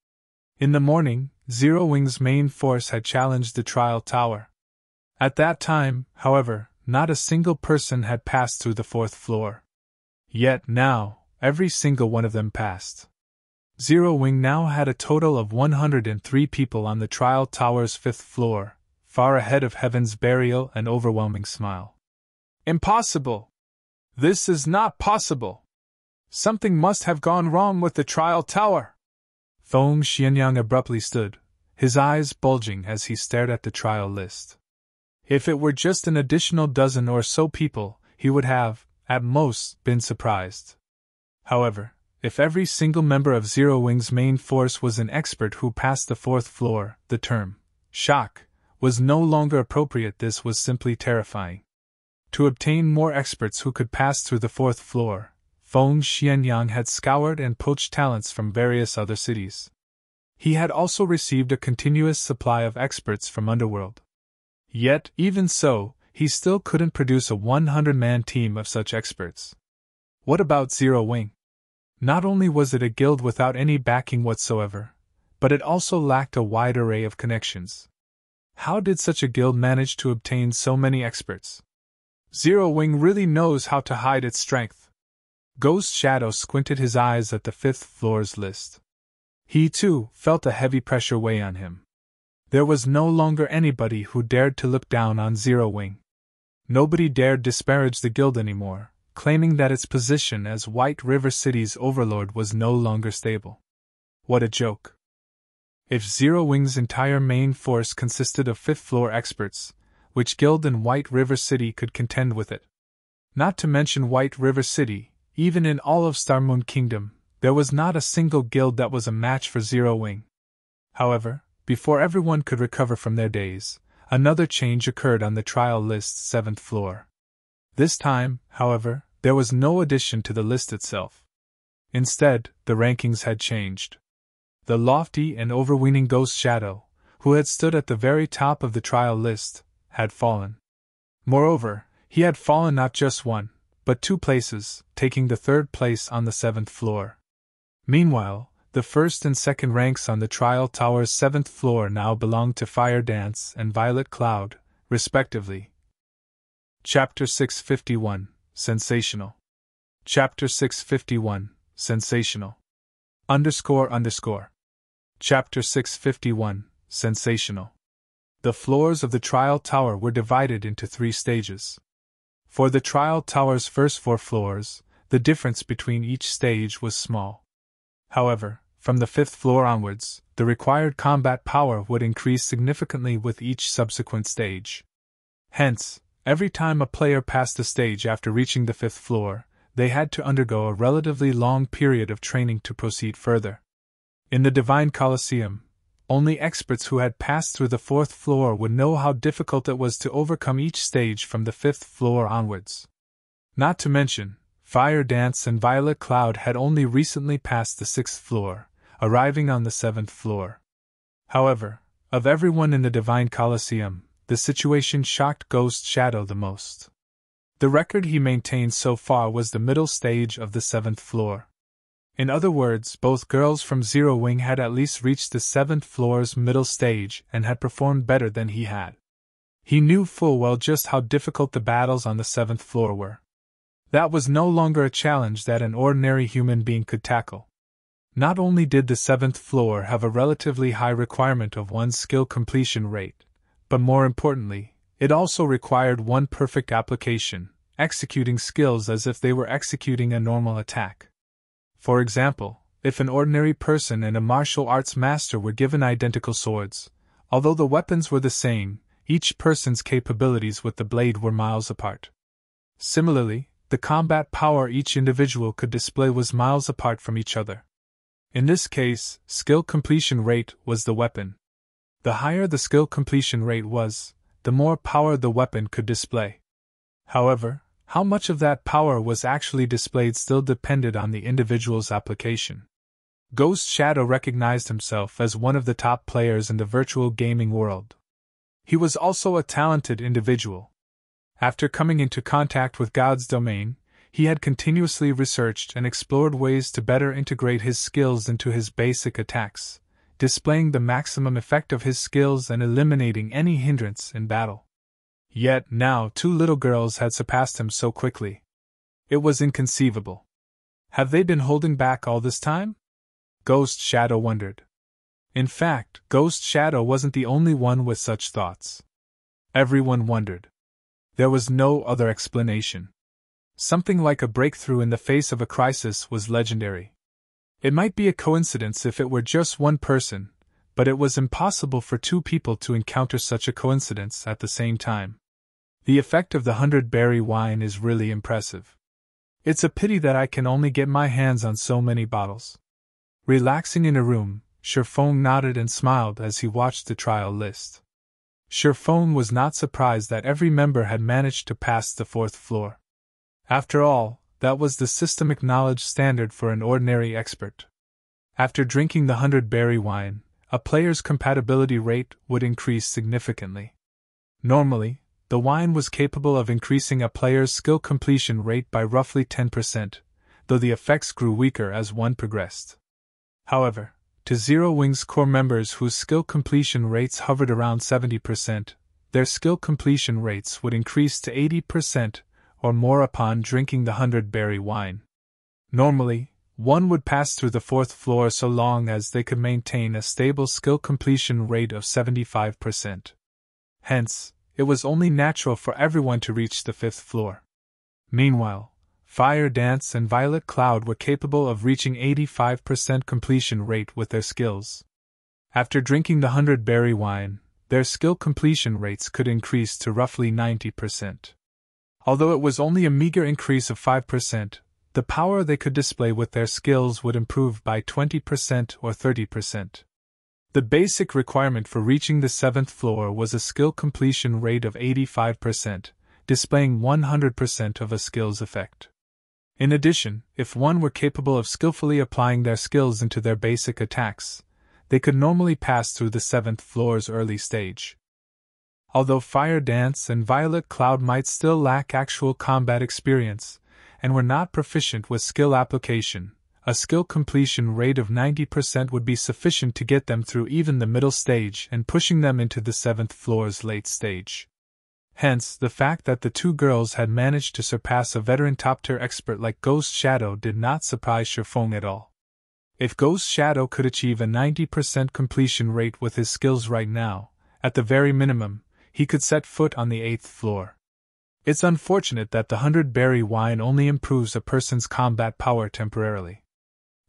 In the morning, Zero Wing's main force had challenged the Trial Tower. At that time, however, not a single person had passed through the 4th floor. Yet now, every single one of them passed. Zero Wing now had a total of 103 people on the Trial Tower's 5th floor, far ahead of Heaven's Burial and Overwhelming Smile. Impossible! This is not possible! Something must have gone wrong with the Trial Tower! Feng Xianyang abruptly stood, his eyes bulging as he stared at the trial list. If it were just an additional dozen or so people, he would have, at most, been surprised. However, if every single member of Zero Wing's main force was an expert who passed the 4th floor, the term shock was no longer appropriate. This was simply terrifying. To obtain more experts who could pass through the 4th floor, Feng Xianyang had scoured and poached talents from various other cities. He had also received a continuous supply of experts from Underworld. Yet, even so, he still couldn't produce a 100-man team of such experts. What about Zero Wing? Not only was it a guild without any backing whatsoever, but it also lacked a wide array of connections. How did such a guild manage to obtain so many experts? Zero Wing really knows how to hide its strength. Ghost Shadow squinted his eyes at the 5th floor's list. He, too, felt a heavy pressure weigh on him. There was no longer anybody who dared to look down on Zero Wing. Nobody dared disparage the guild anymore, claiming that its position as White River City's overlord was no longer stable. What a joke. If Zero Wing's entire main force consisted of 5th floor experts, which guild in White River City could contend with it? Not to mention White River City, even in all of Starmoon Kingdom, there was not a single guild that was a match for Zero Wing. However, before everyone could recover from their daze, another change occurred on the trial list's 7th floor. This time, however, there was no addition to the list itself. Instead, the rankings had changed. The lofty and overweening Ghost Shadow, who had stood at the very top of the trial list, had fallen. Moreover, he had fallen not just one, but 2 places, taking the 3rd place on the 7th floor. Meanwhile, the 1st and 2nd ranks on the Trial Tower's 7th floor now belonged to Fire Dance and Violet Cloud, respectively. Chapter 651, Sensational. Chapter 651, Sensational. Chapter 651, Sensational. The floors of the Trial Tower were divided into 3 stages. For the Trial Tower's first 4 floors, the difference between each stage was small. However, from the 5th floor onwards, the required combat power would increase significantly with each subsequent stage. Hence, every time a player passed a stage after reaching the 5th floor, they had to undergo a relatively long period of training to proceed further. In the Divine Colosseum, only experts who had passed through the 4th floor would know how difficult it was to overcome each stage from the 5th floor onwards. Not to mention, Fire Dance and Violet Cloud had only recently passed the 6th floor, arriving on the 7th floor. However, of everyone in the Divine Colosseum, the situation shocked Ghost Shadow the most. The record he maintained so far was the middle stage of the 7th floor. In other words, both girls from Zero Wing had at least reached the 7th floor's middle stage and had performed better than he had. He knew full well just how difficult the battles on the 7th floor were. That was no longer a challenge that an ordinary human being could tackle. Not only did the 7th floor have a relatively high requirement of one's skill completion rate, but more importantly, it also required one perfect application, executing skills as if they were executing a normal attack. For example, if an ordinary person and a martial arts master were given identical swords, although the weapons were the same, each person's capabilities with the blade were miles apart. Similarly, the combat power each individual could display was miles apart from each other. In this case, skill completion rate was the weapon. The higher the skill completion rate was, the more power the weapon could display. However, how much of that power was actually displayed still depended on the individual's application. Ghost Shadow recognized himself as one of the top players in the virtual gaming world. He was also a talented individual. After coming into contact with God's domain, he had continuously researched and explored ways to better integrate his skills into his basic attacks, displaying the maximum effect of his skills and eliminating any hindrance in battle. Yet now 2 little girls had surpassed him so quickly. It was inconceivable. Have they been holding back all this time? Ghost Shadow wondered. In fact, Ghost Shadow wasn't the only one with such thoughts. Everyone wondered. There was no other explanation. Something like a breakthrough in the face of a crisis was legendary. It might be a coincidence if it were just one person, but it was impossible for 2 people to encounter such a coincidence at the same time. The effect of the 100-berry wine is really impressive. It's a pity that I can only get my hands on so many bottles. Relaxing in a room, Sherfone nodded and smiled as he watched the trial list. Sherfone was not surprised that every member had managed to pass the 4th floor. After all, that was the systemic knowledge standard for an ordinary expert. After drinking the 100-berry wine, a player's compatibility rate would increase significantly. Normally, the wine was capable of increasing a player's skill completion rate by roughly 10%, though the effects grew weaker as one progressed. However, to Zero Wing's core members whose skill completion rates hovered around 70%, their skill completion rates would increase to 80% or more upon drinking the 100-berry wine. Normally, one would pass through the 4th floor so long as they could maintain a stable skill completion rate of 75%. Hence, it was only natural for everyone to reach the 5th floor. Meanwhile, Fire Dance and Violet Cloud were capable of reaching 85% completion rate with their skills. After drinking the 100-berry wine, their skill completion rates could increase to roughly 90%. Although it was only a meager increase of 5%, the power they could display with their skills would improve by 20% or 30%. The basic requirement for reaching the 7th floor was a skill completion rate of 85%, displaying 100% of a skill's effect. In addition, if one were capable of skillfully applying their skills into their basic attacks, they could normally pass through the 7th floor's early stage. Although Fire Dance and Violet Cloud might still lack actual combat experience, and were not proficient with skill application, a skill completion rate of 90% would be sufficient to get them through even the middle stage and pushing them into the 7th floor's late stage. Hence, the fact that the 2 girls had managed to surpass a veteran top-tier expert like Ghost Shadow did not surprise Sherfone at all. If Ghost Shadow could achieve a 90% completion rate with his skills right now, at the very minimum, he could set foot on the 8th floor. It's unfortunate that the 100-berry wine only improves a person's combat power temporarily.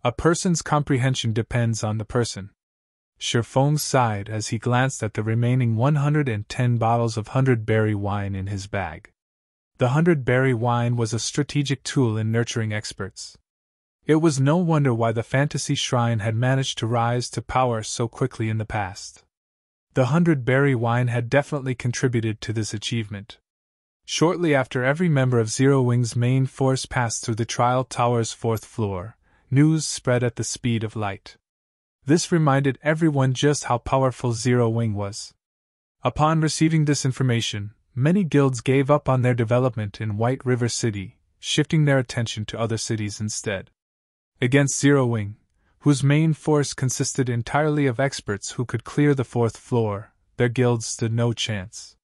A person's comprehension depends on the person. Sherfone sighed as he glanced at the remaining 110 bottles of 100-berry wine in his bag. The 100-berry wine was a strategic tool in nurturing experts. It was no wonder why the fantasy shrine had managed to rise to power so quickly in the past. The 100-berry wine had definitely contributed to this achievement. Shortly after every member of Zero Wing's main force passed through the trial tower's 4th floor, news spread at the speed of light. This reminded everyone just how powerful Zero Wing was. Upon receiving this information, many guilds gave up on their development in White River City, shifting their attention to other cities instead. Against Zero Wing, whose main force consisted entirely of experts who could clear the fourth floor, their guild stood no chance.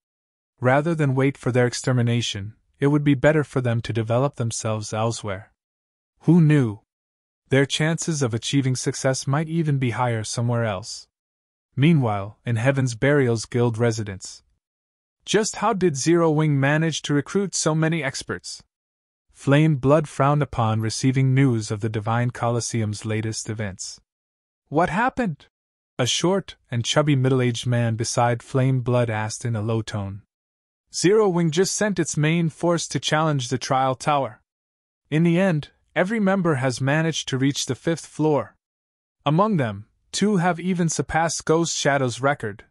Rather than wait for their extermination, it would be better for them to develop themselves elsewhere. Who knew? Their chances of achieving success might even be higher somewhere else. Meanwhile, in Heaven's Burial's guild residence. Just how did Zero Wing manage to recruit so many experts? Flame Blood frowned upon receiving news of the Divine Colosseum's latest events. What happened? A short and chubby middle-aged man beside Flame Blood asked in a low tone. Zero Wing just sent its main force to challenge the trial tower. In the end, every member has managed to reach the 5th floor. Among them, 2 have even surpassed Ghost Shadow's record,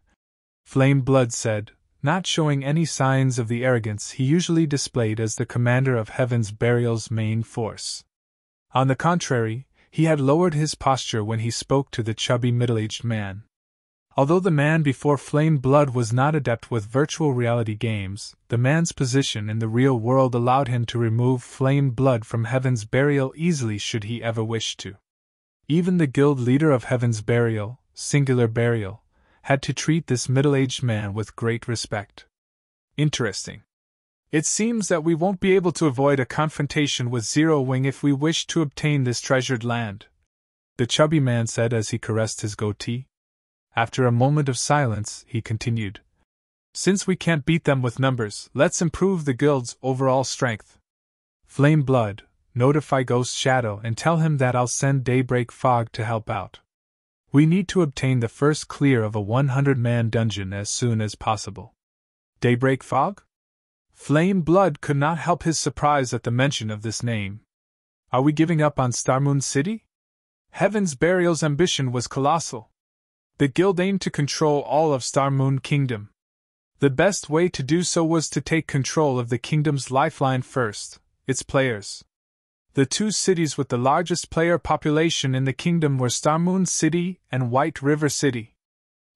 Flame Blood said, not showing any signs of the arrogance he usually displayed as the commander of Heaven's Burial's main force. On the contrary, he had lowered his posture when he spoke to the chubby middle-aged man. Although the man before Flame Blood was not adept with virtual reality games, the man's position in the real world allowed him to remove Flame Blood from Heaven's Burial easily should he ever wish to. Even the guild leader of Heaven's Burial, Singular Burial, had to treat this middle-aged man with great respect. Interesting. It seems that we won't be able to avoid a confrontation with Zero Wing if we wish to obtain this treasured land, the chubby man said as he caressed his goatee. After a moment of silence, he continued. Since we can't beat them with numbers, let's improve the guild's overall strength. Flame Blood, notify Ghost Shadow and tell him that I'll send Daybreak Fog to help out. We need to obtain the first clear of a 100-man dungeon as soon as possible. Daybreak Fog? Flame Blood could not help his surprise at the mention of this name. Are we giving up on Starmoon City? Heaven's Burial's ambition was colossal. The guild aimed to control all of Starmoon Kingdom. The best way to do so was to take control of the kingdom's lifeline first, its players. The 2 cities with the largest player population in the kingdom were Starmoon City and White River City.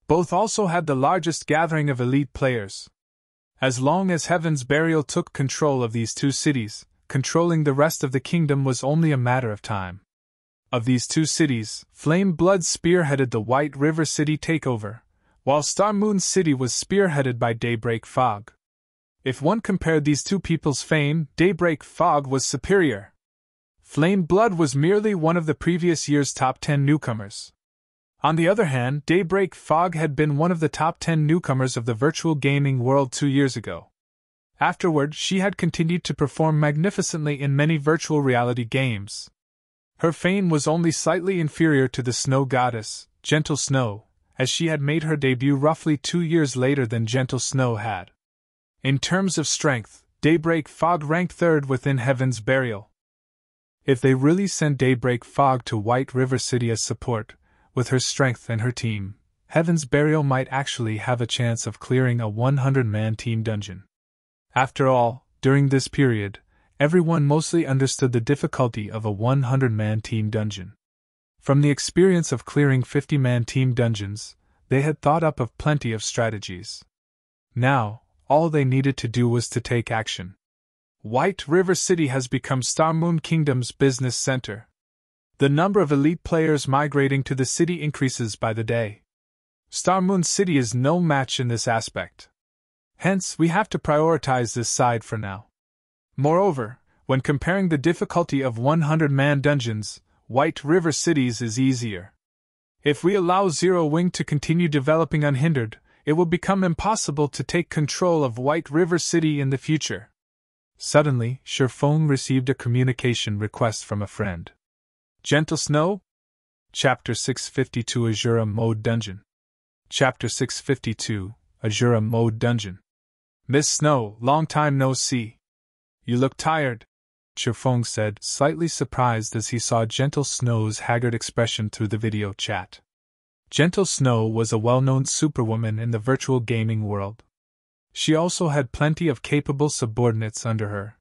Both also had the largest gathering of elite players. As long as Heaven's Burial took control of these 2 cities, controlling the rest of the kingdom was only a matter of time. Of these 2 cities, Flame Blood spearheaded the White River City takeover, while Starmoon City was spearheaded by Daybreak Fog. If one compared these 2 people's fame, Daybreak Fog was superior. Flame Blood was merely one of the previous year's top 10 newcomers. On the other hand, Daybreak Fog had been one of the top 10 newcomers of the virtual gaming world 2 years ago. Afterward, she had continued to perform magnificently in many virtual reality games. Her fame was only slightly inferior to the Snow Goddess, Gentle Snow, as she had made her debut roughly 2 years later than Gentle Snow had. In terms of strength, Daybreak Fog ranked 3rd within Heaven's Burial. If they really sent Daybreak Fog to White River City as support, with her strength and her team, Heaven's Burial might actually have a chance of clearing a 100-man team dungeon. After all, during this period, everyone mostly understood the difficulty of a 100-man team dungeon. From the experience of clearing 50-man team dungeons, they had thought up of plenty of strategies. Now, all they needed to do was to take action. White River City has become Starmoon Kingdom's business center. The number of elite players migrating to the city increases by the day. Starmoon City is no match in this aspect. Hence, we have to prioritize this side for now. Moreover, when comparing the difficulty of 100-man dungeons, White River Cities is easier. If we allow Zero Wing to continue developing unhindered, it will become impossible to take control of White River City in the future. Suddenly, Sherfone received a communication request from a friend. Gentle Snow? Chapter 652 Asura Mode Dungeon. Chapter 652 Asura Mode Dungeon. Miss Snow, long time no see. You look tired, Sherfone said, slightly surprised as he saw Gentle Snow's haggard expression through the video chat. Gentle Snow was a well-known superwoman in the virtual gaming world. She also had plenty of capable subordinates under her.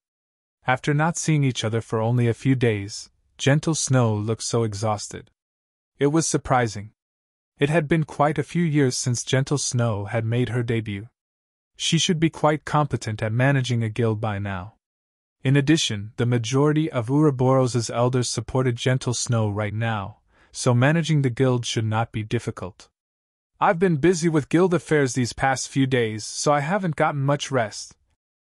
After not seeing each other for only a few days, Gentle Snow looked so exhausted. It was surprising. It had been quite a few years since Gentle Snow had made her debut. She should be quite competent at managing a guild by now. In addition, the majority of Ouroboros' elders supported Gentle Snow right now, so managing the guild should not be difficult. I've been busy with guild affairs these past few days, so I haven't gotten much rest.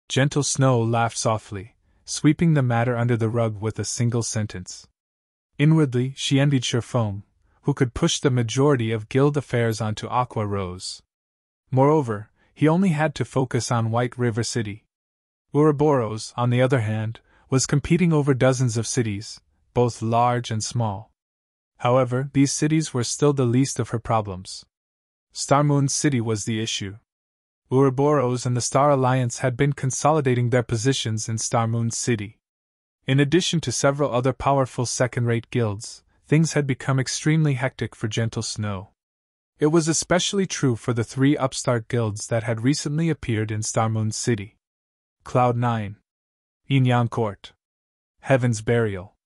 Gentle Snow laughed softly, sweeping the matter under the rug with a single sentence. Inwardly, she envied Sherfone, who could push the majority of guild affairs onto Aqua Rose. Moreover, he only had to focus on White River City. Ouroboros, on the other hand, was competing over dozens of cities, both large and small. However, these cities were still the least of her problems. Starmoon City was the issue. Ouroboros and the Star Alliance had been consolidating their positions in Starmoon City. In addition to several other powerful second-rate guilds, things had become extremely hectic for Gentle Snow. It was especially true for the 3 upstart guilds that had recently appeared in Starmoon City. Cloud9, Yin Court, Heaven's Burial.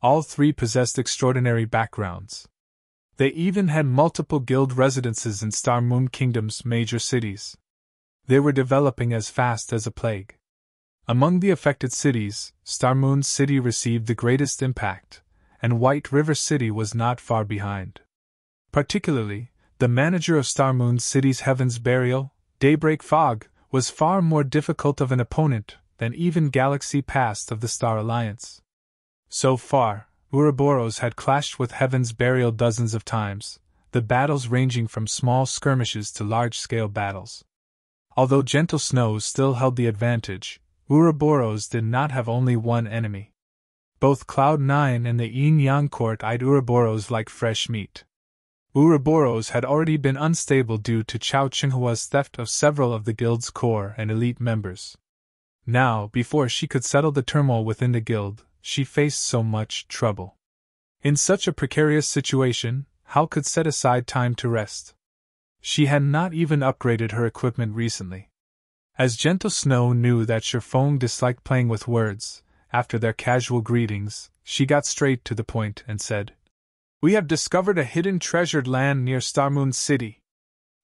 All 3 possessed extraordinary backgrounds. They even had multiple guild residences in Starmoon Kingdom's major cities. They were developing as fast as a plague. Among the affected cities, Starmoon City received the greatest impact, and White River City was not far behind. Particularly, the manager of Starmoon City's Heaven's Burial, Daybreak Fog, was far more difficult of an opponent than even Galaxy Past of the Star Alliance. So far, Ouroboros had clashed with Heaven's Burial dozens of times, the battles ranging from small skirmishes to large-scale battles. Although Gentle Snow still held the advantage, Ouroboros did not have only one enemy. Both Cloud9 and the Yin Court eyed Ouroboros like fresh meat. Ouroboros had already been unstable due to Chao Qinghua's theft of several of the guild's core and elite members. Now, before she could settle the turmoil within the guild, she faced so much trouble. In such a precarious situation, how could set aside time to rest? She had not even upgraded her equipment recently. As Gentle Snow knew that Sherfone disliked playing with words, after their casual greetings, she got straight to the point and said, "We have discovered a hidden treasured land near Starmoon City.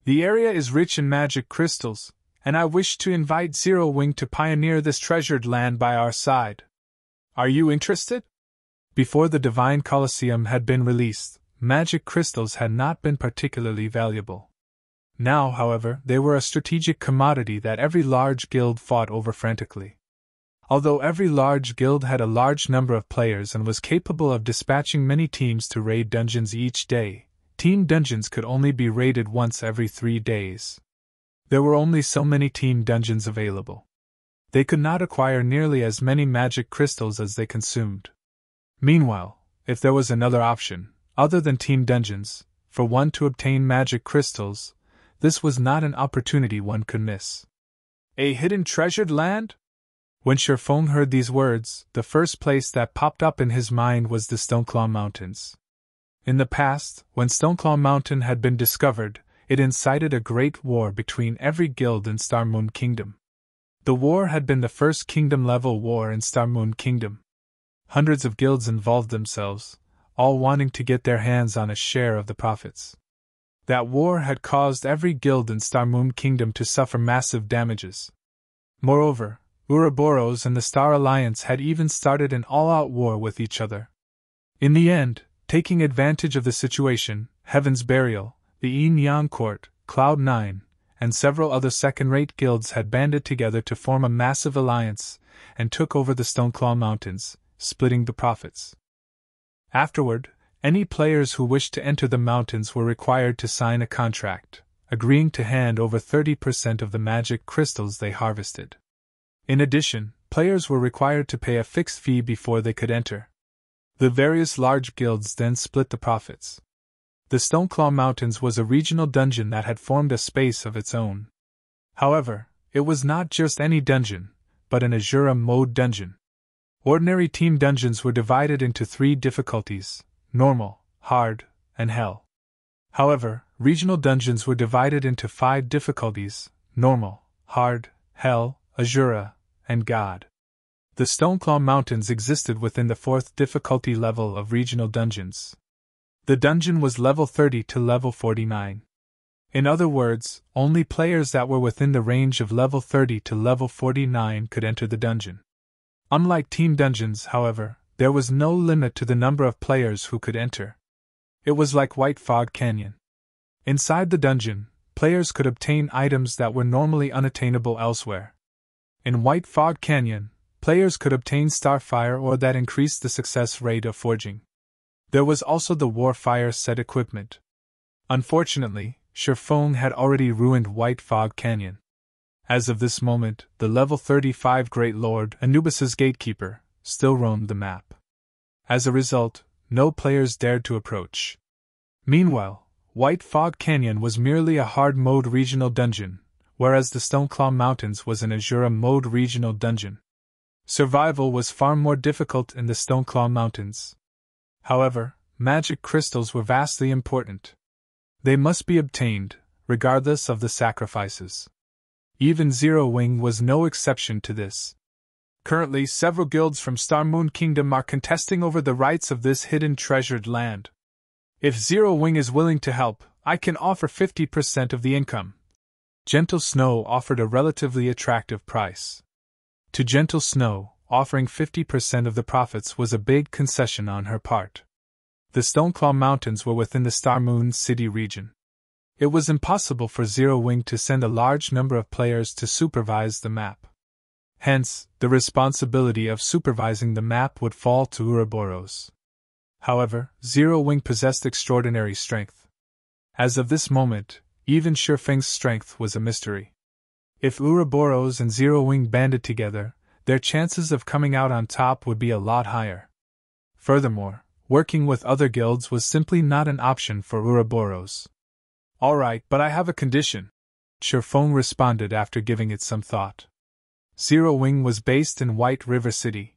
The area is rich in magic crystals, and I wish to invite Zero Wing to pioneer this treasured land by our side. Are you interested?" Before the Divine Colosseum had been released, magic crystals had not been particularly valuable. Now, however, they were a strategic commodity that every large guild fought over frantically. Although every large guild had a large number of players and was capable of dispatching many teams to raid dungeons each day, team dungeons could only be raided once every 3 days. There were only so many team dungeons available. They could not acquire nearly as many magic crystals as they consumed. Meanwhile, if there was another option, other than team dungeons, for one to obtain magic crystals, this was not an opportunity one could miss. A hidden treasured land? When Sherfone heard these words, the first place that popped up in his mind was the Stoneclaw Mountains. In the past, when Stoneclaw Mountain had been discovered, it incited a great war between every guild in Starmoon Kingdom. The war had been the first kingdom-level war in Starmoon Kingdom. Hundreds of guilds involved themselves, all wanting to get their hands on a share of the profits. That war had caused every guild in Starmoon Kingdom to suffer massive damages. Moreover, Ouroboros and the Star Alliance had even started an all-out war with each other. In the end, taking advantage of the situation, Heaven's Burial, the Yin Court, Cloud9, and several other second-rate guilds had banded together to form a massive alliance, and took over the Stoneclaw Mountains, splitting the profits. Afterward, any players who wished to enter the mountains were required to sign a contract, agreeing to hand over 30% of the magic crystals they harvested. In addition, players were required to pay a fixed fee before they could enter. The various large guilds then split the profits. The Stoneclaw Mountains was a regional dungeon that had formed a space of its own. However, it was not just any dungeon, but an Asura mode dungeon. Ordinary team dungeons were divided into 3 difficulties: normal, hard, and hell. However, regional dungeons were divided into 5 difficulties: normal, hard, hell, Asura, and God. The Stoneclaw Mountains existed within the 4th difficulty level of regional dungeons. The dungeon was level 30 to level 49. In other words, only players that were within the range of level 30 to level 49 could enter the dungeon. Unlike team dungeons, however, there was no limit to the number of players who could enter. It was like White Fog Canyon. Inside the dungeon, players could obtain items that were normally unattainable elsewhere. In White Fog Canyon, players could obtain Starfire ore that increased the success rate of forging. There was also the Warfire set equipment. Unfortunately, Sherfong had already ruined White Fog Canyon. As of this moment, the level 35 Great Lord, Anubis's gatekeeper, still roamed the map. As a result, no players dared to approach. Meanwhile, White Fog Canyon was merely a hard mode regional dungeon, whereas the Stoneclaw Mountains was an Asura mode regional dungeon. Survival was far more difficult in the Stoneclaw Mountains. However, magic crystals were vastly important. They must be obtained, regardless of the sacrifices. Even Zero Wing was no exception to this. Currently, several guilds from Star Moon Kingdom are contesting over the rights of this hidden treasured land. If Zero Wing is willing to help, I can offer 50% of the income. Gentle Snow offered a relatively attractive price. To Gentle Snow, offering 50% of the profits was a big concession on her part. The Stoneclaw Mountains were within the Star Moon City region. It was impossible for Zero Wing to send a large number of players to supervise the map. Hence, the responsibility of supervising the map would fall to Ouroboros. However, Zero Wing possessed extraordinary strength. As of this moment, even Sherfeng's strength was a mystery. If Ouroboros and Zero Wing banded together, their chances of coming out on top would be a lot higher. Furthermore, working with other guilds was simply not an option for Ouroboros. Alright, but I have a condition, Sherfeng responded after giving it some thought. Zero Wing was based in White River City.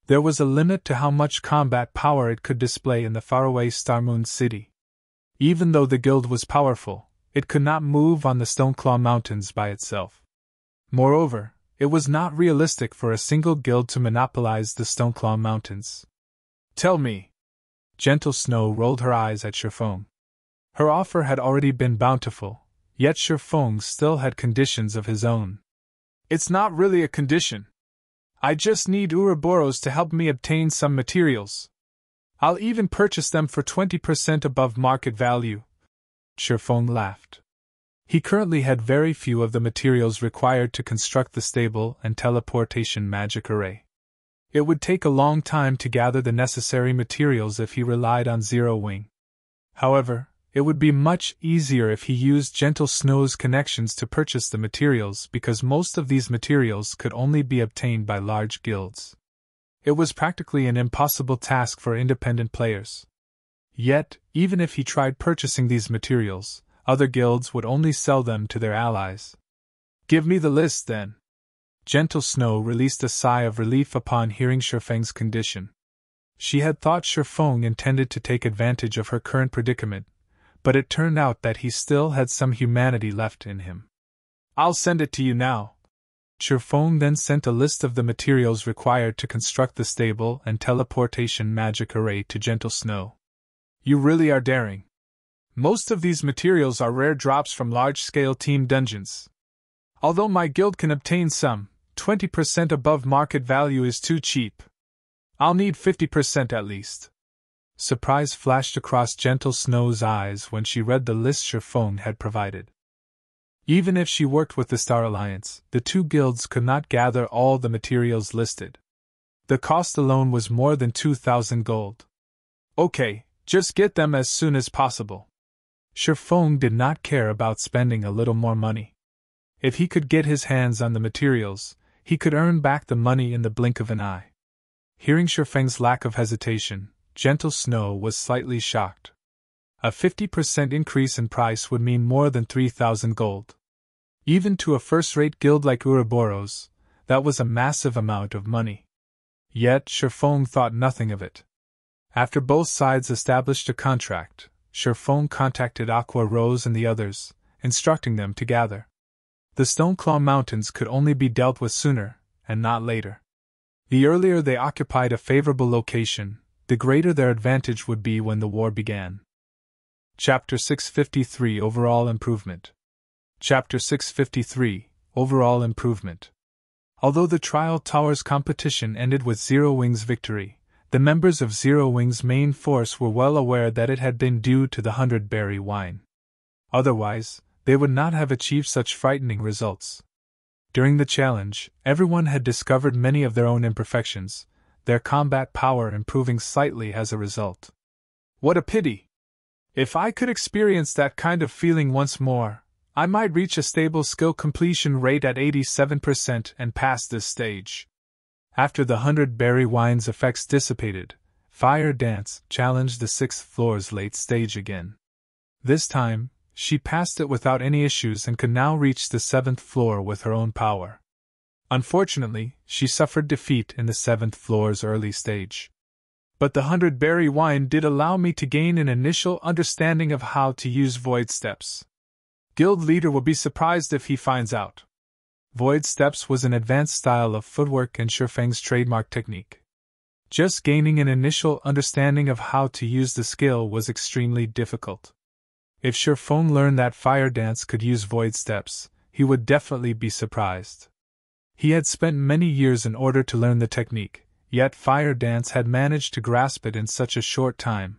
There was a limit to how much combat power it could display in the faraway Star Moon City. Even though the guild was powerful, it could not move on the Stoneclaw Mountains by itself. Moreover, it was not realistic for a single guild to monopolize the Stoneclaw Mountains. Tell me. Gentle Snow rolled her eyes at Sherfeng. Her offer had already been bountiful, yet Sherfeng still had conditions of his own. It's not really a condition. I just need Ouroboros to help me obtain some materials. I'll even purchase them for 20% above market value. Sherfeng laughed. He currently had very few of the materials required to construct the stable and teleportation magic array. It would take a long time to gather the necessary materials if he relied on Zero Wing. However, it would be much easier if he used Gentle Snow's connections to purchase the materials because most of these materials could only be obtained by large guilds. It was practically an impossible task for independent players. Yet, even if he tried purchasing these materials, other guilds would only sell them to their allies. Give me the list, then. Gentle Snow released a sigh of relief upon hearing Sherfeng's condition. She had thought Sherfeng intended to take advantage of her current predicament, but it turned out that he still had some humanity left in him. I'll send it to you now. Sherfeng then sent a list of the materials required to construct the stable and teleportation magic array to Gentle Snow. You really are daring. Most of these materials are rare drops from large-scale team dungeons. Although my guild can obtain some, 20% above market value is too cheap. I'll need 50% at least. Surprise flashed across Gentle Snow's eyes when she read the list Sherfeng had provided. Even if she worked with the Star Alliance, the two guilds could not gather all the materials listed. The cost alone was more than 2,000 gold. Okay, just get them as soon as possible. Sherfeng did not care about spending a little more money. If he could get his hands on the materials, he could earn back the money in the blink of an eye. Hearing Sherfeng's lack of hesitation, Gentle Snow was slightly shocked. A 50% increase in price would mean more than 3,000 gold. Even to a first-rate guild like Ouroboros, that was a massive amount of money. Yet Sherfeng thought nothing of it. After both sides established a contract, Sherfeng contacted Aqua Rose and the others, instructing them to gather. The Stoneclaw Mountains could only be dealt with sooner, and not later. The earlier they occupied a favorable location, the greater their advantage would be when the war began. Chapter 653 Overall Improvement. Chapter 653 Overall Improvement. Although the Trial Tower's competition ended with Zero Wing's victory, the members of Zero Wing's main force were well aware that it had been due to the 100-berry wine. Otherwise, they would not have achieved such frightening results. During the challenge, everyone had discovered many of their own imperfections, their combat power improving slightly as a result. What a pity! If I could experience that kind of feeling once more, I might reach a stable skill completion rate at 87% and pass this stage. After the 100-berry wine's effects dissipated, Fire Dance challenged the 6th floor's late stage again. This time, she passed it without any issues and could now reach the 7th floor with her own power. Unfortunately, she suffered defeat in the 7th floor's early stage. But the 100-berry wine did allow me to gain an initial understanding of how to use void steps. Guild leader will be surprised if he finds out. Void steps was an advanced style of footwork and Shifeng's trademark technique. Just gaining an initial understanding of how to use the skill was extremely difficult. If Shifeng learned that Fire Dance could use void steps, he would definitely be surprised. He had spent many years in order to learn the technique, yet Fire Dance had managed to grasp it in such a short time.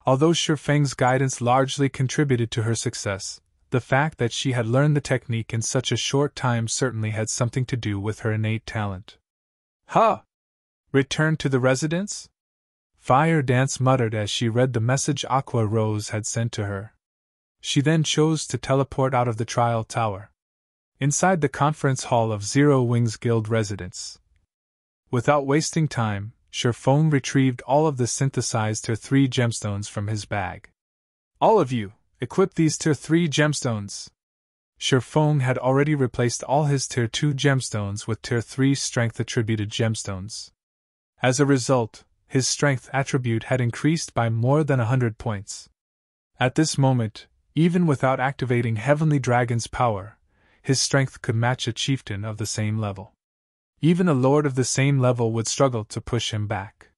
Although Shifeng's guidance largely contributed to her success, the fact that she had learned the technique in such a short time certainly had something to do with her innate talent. Huh! Return to the residence? Fire Dance muttered as she read the message Aqua Rose had sent to her. She then chose to teleport out of the Trial Tower. Inside the conference hall of Zero Wings Guild residence. Without wasting time, Shifeng retrieved all of the synthesized Tier 3 gemstones from his bag. All of you! Equip these Tier 3 gemstones. Shifeng had already replaced all his Tier 2 gemstones with Tier 3 strength attributed gemstones. As a result, his strength attribute had increased by more than 100 points. At this moment, even without activating Heavenly Dragon's power, his strength could match a chieftain of the same level. Even a lord of the same level would struggle to push him back.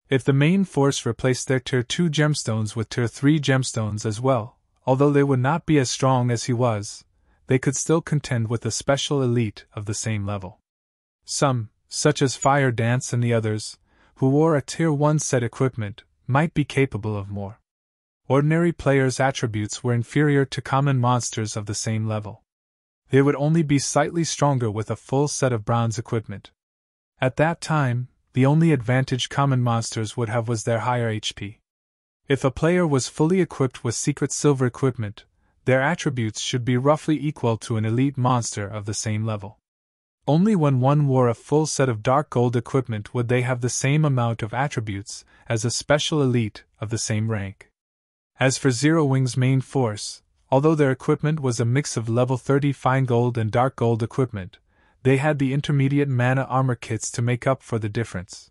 If the main force replaced their Tier 2 gemstones with Tier 3 gemstones as well, although they would not be as strong as he was, they could still contend with a special elite of the same level. Some, such as Fire Dance and the others, who wore a Tier 1 set equipment, might be capable of more. Ordinary players' attributes were inferior to common monsters of the same level. They would only be slightly stronger with a full set of bronze equipment. At that time, the only advantage common monsters would have was their higher HP. If a player was fully equipped with secret silver equipment, their attributes should be roughly equal to an elite monster of the same level. Only when one wore a full set of dark gold equipment would they have the same amount of attributes as a special elite of the same rank. As for Zero Wing's main force, although their equipment was a mix of level 30 fine gold and dark gold equipment, they had the intermediate mana armor kits to make up for the difference.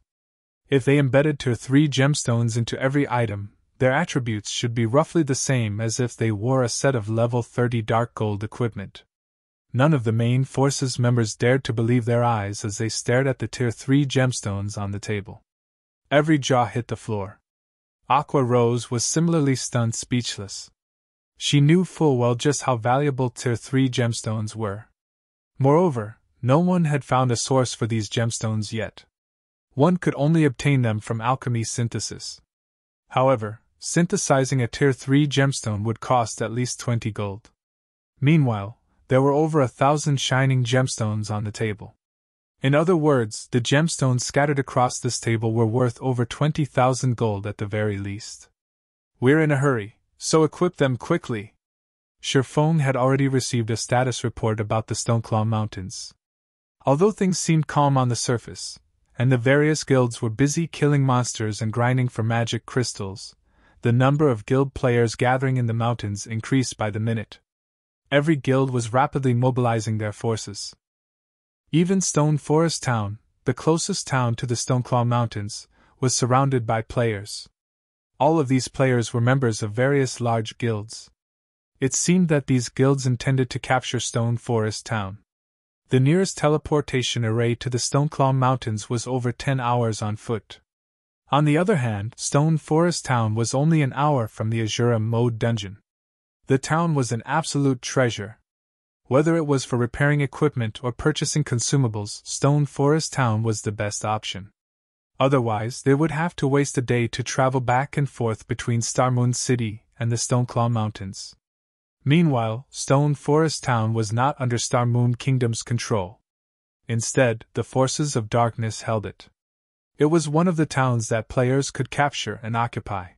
If they embedded Tier 3 gemstones into every item, their attributes should be roughly the same as if they wore a set of level 30 dark gold equipment. None of the main force's members dared to believe their eyes as they stared at the Tier 3 gemstones on the table. Every jaw hit the floor. Aqua Rose was similarly stunned speechless. She knew full well just how valuable Tier 3 gemstones were. Moreover, no one had found a source for these gemstones yet. One could only obtain them from alchemy synthesis. However, synthesizing a Tier 3 gemstone would cost at least 20 gold. Meanwhile, there were over 1,000 shining gemstones on the table. In other words, the gemstones scattered across this table were worth over 20,000 gold at the very least. We're in a hurry, so equip them quickly. Shifeng had already received a status report about the Stoneclaw Mountains. Although things seemed calm on the surface, and the various guilds were busy killing monsters and grinding for magic crystals, the number of guild players gathering in the mountains increased by the minute. Every guild was rapidly mobilizing their forces. Even Stone Forest Town, the closest town to the Stoneclaw Mountains, was surrounded by players. All of these players were members of various large guilds. It seemed that these guilds intended to capture Stone Forest Town. The nearest teleportation array to the Stoneclaw Mountains was over 10 hours on foot. On the other hand, Stone Forest Town was only an hour from the Asura Mode dungeon. The town was an absolute treasure. Whether it was for repairing equipment or purchasing consumables, Stone Forest Town was the best option. Otherwise, they would have to waste a day to travel back and forth between Starmoon City and the Stoneclaw Mountains. Meanwhile, Stone Forest Town was not under Starmoon Kingdom's control. Instead, the forces of darkness held it. It was one of the towns that players could capture and occupy.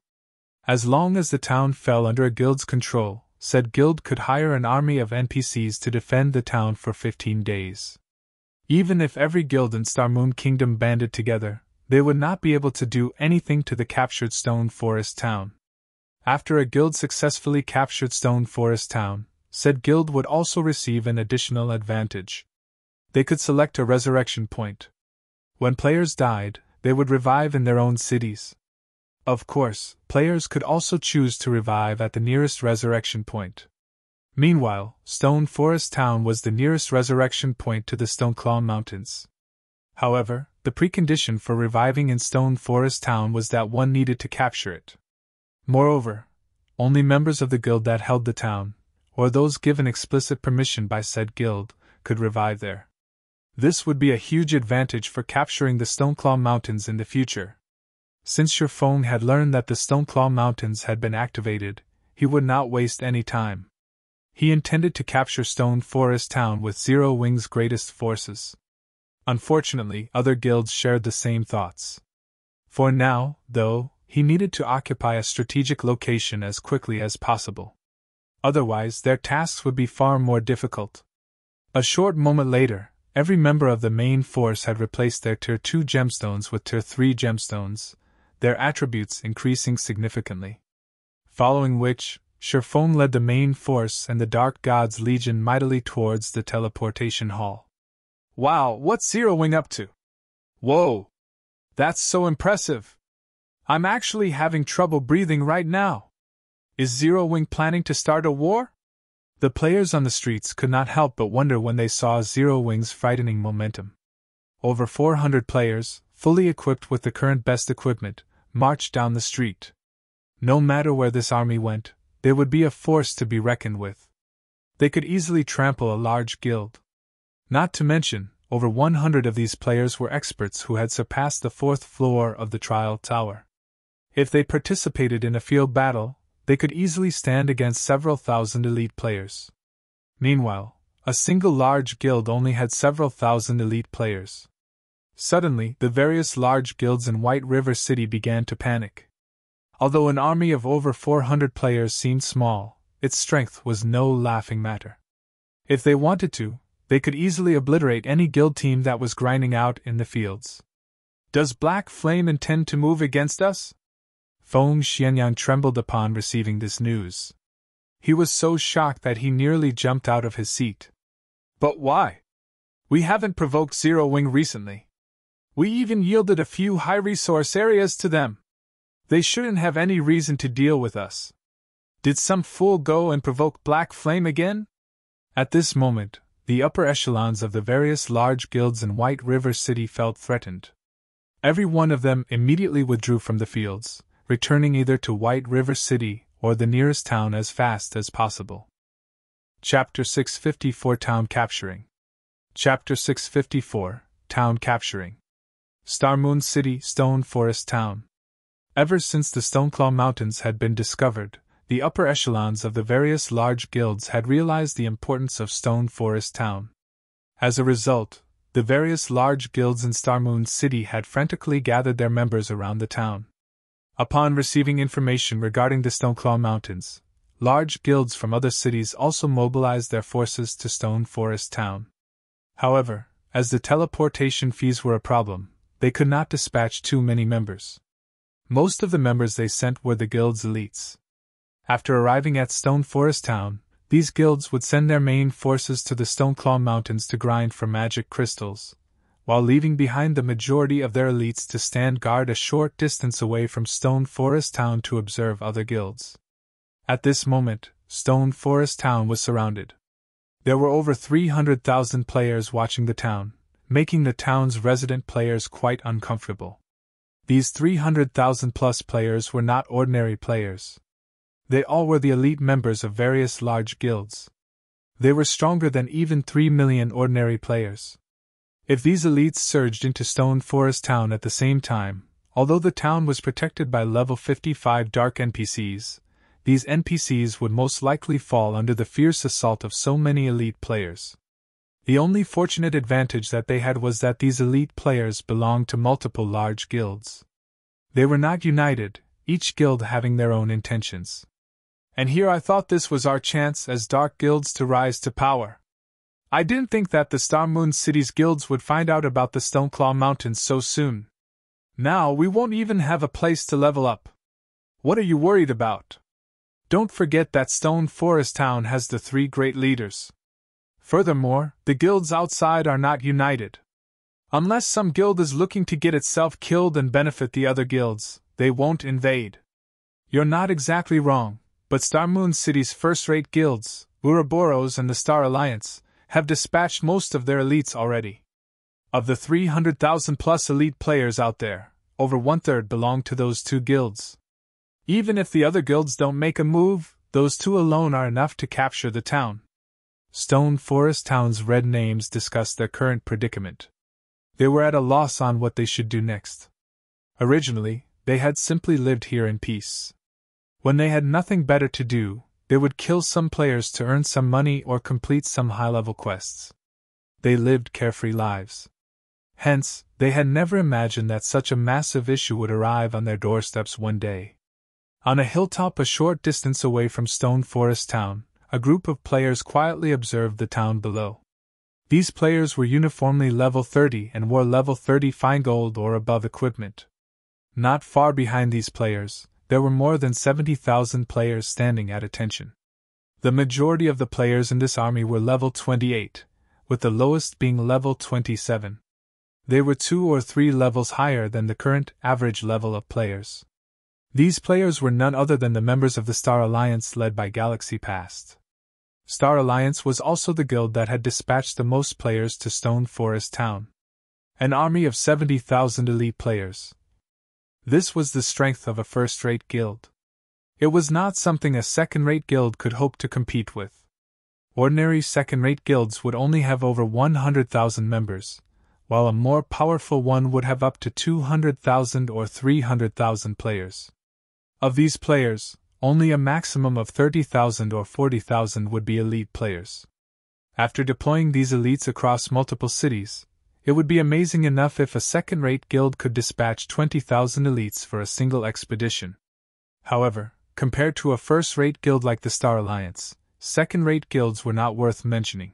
As long as the town fell under a guild's control, said guild could hire an army of NPCs to defend the town for 15 days. Even if every guild in Starmoon Kingdom banded together, they would not be able to do anything to the captured Stone Forest Town. After a guild successfully captured Stone Forest Town, said guild would also receive an additional advantage. They could select a resurrection point. When players died, they would revive in their own cities. Of course, players could also choose to revive at the nearest resurrection point. Meanwhile, Stone Forest Town was the nearest resurrection point to the Stoneclaw Mountains. However, the precondition for reviving in Stone Forest Town was that one needed to capture it. Moreover, only members of the guild that held the town, or those given explicit permission by said guild, could revive there. This would be a huge advantage for capturing the Stoneclaw Mountains in the future. Since Shaman had learned that the Stoneclaw Mountains had been activated, he would not waste any time. He intended to capture Stone Forest Town with Zero Wing's greatest forces. Unfortunately, other guilds shared the same thoughts. For now, though, he needed to occupy a strategic location as quickly as possible. Otherwise, their tasks would be far more difficult. A short moment later, every member of the main force had replaced their Tier 2 gemstones with Tier 3 gemstones, their attributes increasing significantly. Following which, Shaman led the main force and the Dark God's Legion mightily towards the teleportation hall. Wow, what's Zero Wing up to? Whoa! That's so impressive! I'm actually having trouble breathing right now. Is Zero Wing planning to start a war? The players on the streets could not help but wonder when they saw Zero Wing's frightening momentum. Over 400 players, fully equipped with the current best equipment, marched down the street. No matter where this army went, they would be a force to be reckoned with. They could easily trample a large guild. Not to mention, over 100 of these players were experts who had surpassed the 4th floor of the Trial Tower. If they participated in a field battle, they could easily stand against several thousand elite players. Meanwhile, a single large guild only had several thousand elite players. Suddenly, the various large guilds in White River City began to panic. Although an army of over 400 players seemed small, its strength was no laughing matter. If they wanted to, they could easily obliterate any guild team that was grinding out in the fields. Does Black Flame intend to move against us? Feng Xianyang trembled upon receiving this news. He was so shocked that he nearly jumped out of his seat. But why? We haven't provoked Zero Wing recently. We even yielded a few high-resource areas to them. They shouldn't have any reason to deal with us. Did some fool go and provoke Black Flame again? At this moment, the upper echelons of the various large guilds in White River City felt threatened. Every one of them immediately withdrew from the fields, returning either to White River City or the nearest town as fast as possible. Chapter 654 Town Capturing. Chapter 654 Town Capturing. Starmoon City, Stone Forest Town. Ever since the Stoneclaw Mountains had been discovered, the upper echelons of the various large guilds had realized the importance of Stone Forest Town. As a result, the various large guilds in Starmoon City had frantically gathered their members around the town. Upon receiving information regarding the Stoneclaw Mountains, large guilds from other cities also mobilized their forces to Stone Forest Town. However, as the teleportation fees were a problem, they could not dispatch too many members. Most of the members they sent were the guild's elites. After arriving at Stone Forest Town, these guilds would send their main forces to the Stoneclaw Mountains to grind for magic crystals, while leaving behind the majority of their elites to stand guard a short distance away from Stone Forest Town to observe other guilds. At this moment, Stone Forest Town was surrounded. There were over 300,000 players watching the town, making the town's resident players quite uncomfortable. These 300,000 plus players were not ordinary players. They all were the elite members of various large guilds. They were stronger than even 3 million ordinary players. If these elites surged into Stone Forest Town at the same time, although the town was protected by level 55 dark NPCs, these NPCs would most likely fall under the fierce assault of so many elite players. The only fortunate advantage that they had was that these elite players belonged to multiple large guilds. They were not united, each guild having their own intentions. And here I thought this was our chance as dark guilds to rise to power. I didn't think that the Star Moon City's guilds would find out about the Stoneclaw Mountains so soon. Now we won't even have a place to level up. What are you worried about? Don't forget that Stone Forest Town has the 3 great leaders. Furthermore, the guilds outside are not united. Unless some guild is looking to get itself killed and benefit the other guilds, they won't invade. You're not exactly wrong, but Star Moon City's first-rate guilds, Ouroboros and the Star Alliance, have dispatched most of their elites already. Of the 300,000-plus elite players out there, over 1/3 belong to those 2 guilds. Even if the other guilds don't make a move, those 2 alone are enough to capture the town. Stone Forest Town's red names discussed their current predicament. They were at a loss on what they should do next. Originally, they had simply lived here in peace. When they had nothing better to do, they would kill some players to earn some money or complete some high-level quests. They lived carefree lives. Hence, they had never imagined that such a massive issue would arrive on their doorsteps one day. On a hilltop a short distance away from Stone Forest Town, a group of players quietly observed the town below. These players were uniformly level 30 and wore level 30 fine gold or above equipment. Not far behind these players, there were more than 70,000 players standing at attention. The majority of the players in this army were level 28, with the lowest being level 27. They were 2 or 3 levels higher than the current average level of players. These players were none other than the members of the Star Alliance led by Galaxy Past. Star Alliance was also the guild that had dispatched the most players to Stone Forest Town. An army of 70,000 elite players. This was the strength of a first-rate guild. It was not something a second-rate guild could hope to compete with. Ordinary second-rate guilds would only have over 100,000 members, while a more powerful one would have up to 200,000 or 300,000 players. Of these players, only a maximum of 30,000 or 40,000 would be elite players. After deploying these elites across multiple cities, it would be amazing enough if a second-rate guild could dispatch 20,000 elites for a single expedition. However, compared to a first-rate guild like the Star Alliance, second-rate guilds were not worth mentioning.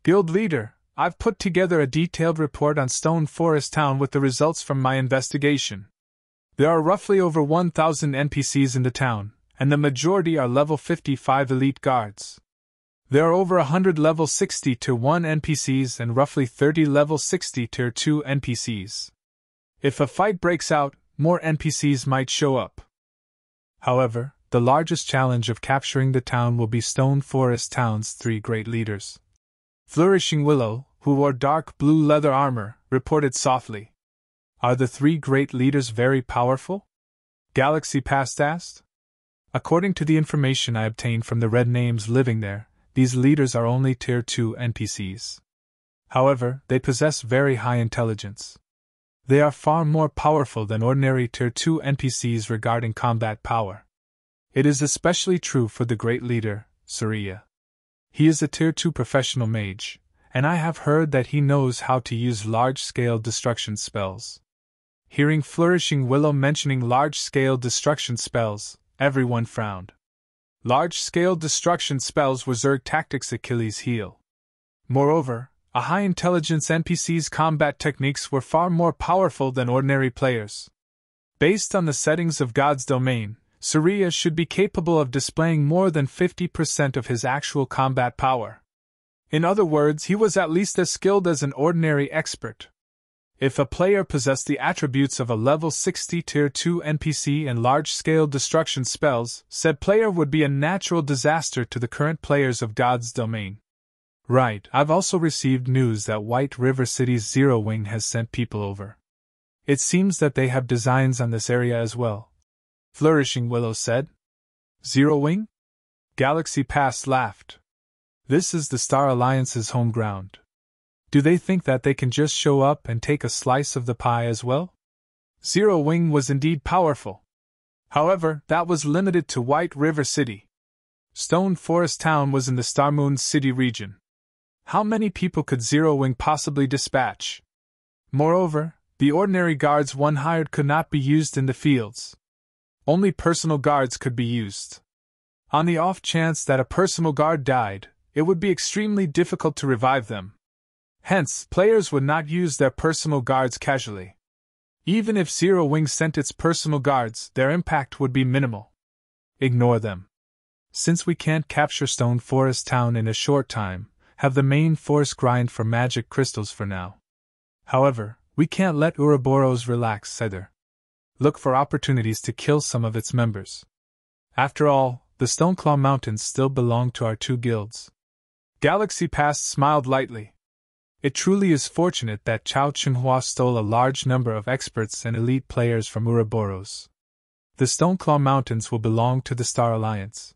Guild leader, I've put together a detailed report on Stone Forest Town with the results from my investigation. There are roughly over 1,000 NPCs in the town, and the majority are level 55 elite guards. There are over 100 level 60 Tier 1 NPCs and roughly 30 level 60 Tier 2 NPCs. If a fight breaks out, more NPCs might show up. However, the largest challenge of capturing the town will be Stone Forest Town's 3 great leaders. Flourishing Willow, who wore dark blue leather armor, reported softly. Are the 3 great leaders very powerful? Galaxy Past asked. According to the information I obtained from the red names living there, these leaders are only Tier 2 NPCs. However, they possess very high intelligence. They are far more powerful than ordinary Tier 2 NPCs regarding combat power. It is especially true for the great leader, Surya. He is a Tier 2 professional mage, and I have heard that he knows how to use large-scale destruction spells. Hearing Flourishing Willow mentioning large-scale destruction spells, everyone frowned. Large-scale destruction spells were Zerg Tactics' Achilles' heel. Moreover, a high-intelligence NPC's combat techniques were far more powerful than ordinary players. Based on the settings of God's domain, Surya should be capable of displaying more than 50% of his actual combat power. In other words, he was at least as skilled as an ordinary expert. If a player possessed the attributes of a level 60 Tier 2 NPC and large-scale destruction spells, said player would be a natural disaster to the current players of God's domain. Right, I've also received news that White River City's Zero Wing has sent people over. It seems that they have designs on this area as well, Flourishing Willow said. Zero Wing? Galaxy Pass laughed. This is the Star Alliance's home ground. Do they think that they can just show up and take a slice of the pie as well? Zero Wing was indeed powerful. However, that was limited to White River City. Stone Forest Town was in the Star Moon City region. How many people could Zero Wing possibly dispatch? Moreover, the ordinary guards one hired could not be used in the fields. Only personal guards could be used. On the off chance that a personal guard died, it would be extremely difficult to revive them. Hence, players would not use their personal guards casually. Even if Zero Wing sent its personal guards, their impact would be minimal. Ignore them. Since we can't capture Stone Forest Town in a short time, have the main force grind for magic crystals for now. However, we can't let Ouroboros relax either. Look for opportunities to kill some of its members. After all, the Stoneclaw Mountains still belong to our two guilds. Galaxy Past smiled lightly. It truly is fortunate that Chao Chenhua stole a large number of experts and elite players from Ouroboros. The Stoneclaw Mountains will belong to the Star Alliance.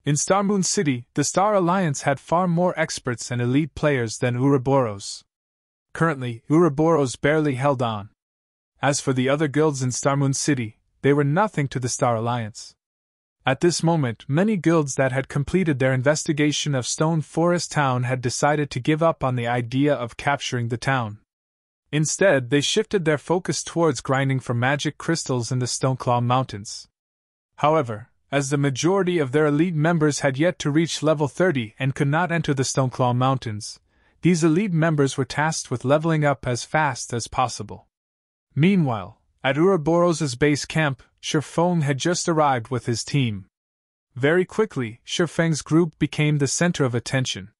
In Star Moon City, the Star Alliance had far more experts and elite players than Ouroboros. Currently, Ouroboros barely held on. As for the other guilds in Star Moon City, they were nothing to the Star Alliance. At this moment, many guilds that had completed their investigation of Stone Forest Town had decided to give up on the idea of capturing the town. Instead, they shifted their focus towards grinding for magic crystals in the Stoneclaw Mountains. However, as the majority of their elite members had yet to reach level 30 and could not enter the Stoneclaw Mountains, these elite members were tasked with leveling up as fast as possible. Meanwhile, at Ouroboros' base camp, Shifeng had just arrived with his team. Very quickly, Shifeng's group became the center of attention.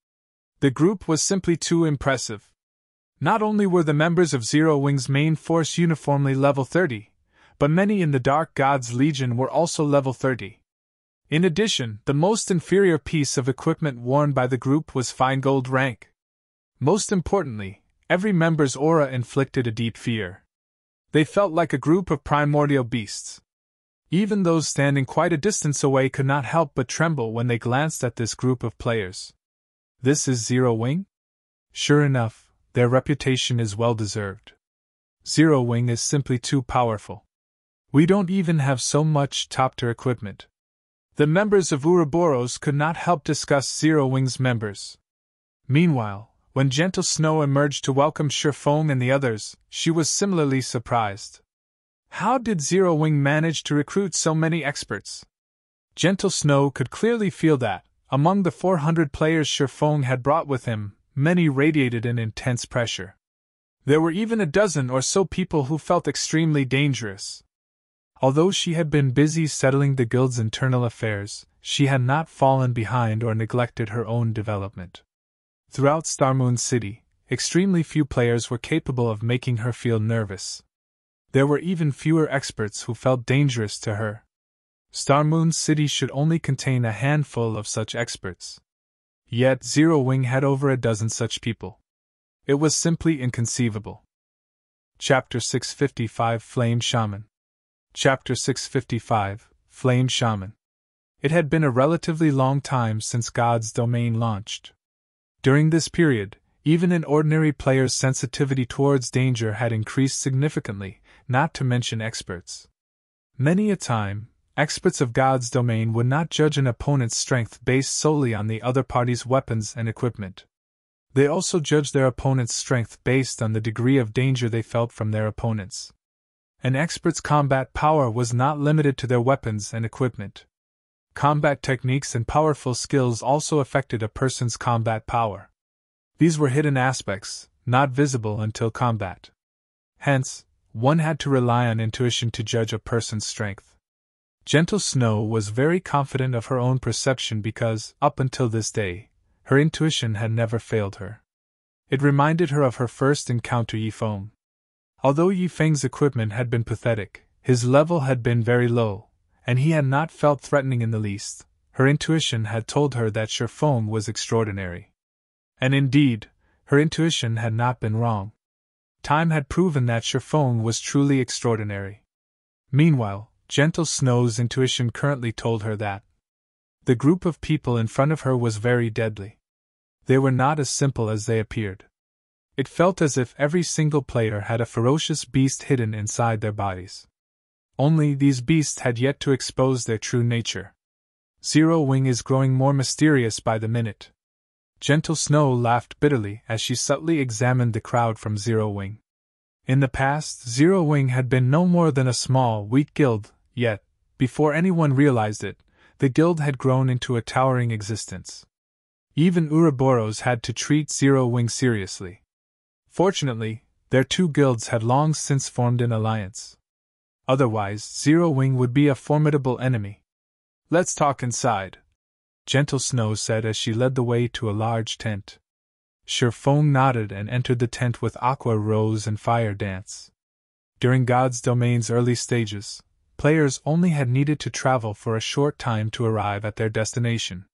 The group was simply too impressive. Not only were the members of Zero Wing's main force uniformly level 30, but many in the Dark Gods Legion were also level 30. In addition, the most inferior piece of equipment worn by the group was fine gold rank. Most importantly, every member's aura inflicted a deep fear. They felt like a group of primordial beasts. Even those standing quite a distance away could not help but tremble when they glanced at this group of players. This is Zero Wing? Sure enough, their reputation is well deserved. Zero Wing is simply too powerful. We don't even have so much top-tier equipment. The members of Ouroboros could not help discuss Zero Wing's members. Meanwhile, when Gentle Snow emerged to welcome Shifeng and the others, she was similarly surprised. How did Zero Wing manage to recruit so many experts? Gentle Snow could clearly feel that, among the 400 players Shifeng had brought with him, many radiated an intense pressure. There were even a dozen or so people who felt extremely dangerous. Although she had been busy settling the guild's internal affairs, she had not fallen behind or neglected her own development. Throughout Star Moon City, extremely few players were capable of making her feel nervous. There were even fewer experts who felt dangerous to her. Star Moon City should only contain a handful of such experts. Yet Zero Wing had over a dozen such people. It was simply inconceivable. Chapter 655 Flame Shaman. Chapter 655 Flame Shaman. It had been a relatively long time since God's Domain launched. During this period, even an ordinary player's sensitivity towards danger had increased significantly, not to mention experts. Many a time, experts of God's Domain would not judge an opponent's strength based solely on the other party's weapons and equipment. They also judged their opponent's strength based on the degree of danger they felt from their opponents. An expert's combat power was not limited to their weapons and equipment. Combat techniques and powerful skills also affected a person's combat power. These were hidden aspects, not visible until combat. Hence, one had to rely on intuition to judge a person's strength. Gentle Snow was very confident of her own perception because, up until this day, her intuition had never failed her. It reminded her of her first encounter Yi Feng. Although Yi Feng's equipment had been pathetic, his level had been very low, and he had not felt threatening in the least. Her intuition had told her that Shifeng was extraordinary. And indeed, her intuition had not been wrong. Time had proven that Shifeng was truly extraordinary. Meanwhile, Gentle Snow's intuition currently told her that the group of people in front of her was very deadly. They were not as simple as they appeared. It felt as if every single player had a ferocious beast hidden inside their bodies. Only these beasts had yet to expose their true nature. Zero Wing is growing more mysterious by the minute. Gentle Snow laughed bitterly as she subtly examined the crowd from Zero Wing. In the past, Zero Wing had been no more than a small, weak guild, yet, before anyone realized it, the guild had grown into a towering existence. Even Ouroboros had to treat Zero Wing seriously. Fortunately, their two guilds had long since formed an alliance. Otherwise, Zero Wing would be a formidable enemy. "Let's talk inside," Gentle Snow said as she led the way to a large tent. Sherfong nodded and entered the tent with Aqua Rose and Fire Dance. During God's Domain's early stages, players only had needed to travel for a short time to arrive at their destination.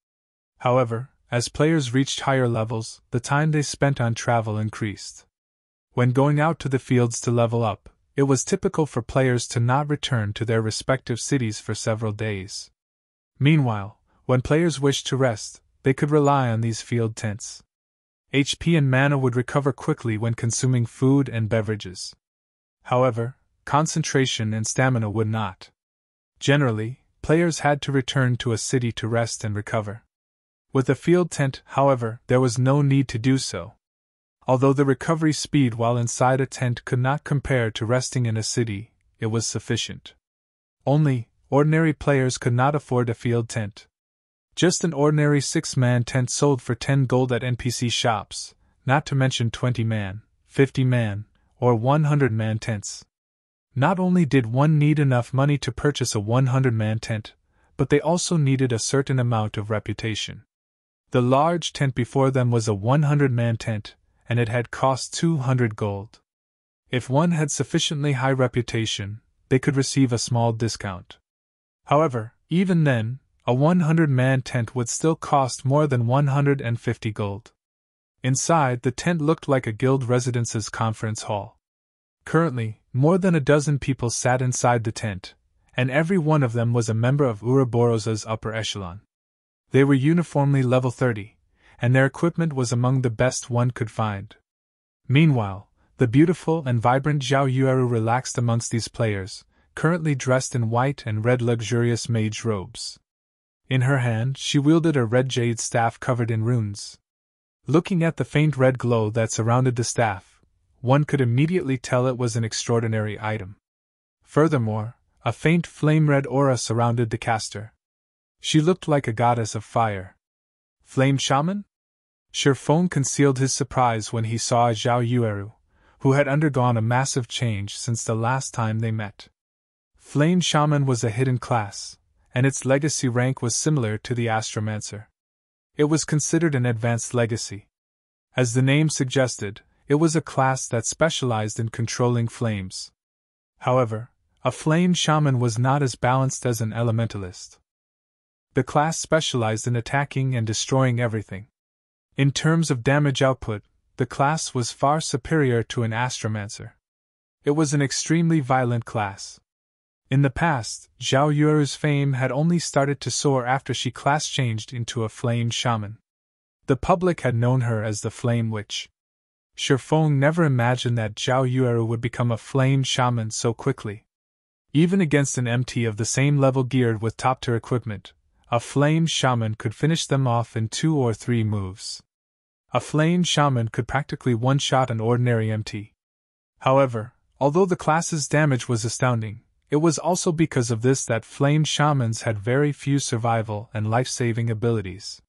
However, as players reached higher levels, the time they spent on travel increased. When going out to the fields to level up, it was typical for players to not return to their respective cities for several days. Meanwhile, when players wished to rest, they could rely on these field tents. HP and mana would recover quickly when consuming food and beverages. However, concentration and stamina would not. Generally, players had to return to a city to rest and recover. With a field tent, however, there was no need to do so. Although the recovery speed while inside a tent could not compare to resting in a city, it was sufficient. Only, ordinary players could not afford a field tent. Just an ordinary 6-man tent sold for 10 gold at NPC shops, not to mention 20-man, 50-man, or 100-man tents. Not only did one need enough money to purchase a 100-man tent, but they also needed a certain amount of reputation. The large tent before them was a 100-man tent, and it had cost 200 gold. If one had sufficiently high reputation, they could receive a small discount. However, even then, a 100-man tent would still cost more than 150 gold. Inside, the tent looked like a guild residence's conference hall. Currently, more than a dozen people sat inside the tent, and every one of them was a member of Ouroboros' upper echelon. They were uniformly level 30, and their equipment was among the best one could find. Meanwhile, the beautiful and vibrant Zhao Yueru relaxed amongst these players, currently dressed in white and red luxurious mage robes. In her hand, she wielded a red jade staff covered in runes. Looking at the faint red glow that surrounded the staff, one could immediately tell it was an extraordinary item. Furthermore, a faint flame-red aura surrounded the caster. She looked like a goddess of fire. Flame Shaman? Sherfong concealed his surprise when he saw Zhao Yueru, who had undergone a massive change since the last time they met. Flame Shaman was a hidden class, and its legacy rank was similar to the Astromancer. It was considered an advanced legacy. As the name suggested, it was a class that specialized in controlling flames. However, a flame shaman was not as balanced as an elementalist. The class specialized in attacking and destroying everything. In terms of damage output, the class was far superior to an Astromancer. It was an extremely violent class. In the past, Zhao Yueru's fame had only started to soar after she class changed into a flame shaman. The public had known her as the Flame Witch. Sherfong never imagined that Zhao Yueru would become a flame shaman so quickly. Even against an MT of the same level geared with top-tier equipment, a flame shaman could finish them off in 2 or 3 moves. A flame shaman could practically one-shot an ordinary MT. However, although the class's damage was astounding, it was also because of this that flame shamans had very few survival and life-saving abilities.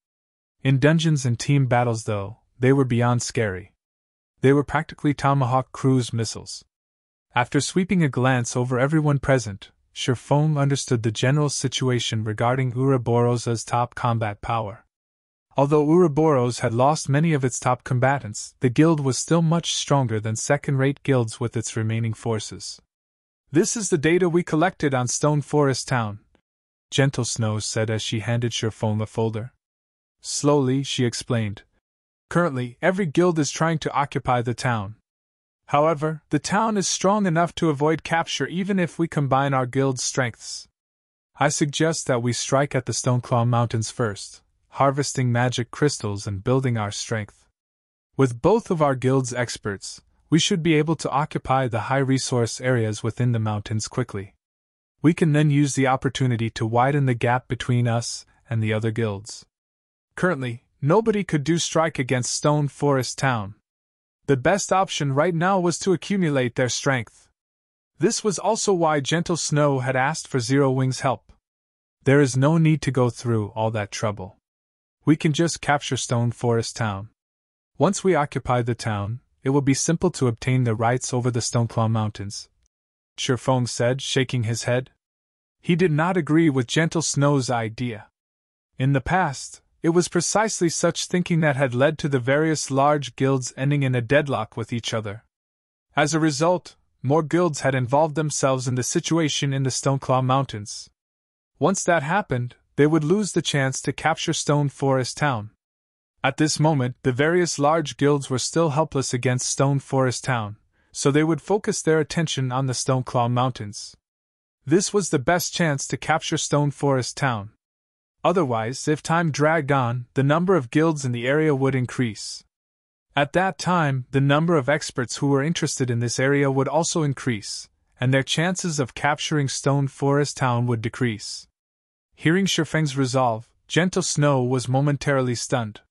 In dungeons and team battles though, they were beyond scary. They were practically tomahawk cruise missiles. After sweeping a glance over everyone present, Sherfong understood the general situation regarding Ouroboros' top combat power. Although Ouroboros had lost many of its top combatants, the guild was still much stronger than second-rate guilds with its remaining forces. "This is the data we collected on Stone Forest Town," Gentle Snow said as she handed Sherfong a folder. Slowly, she explained. "Currently, every guild is trying to occupy the town. However, the town is strong enough to avoid capture even if we combine our guild's strengths. I suggest that we strike at the Stoneclaw Mountains first, harvesting magic crystals and building our strength. With both of our guild's experts, we should be able to occupy the high-resource areas within the mountains quickly. We can then use the opportunity to widen the gap between us and the other guilds. Currently, nobody could do strike against Stone Forest Town. The best option right now was to accumulate their strength. This was also why Gentle Snow had asked for Zero Wing's help. There is no need to go through all that trouble. We can just capture Stone Forest Town. Once we occupy the town, it will be simple to obtain the rights over the Stoneclaw Mountains, Shifeng said, shaking his head. He did not agree with Gentle Snow's idea. In the past, it was precisely such thinking that had led to the various large guilds ending in a deadlock with each other. As a result, more guilds had involved themselves in the situation in the Stoneclaw Mountains. Once that happened, they would lose the chance to capture Stone Forest Town. At this moment, the various large guilds were still helpless against Stone Forest Town, so they would focus their attention on the Stoneclaw Mountains. This was the best chance to capture Stone Forest Town. Otherwise, if time dragged on, the number of guilds in the area would increase. At that time, the number of experts who were interested in this area would also increase, and their chances of capturing Stone Forest Town would decrease. Hearing Shifeng's resolve, Gentle Snow was momentarily stunned.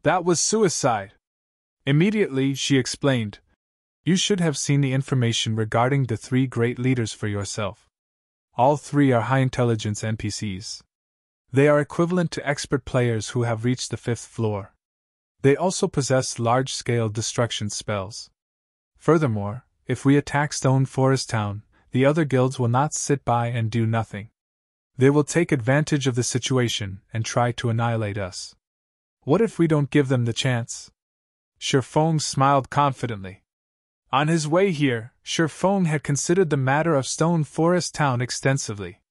That was suicide. Immediately, she explained, "You should have seen the information regarding the 3 great leaders for yourself. All 3 are high-intelligence NPCs. They are equivalent to expert players who have reached the 5th floor. They also possess large-scale destruction spells. Furthermore, if we attack Stone Forest Town, the other guilds will not sit by and do nothing. They will take advantage of the situation and try to annihilate us. What if we don't give them the chance?" Shifeng smiled confidently. On his way here, Shifeng had considered the matter of Stone Forest Town extensively.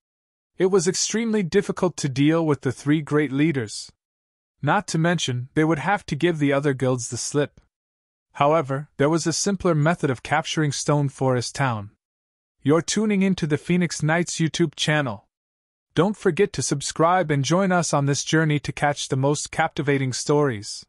It was extremely difficult to deal with the 3 great leaders. Not to mention, they would have to give the other guilds the slip. However, there was a simpler method of capturing Stone Forest Town. You're tuning into the Phoenix Knights YouTube channel. Don't forget to subscribe and join us on this journey to catch the most captivating stories.